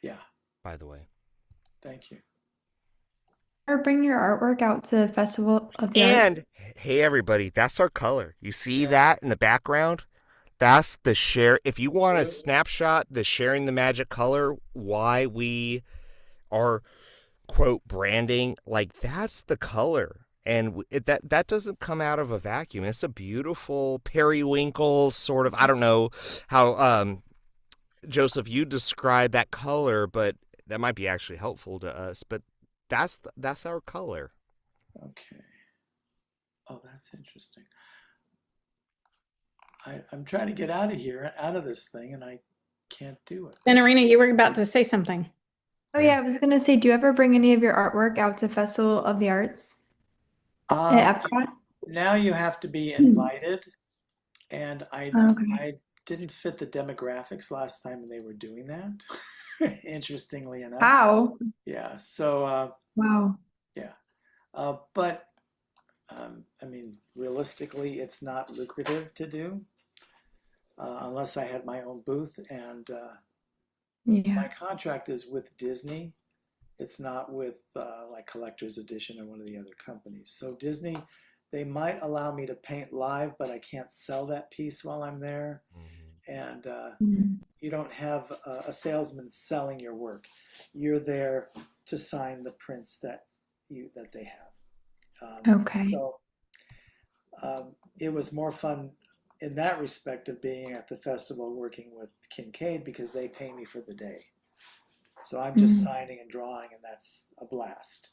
Yeah. By the way. Thank you. Or bring your artwork out to the Festival of the Arts. And hey, everybody, that's our color. You see that in the background? That's the share. If you want a snapshot, the sharing the magic color, why we are, quote, branding, like that's the color. And that doesn't come out of a vacuum. It's a beautiful periwinkle sort of, I don't know how, Joseph, you describe that color, but that might be actually helpful to us. But that's our color. Okay. Oh, that's interesting. I'm trying to get out of this thing, and I can't do it. Then, Arena, you were about to say something. Oh yeah, I was gonna say, do you ever bring any of your artwork out to Festival of the Arts at Epcot? Now you have to be invited, and Okay. I didn't fit the demographics last time they were doing that. Interestingly enough. Wow. Yeah. So Wow. yeah, but I mean, realistically, it's not lucrative to do unless I had my own booth, and Yeah. my contract is with Disney. It's not with like Collector's Edition or one of the other companies. So Disney, they might allow me to paint live, but I can't sell that piece while I'm there. and Mhm. you don't have a salesman selling your work. You're there to sign the prints that they have. Okay. So it was more fun in that respect of being at the festival working with Kincaid because they pay me for the day. So I'm just signing and drawing, and that's a blast.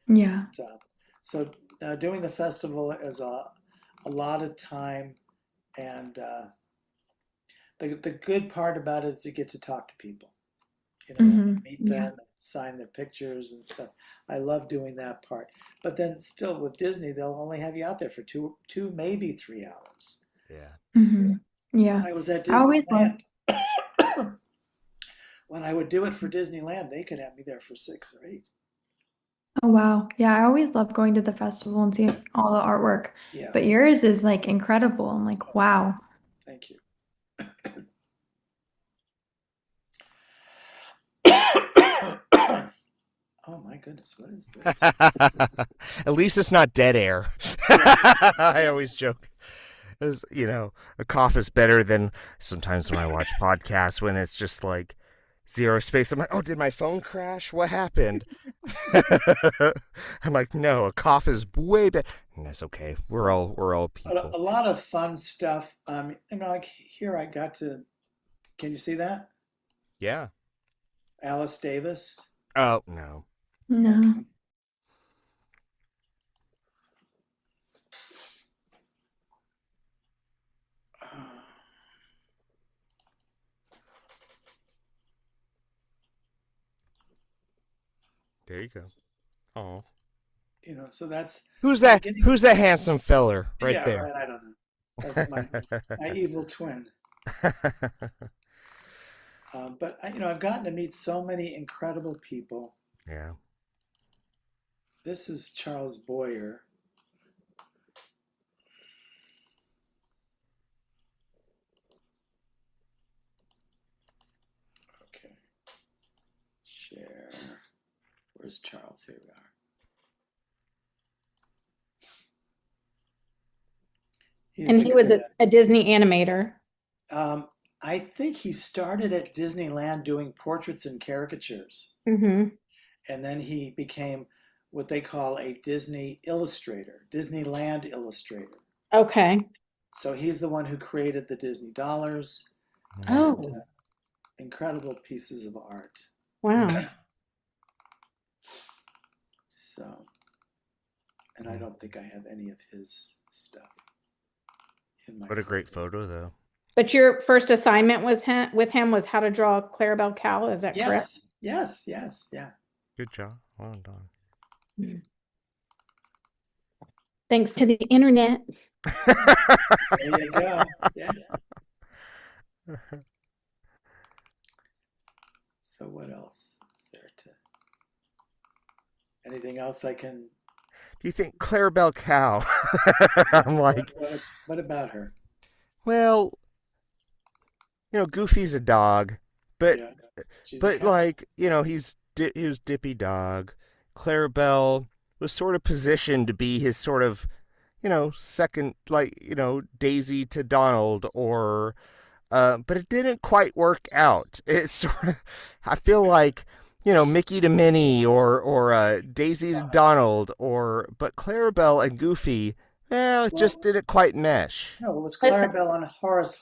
Yeah. So doing the festival is a lot of time, and the good part about it is you get to talk to people, and meet Yeah. them, and sign their pictures and stuff. I love doing that part. But then still with Disney, they'll only have you out there for two maybe 3 hours. Yeah. Yeah. When I was at I always love. Disneyland, when I would do it for Disneyland, they could have me there for 6 or 8. Oh, wow. Yeah, I always love going to the festival and seeing all the artwork. Yeah, But yours is like incredible. I'm like, wow. thank you. Oh my goodness, what is this? At least it's not dead air. I always joke. As, a cough is better than sometimes when I watch podcasts when it's just like zero space. I'm like, oh, did my phone crash? What happened? I'm like, no, a cough is way better. And that's okay. We're all people. A lot of fun stuff. Like here I got to, can you see that? Yeah. Alice Davis. Oh, no. No. There you go. Oh. So that's Who's that? Who's that handsome feller right yeah, there? right, I don't know. That's my evil twin. But I've gotten to meet so many incredible people. Yeah. This is Charles Boyer. Okay. Share. Where's Charles? Here we are. And he was a Disney animator. I think he started at Disneyland doing portraits and caricatures. Mm-hmm. And then he became what they call a Disney illustrator, Disneyland illustrator. Okay. So he's the one who created the Disney dollars. Oh. And, incredible pieces of art. Wow. So, and I don't think I have any of his stuff in my. What a great photo, though. But your first assignment with him was how to draw a Clarabelle cow. Is that correct? Yes, yeah. Good job. Well done. Thanks to the internet. There you go. Yeah. So what else is there to? Anything else I can? Do you think Clarabelle cow? I'm like, what about her? Well, Goofy's a dog, but yeah, like, he was Dippy Dog. Clarabelle was sort of positioned to be his sort of, second, like, Daisy to Donald, or but it didn't quite work out. It's sort of, I feel like, Mickey to Minnie, or Daisy to Donald, but Clarabelle and Goofy, it just didn't quite mesh. No, it was Clarabelle on Horse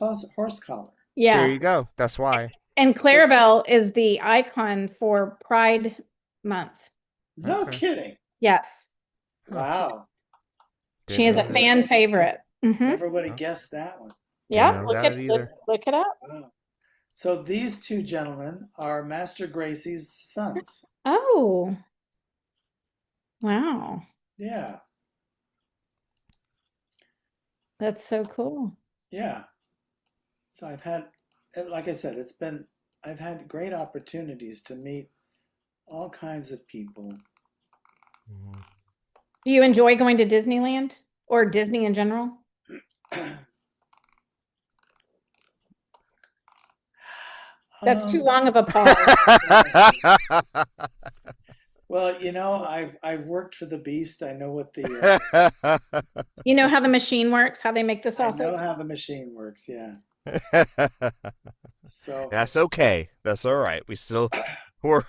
Collar. Yeah. There you go. That's why. And Clarabelle is the icon for Pride Month. No kidding. Yes. Wow. She is a fan favorite. Mm-hmm. Never would have guessed that one. Yeah, look it up. Wow. So these two gentlemen are Master Gracie's sons. Oh. Wow. Yeah. That's so cool. Yeah. So I've had, like I said, I've had great opportunities to meet all kinds of people. Do you enjoy going to Disneyland or Disney in general? That's too long of a pause. Well, I've worked for the Beast. I know what the. You know how the machine works, how they make the sausage? I know how the machine works. Yeah. So, That's okay. That's all right. We're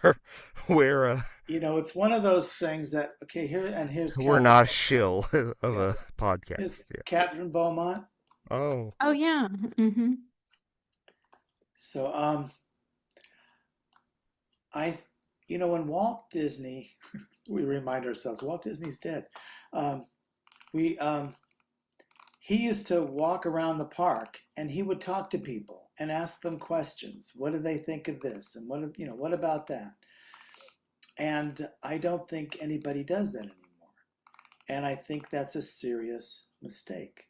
we're it's one of those things that, okay, here's we're Catherine. not a shill of Yeah. a podcast. Here's Yeah. Catherine Beaumont. Oh. Oh, yeah. Mm-hmm. So, when Walt Disney, we remind ourselves, Walt Disney's dead. Um, we, he used to walk around the park and he would talk to people and ask them questions. What do they think of this? And what about that? And I don't think anybody does that anymore. And I think that's a serious mistake.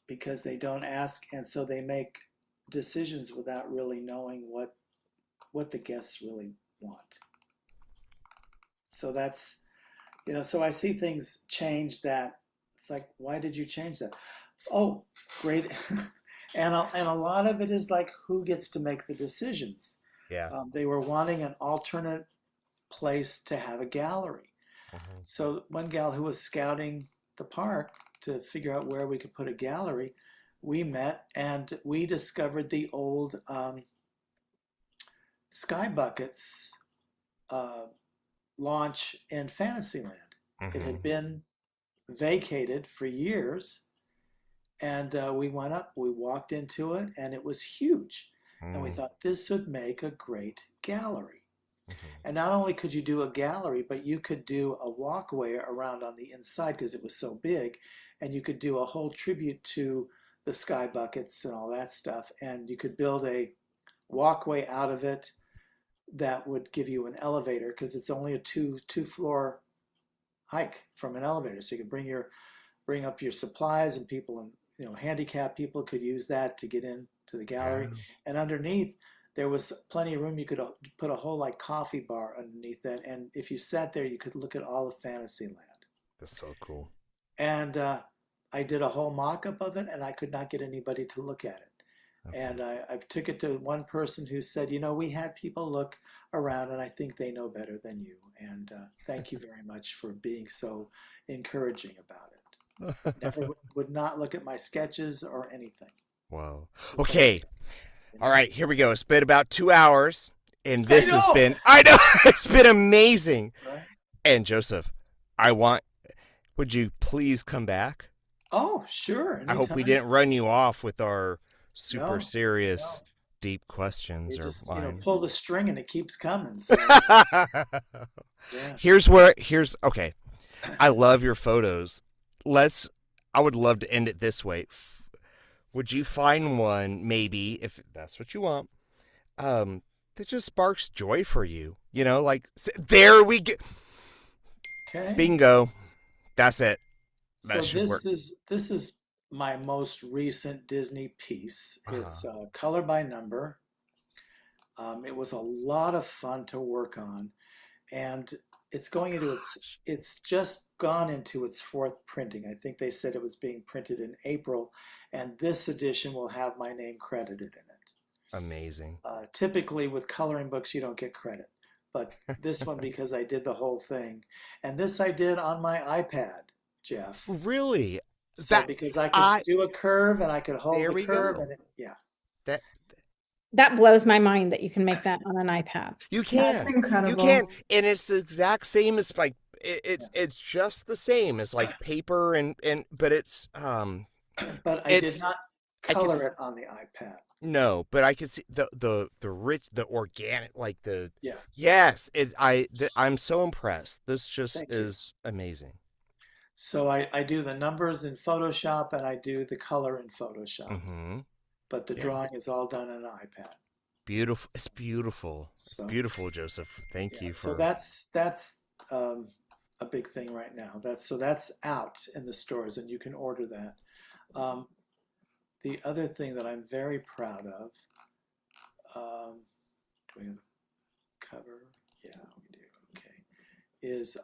Because they don't ask, and so they make decisions without really knowing what the guests really want. So that's, so I see things change that. It's like, why did you change that? Oh, great. And a lot of it is like, who gets to make the decisions? Yeah. They were wanting an alternate place to have a gallery. Mhm. So one gal who was scouting the park to figure out where we could put a gallery, we met and we discovered the old Sky Buckets launch in Fantasyland. It had Mhm. been vacated for years, and we went up, we walked into it, and it was huge. And we Mm. thought this would make a great gallery. Mhm. And not only could you do a gallery, but you could do a walkway around on the inside because it was so big, and you could do a whole tribute to the Sky Buckets and all that stuff. And you could build a walkway out of it that would give you an elevator because it's only a two floor hike from an elevator. So you could bring up your supplies, and people, and handicapped people could use that to get into the gallery. Yeah. And underneath there was plenty of room. You could put a whole like coffee bar underneath that, and if you sat there you could look at all of Fantasyland. That's so cool. And I did a whole mock-up of it, and I could not get anybody to look at it. Okay. And I took it to one person who said, we had people look around, and I think they know better than you. And thank you very much for being so encouraging about it. Never would not look at my sketches or anything. Wow. Just Okay. All right, here we go. It's been about 2 hours, and I this has know! been, I know, it's been amazing. Right? And Joseph, would you please come back? Oh, sure. I hope we Anytime. didn't run you off with our super No, serious, no. deep questions You or just, mine. pull the string and it keeps coming. So, yeah. Okay. I love your photos. I would love to end it this way. Would you find one, maybe, if that's what you want, that just sparks joy for you? There we go. Okay. Bingo. That's it. So That should work. this is my most recent Disney piece. It's Uh-huh. color by number. It was a lot of fun to work on, and it's just gone into its fourth printing. I think they said it was being printed in April, and this edition will have my name credited in it. Amazing. Typically with coloring books, you don't get credit, but this one, because I did the whole thing, and this I did on my iPad, Jeff. Really? So because I could do a curve and I could hold There the we curve, go. and yeah. That blows my mind that you can make that on an iPad. You That's can. incredible. You can. And it's the exact same as like it's just the same as like paper but it's But I It's- did not I could color it on the iPad. no, but I can see the rich, the organic, like the Yeah. yes, I'm so impressed. This just Thank you. is amazing. So I do the numbers in Photoshop and I do the color in Photoshop, Mm-hmm. but the Yeah. drawing is all done on an iPad. Beautiful. It's beautiful. So, It's beautiful, Joseph. Thank yeah, you so for that's a big thing right now. That's out in the stores, and you can order that. The other thing that I'm very proud of, do we have a cover? Yeah, we do. Okay, is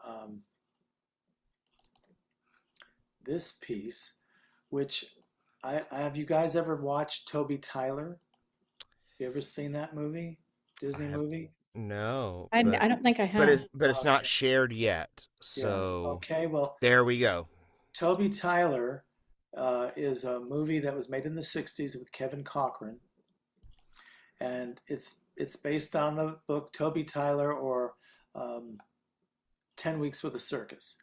this piece, which have you guys ever watched Toby Tyler? You ever seen that movie? Disney I have- movie? no, I but don't think I have. it's not Okay. shared yet. Yeah. So Okay, well, there we go. Toby Tyler is a movie that was made in the 60s with Kevin Cochran. And it's based on the book Toby Tyler, or 10 Weeks with a Circus.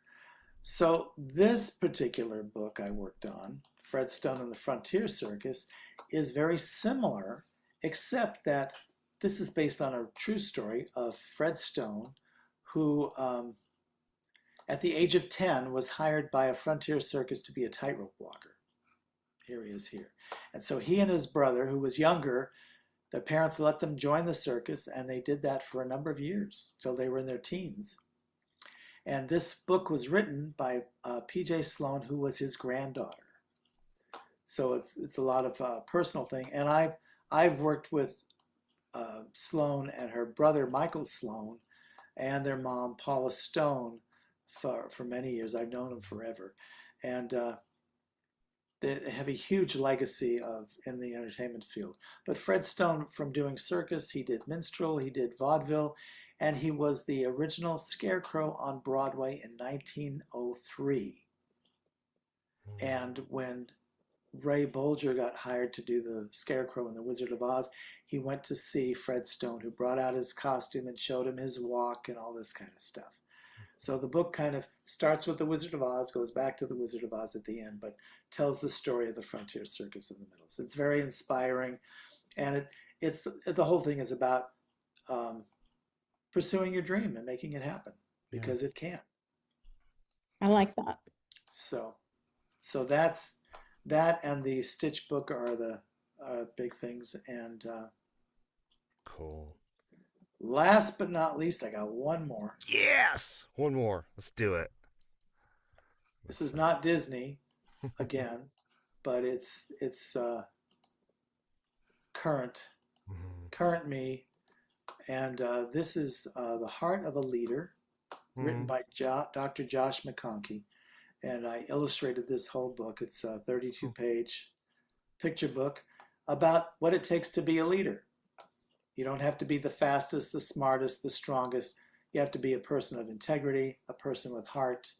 So this particular book I worked on, Fred Stone and the Frontier Circus, is very similar, except that this is based on a true story of Fred Stone, who at the age of 10 was hired by a frontier circus to be a tightrope walker. Here he is here. And so he and his brother, who was younger, their parents let them join the circus, and they did that for a number of years till they were in their teens. And this book was written by P.J. Sloan, who was his granddaughter. So it's a lot of personal thing. And I've worked with Sloan and her brother Michael Sloan and their mom Paula Stone for many years. I've known them forever, and they have a huge legacy in the entertainment field. But Fred Stone, from doing circus, he did minstrel, he did vaudeville, and he was the original Scarecrow on Broadway in 1903. And when Ray Bolger got hired to do the Scarecrow in The Wizard of Oz, he went to see Fred Stone, who brought out his costume and showed him his walk and all this kind of stuff. So the book kind of starts with The Wizard of Oz, goes back to The Wizard of Oz at the end, but tells the story of the Frontier Circus in the middle. So it's very inspiring, and the whole thing is about pursuing your dream and making it happen, because it can. I like that. So that's that, and the Stitch book are the big things. And Cool. last but not least, I got one more. Yes, one more. Let's do it. This is not Disney again, but it's current me, and this is The Heart of a Leader, written by Dr. Josh McConkey, and I illustrated this whole book. It's a 32-page picture book about what it takes to be a leader. You don't have to be the fastest, the smartest, the strongest. You have to be a person of integrity, a person with heart.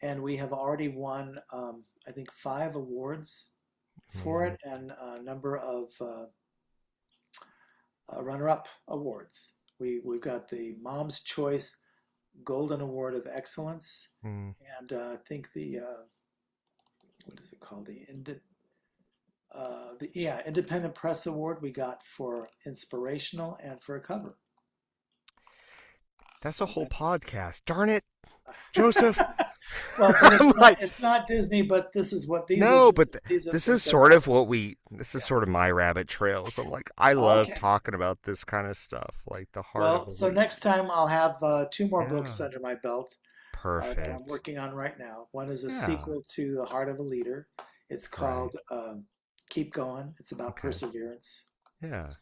And we have already won, I think, 5 awards for it, and a number of runner-up awards. We've got the Mom's Choice Golden Award of Excellence, and I think the what is it called? The Independent Press Award we got for inspirational and for a cover. That's a whole podcast. Darn it, Joseph. Well, but it's not Disney, but this is what these No, are. but this is sort of what this is sort of my rabbit trails. I'm like, I love talking about this kind of stuff, like the heart. Well, so next time I'll have 2 more books under my belt. Perfect. That I'm working on right now. One is a sequel to The Heart of a Leader. It's called Keep Going. It's about perseverance. Yeah.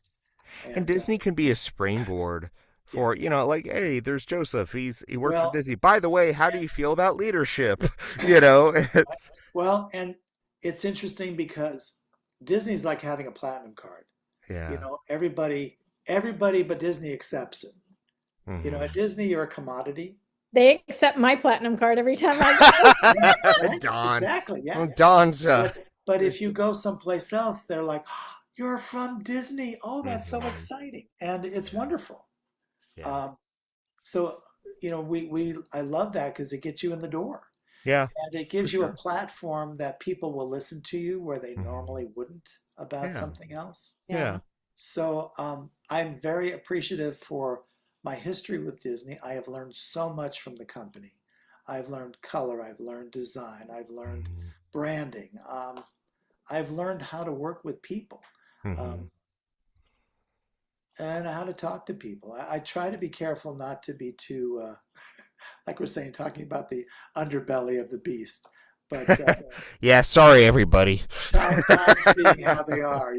And Disney can be a springboard for, like, hey, there's Joseph. He worked for Disney. By the way, how do you feel about leadership? Well, and it's interesting because Disney's like having a platinum card. Yeah. Everybody but Disney accepts it. At Disney, you're a commodity. They accept my platinum card every time I go. Right? Don. Exactly, yeah. Well, Don's But if you go someplace else, they're like, oh, you're from Disney. Oh, that's so exciting. And it's wonderful. Yeah. So, I love that because it gets you in the door. Yeah. And it gives you a platform that people will listen to you where they normally wouldn't about something else. Yeah. So I'm very appreciative for my history with Disney. I have learned so much from the company. I've learned color. I've learned design. I've learned branding. I've learned how to work with people. And how to talk to people. I try to be careful not to be too, like we're saying, talking about the underbelly of the beast. But yeah, sorry everybody. Times being how they are,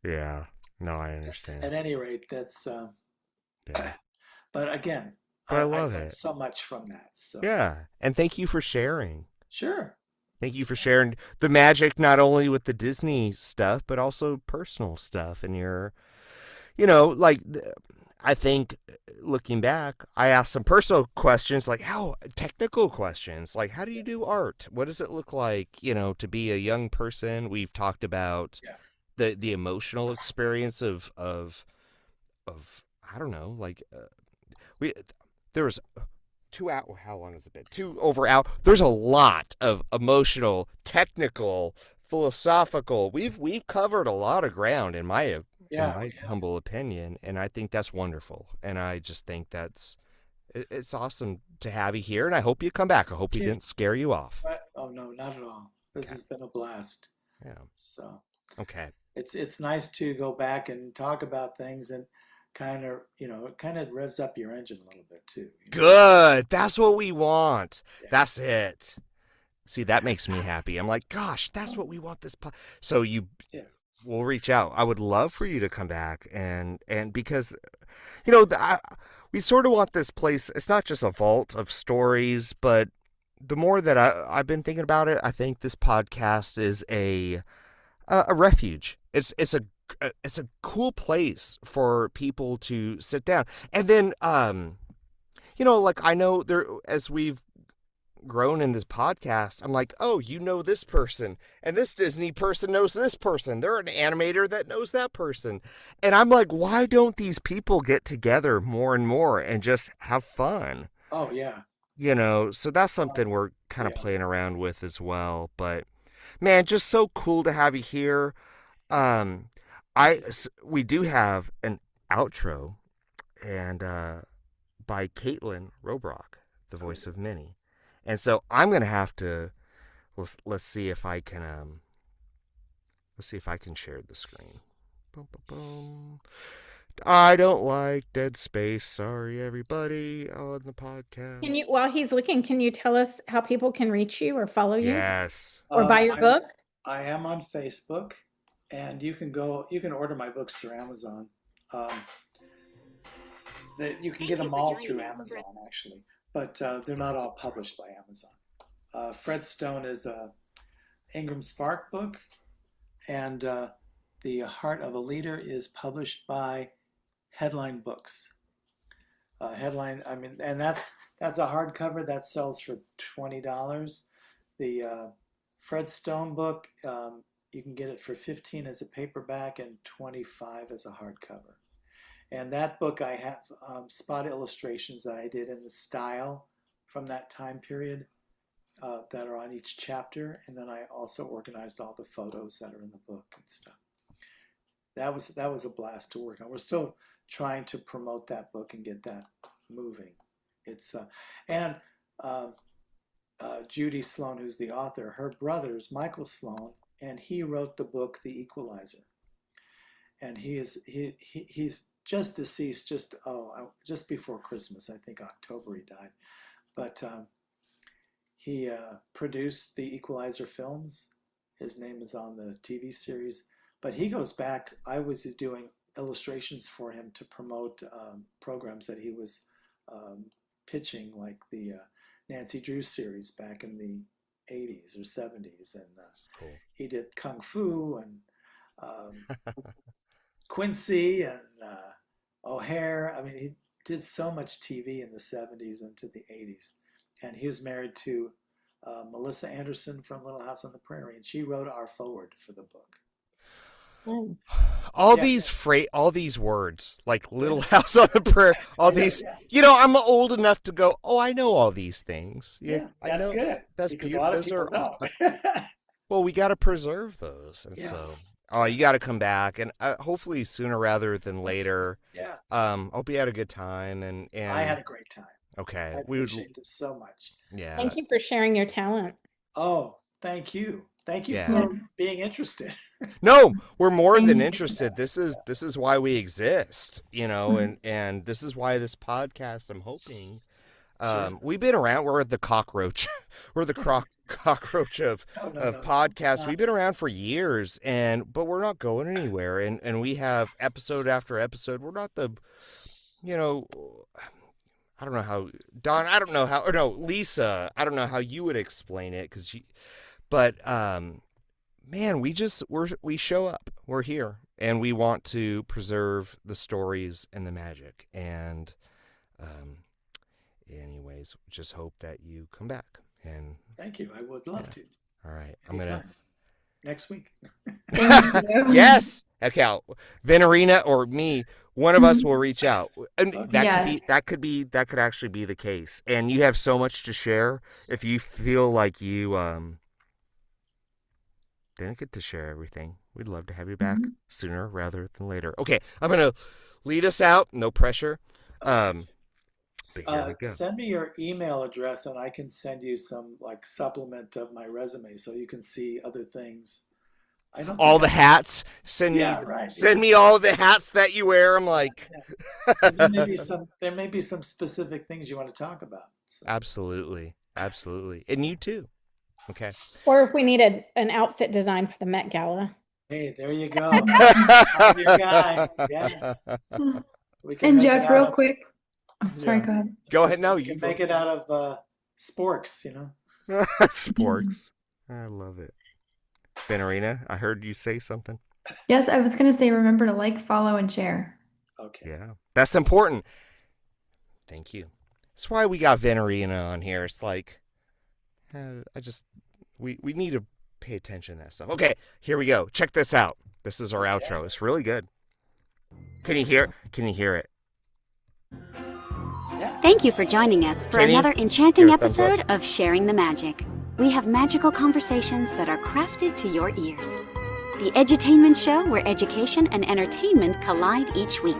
Yeah, no, I understand. At any rate, that's. But again, I love learned it so much from that. So yeah, and thank you for sharing. Sure. Thank you for sharing the magic, not only with the Disney stuff, but also personal stuff, and your. I think looking back, I asked some personal questions, like how technical questions, like how do you do art? What does it look like, to be a young person? We've talked about Yeah. the emotional experience of I don't know, like we there was 2 hours. How long has it been? 2 over out. There's a lot of emotional, technical, philosophical. We've covered a lot of ground in my humble opinion, and I think that's wonderful. And I just think it's awesome to have you here, and I hope you come back. I hope we didn't scare you off. Oh no, not at all. This has been a blast. Yeah. So Okay. it's nice to go back and talk about things, and kind of it kind of revs up your engine a little bit too. Good. That's what we want. Yeah. That's it. See, that makes me happy. I'm like, gosh, that's what we want So we'll reach out. I would love for you to come back and because, we sort of want this place. It's not just a vault of stories, but the more that I've been thinking about it, I think this podcast is a refuge. It's a cool place for people to sit down. And then, like I know as we've grown in this podcast, I'm like, oh, this person, and this Disney person knows this person. They're an animator that knows that person. And I'm like, why don't these people get together more and more and just have fun? Oh yeah. So that's something we're kind of playing around with as well. But man, just so cool to have you here. We do have an outro, and by Caitlin Robrock, the voice of Minnie. And so I'm gonna have to let's see if I can share the screen. Boom, boom, boom. I don't like dead space. Sorry, everybody on the podcast. While he's looking, can you tell us how people can reach you or follow you? Yes. Or buy your book? I am on Facebook, and you can order my books through Amazon. You can get them all through Amazon, actually, but they're not all published by Amazon. Fred Stone is a Ingram Spark book, and The Heart of a Leader is published by Headline Books. And that's a hardcover that sells for $20. The Fred Stone book, you can get it for $15 as a paperback and $25 as a hardcover. And that book, I have spot illustrations that I did in the style from that time period that are on each chapter, and then I also organized all the photos that are in the book and stuff. That was a blast to work on. We're still trying to promote that book and get that moving. It's Judy Sloan, who's the author, her brother's Michael Sloan, and he wrote the book The Equalizer. And he's just deceased just before Christmas. I think October he died. But he produced the Equalizer films. His name is on the TV series. But he goes back. I was doing illustrations for him to promote programs that he was pitching, like the Nancy Drew series back in the 80s or 70s. And cool. He did Kung Fu and Quincy and O'Hare. I mean, he did so much TV in the 70s into the 80s. And he was married to Melissa Anderson from Little House on the Prairie, and she wrote our foreword for the book. So, all these words, like Little House on the Prairie, these, I'm old enough to go, oh, I know all these things. Yeah, that's good. That's beautiful. A lot of people know. Well, we got to preserve those. And so, you got to come back, and hopefully sooner rather than later. Yeah. Hope you had a good time. And I had a great time. Okay. I appreciate this so much. Yeah. Thank you for sharing your talent. Oh, thank you. Thank you for being interested. No, we're more than interested. This is why we exist, and this is why this podcast, I'm hoping, we've been around. We're the cockroach. We're the cockroach of podcasts. We've been around for years, but we're not going anywhere. And we have episode after episode. We're not the, I don't know how, Don, I don't know how, or no, Lisa, I don't know how you would explain it, but man, we show up, we're here, and we want to preserve the stories and the magic. And Anyways, just hope that you come back. And Thank you. I would love to. all right, I'm gonna. Anytime. Next week. Thank you. Yes. Okay. Venerina or me, one of us will reach out, and Yes. that could actually be the case. And you have so much to share. If you feel like you didn't get to share everything, we'd love to have you back sooner rather than later. Okay, I'm gonna lead us out. No pressure. But here we go. Send me your email address and I can send you some like supplement of my resume so you can see other things. I don't All think the hats. Send me all the hats that you wear. I'm like, 'cause there may be some specific things you want to talk about. So. absolutely, and you too. Okay. Or if we needed an outfit design for the Met Gala. Hey, there you go. I'm your guy. Yeah. We can And make Jeff, it real out of- quick. Oh, sorry, Yeah. go ahead. Go ahead. No, We you can go. make it out of sporks, you know. Sporks. I love it. Venerina, I heard you say something. Yes, I was going to say remember to like, follow, and share. Okay. Yeah, that's important. Thank you. That's why we got Venerina on here. It's like, we need to pay attention to that stuff. Okay, here we go. Check this out. This is our outro. It's really good. Can you hear it? Yeah. Thank you for joining us for Kenny, another enchanting give a thumbs up. episode of Sharing the Magic. We have magical conversations that are crafted to your ears. The edutainment show where education and entertainment collide each week.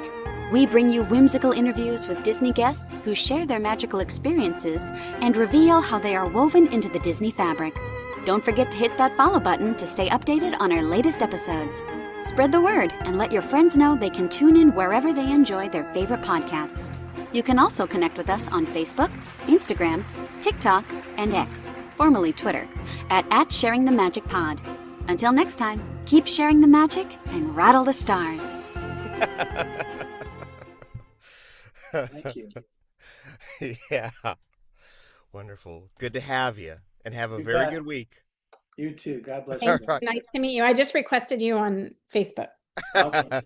We bring you whimsical interviews with Disney guests who share their magical experiences and reveal how they are woven into the Disney fabric. Don't forget to hit that follow button to stay updated on our latest episodes. Spread the word and let your friends know they can tune in wherever they enjoy their favorite podcasts. You can also connect with us on Facebook, Instagram, TikTok, and X, formerly Twitter, at @SharingTheMagicPod. Until next time, keep sharing the magic and rattle the stars. Thank you. Yeah. Wonderful. Good to have you, and have a You very bet. good week. You too. God bless Thank you. you. Nice to meet you. I just requested you on Facebook. Okay.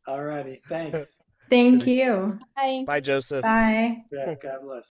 All righty. Thanks. Thank you. Bye. Bye, Joseph. Bye. Yeah, God bless.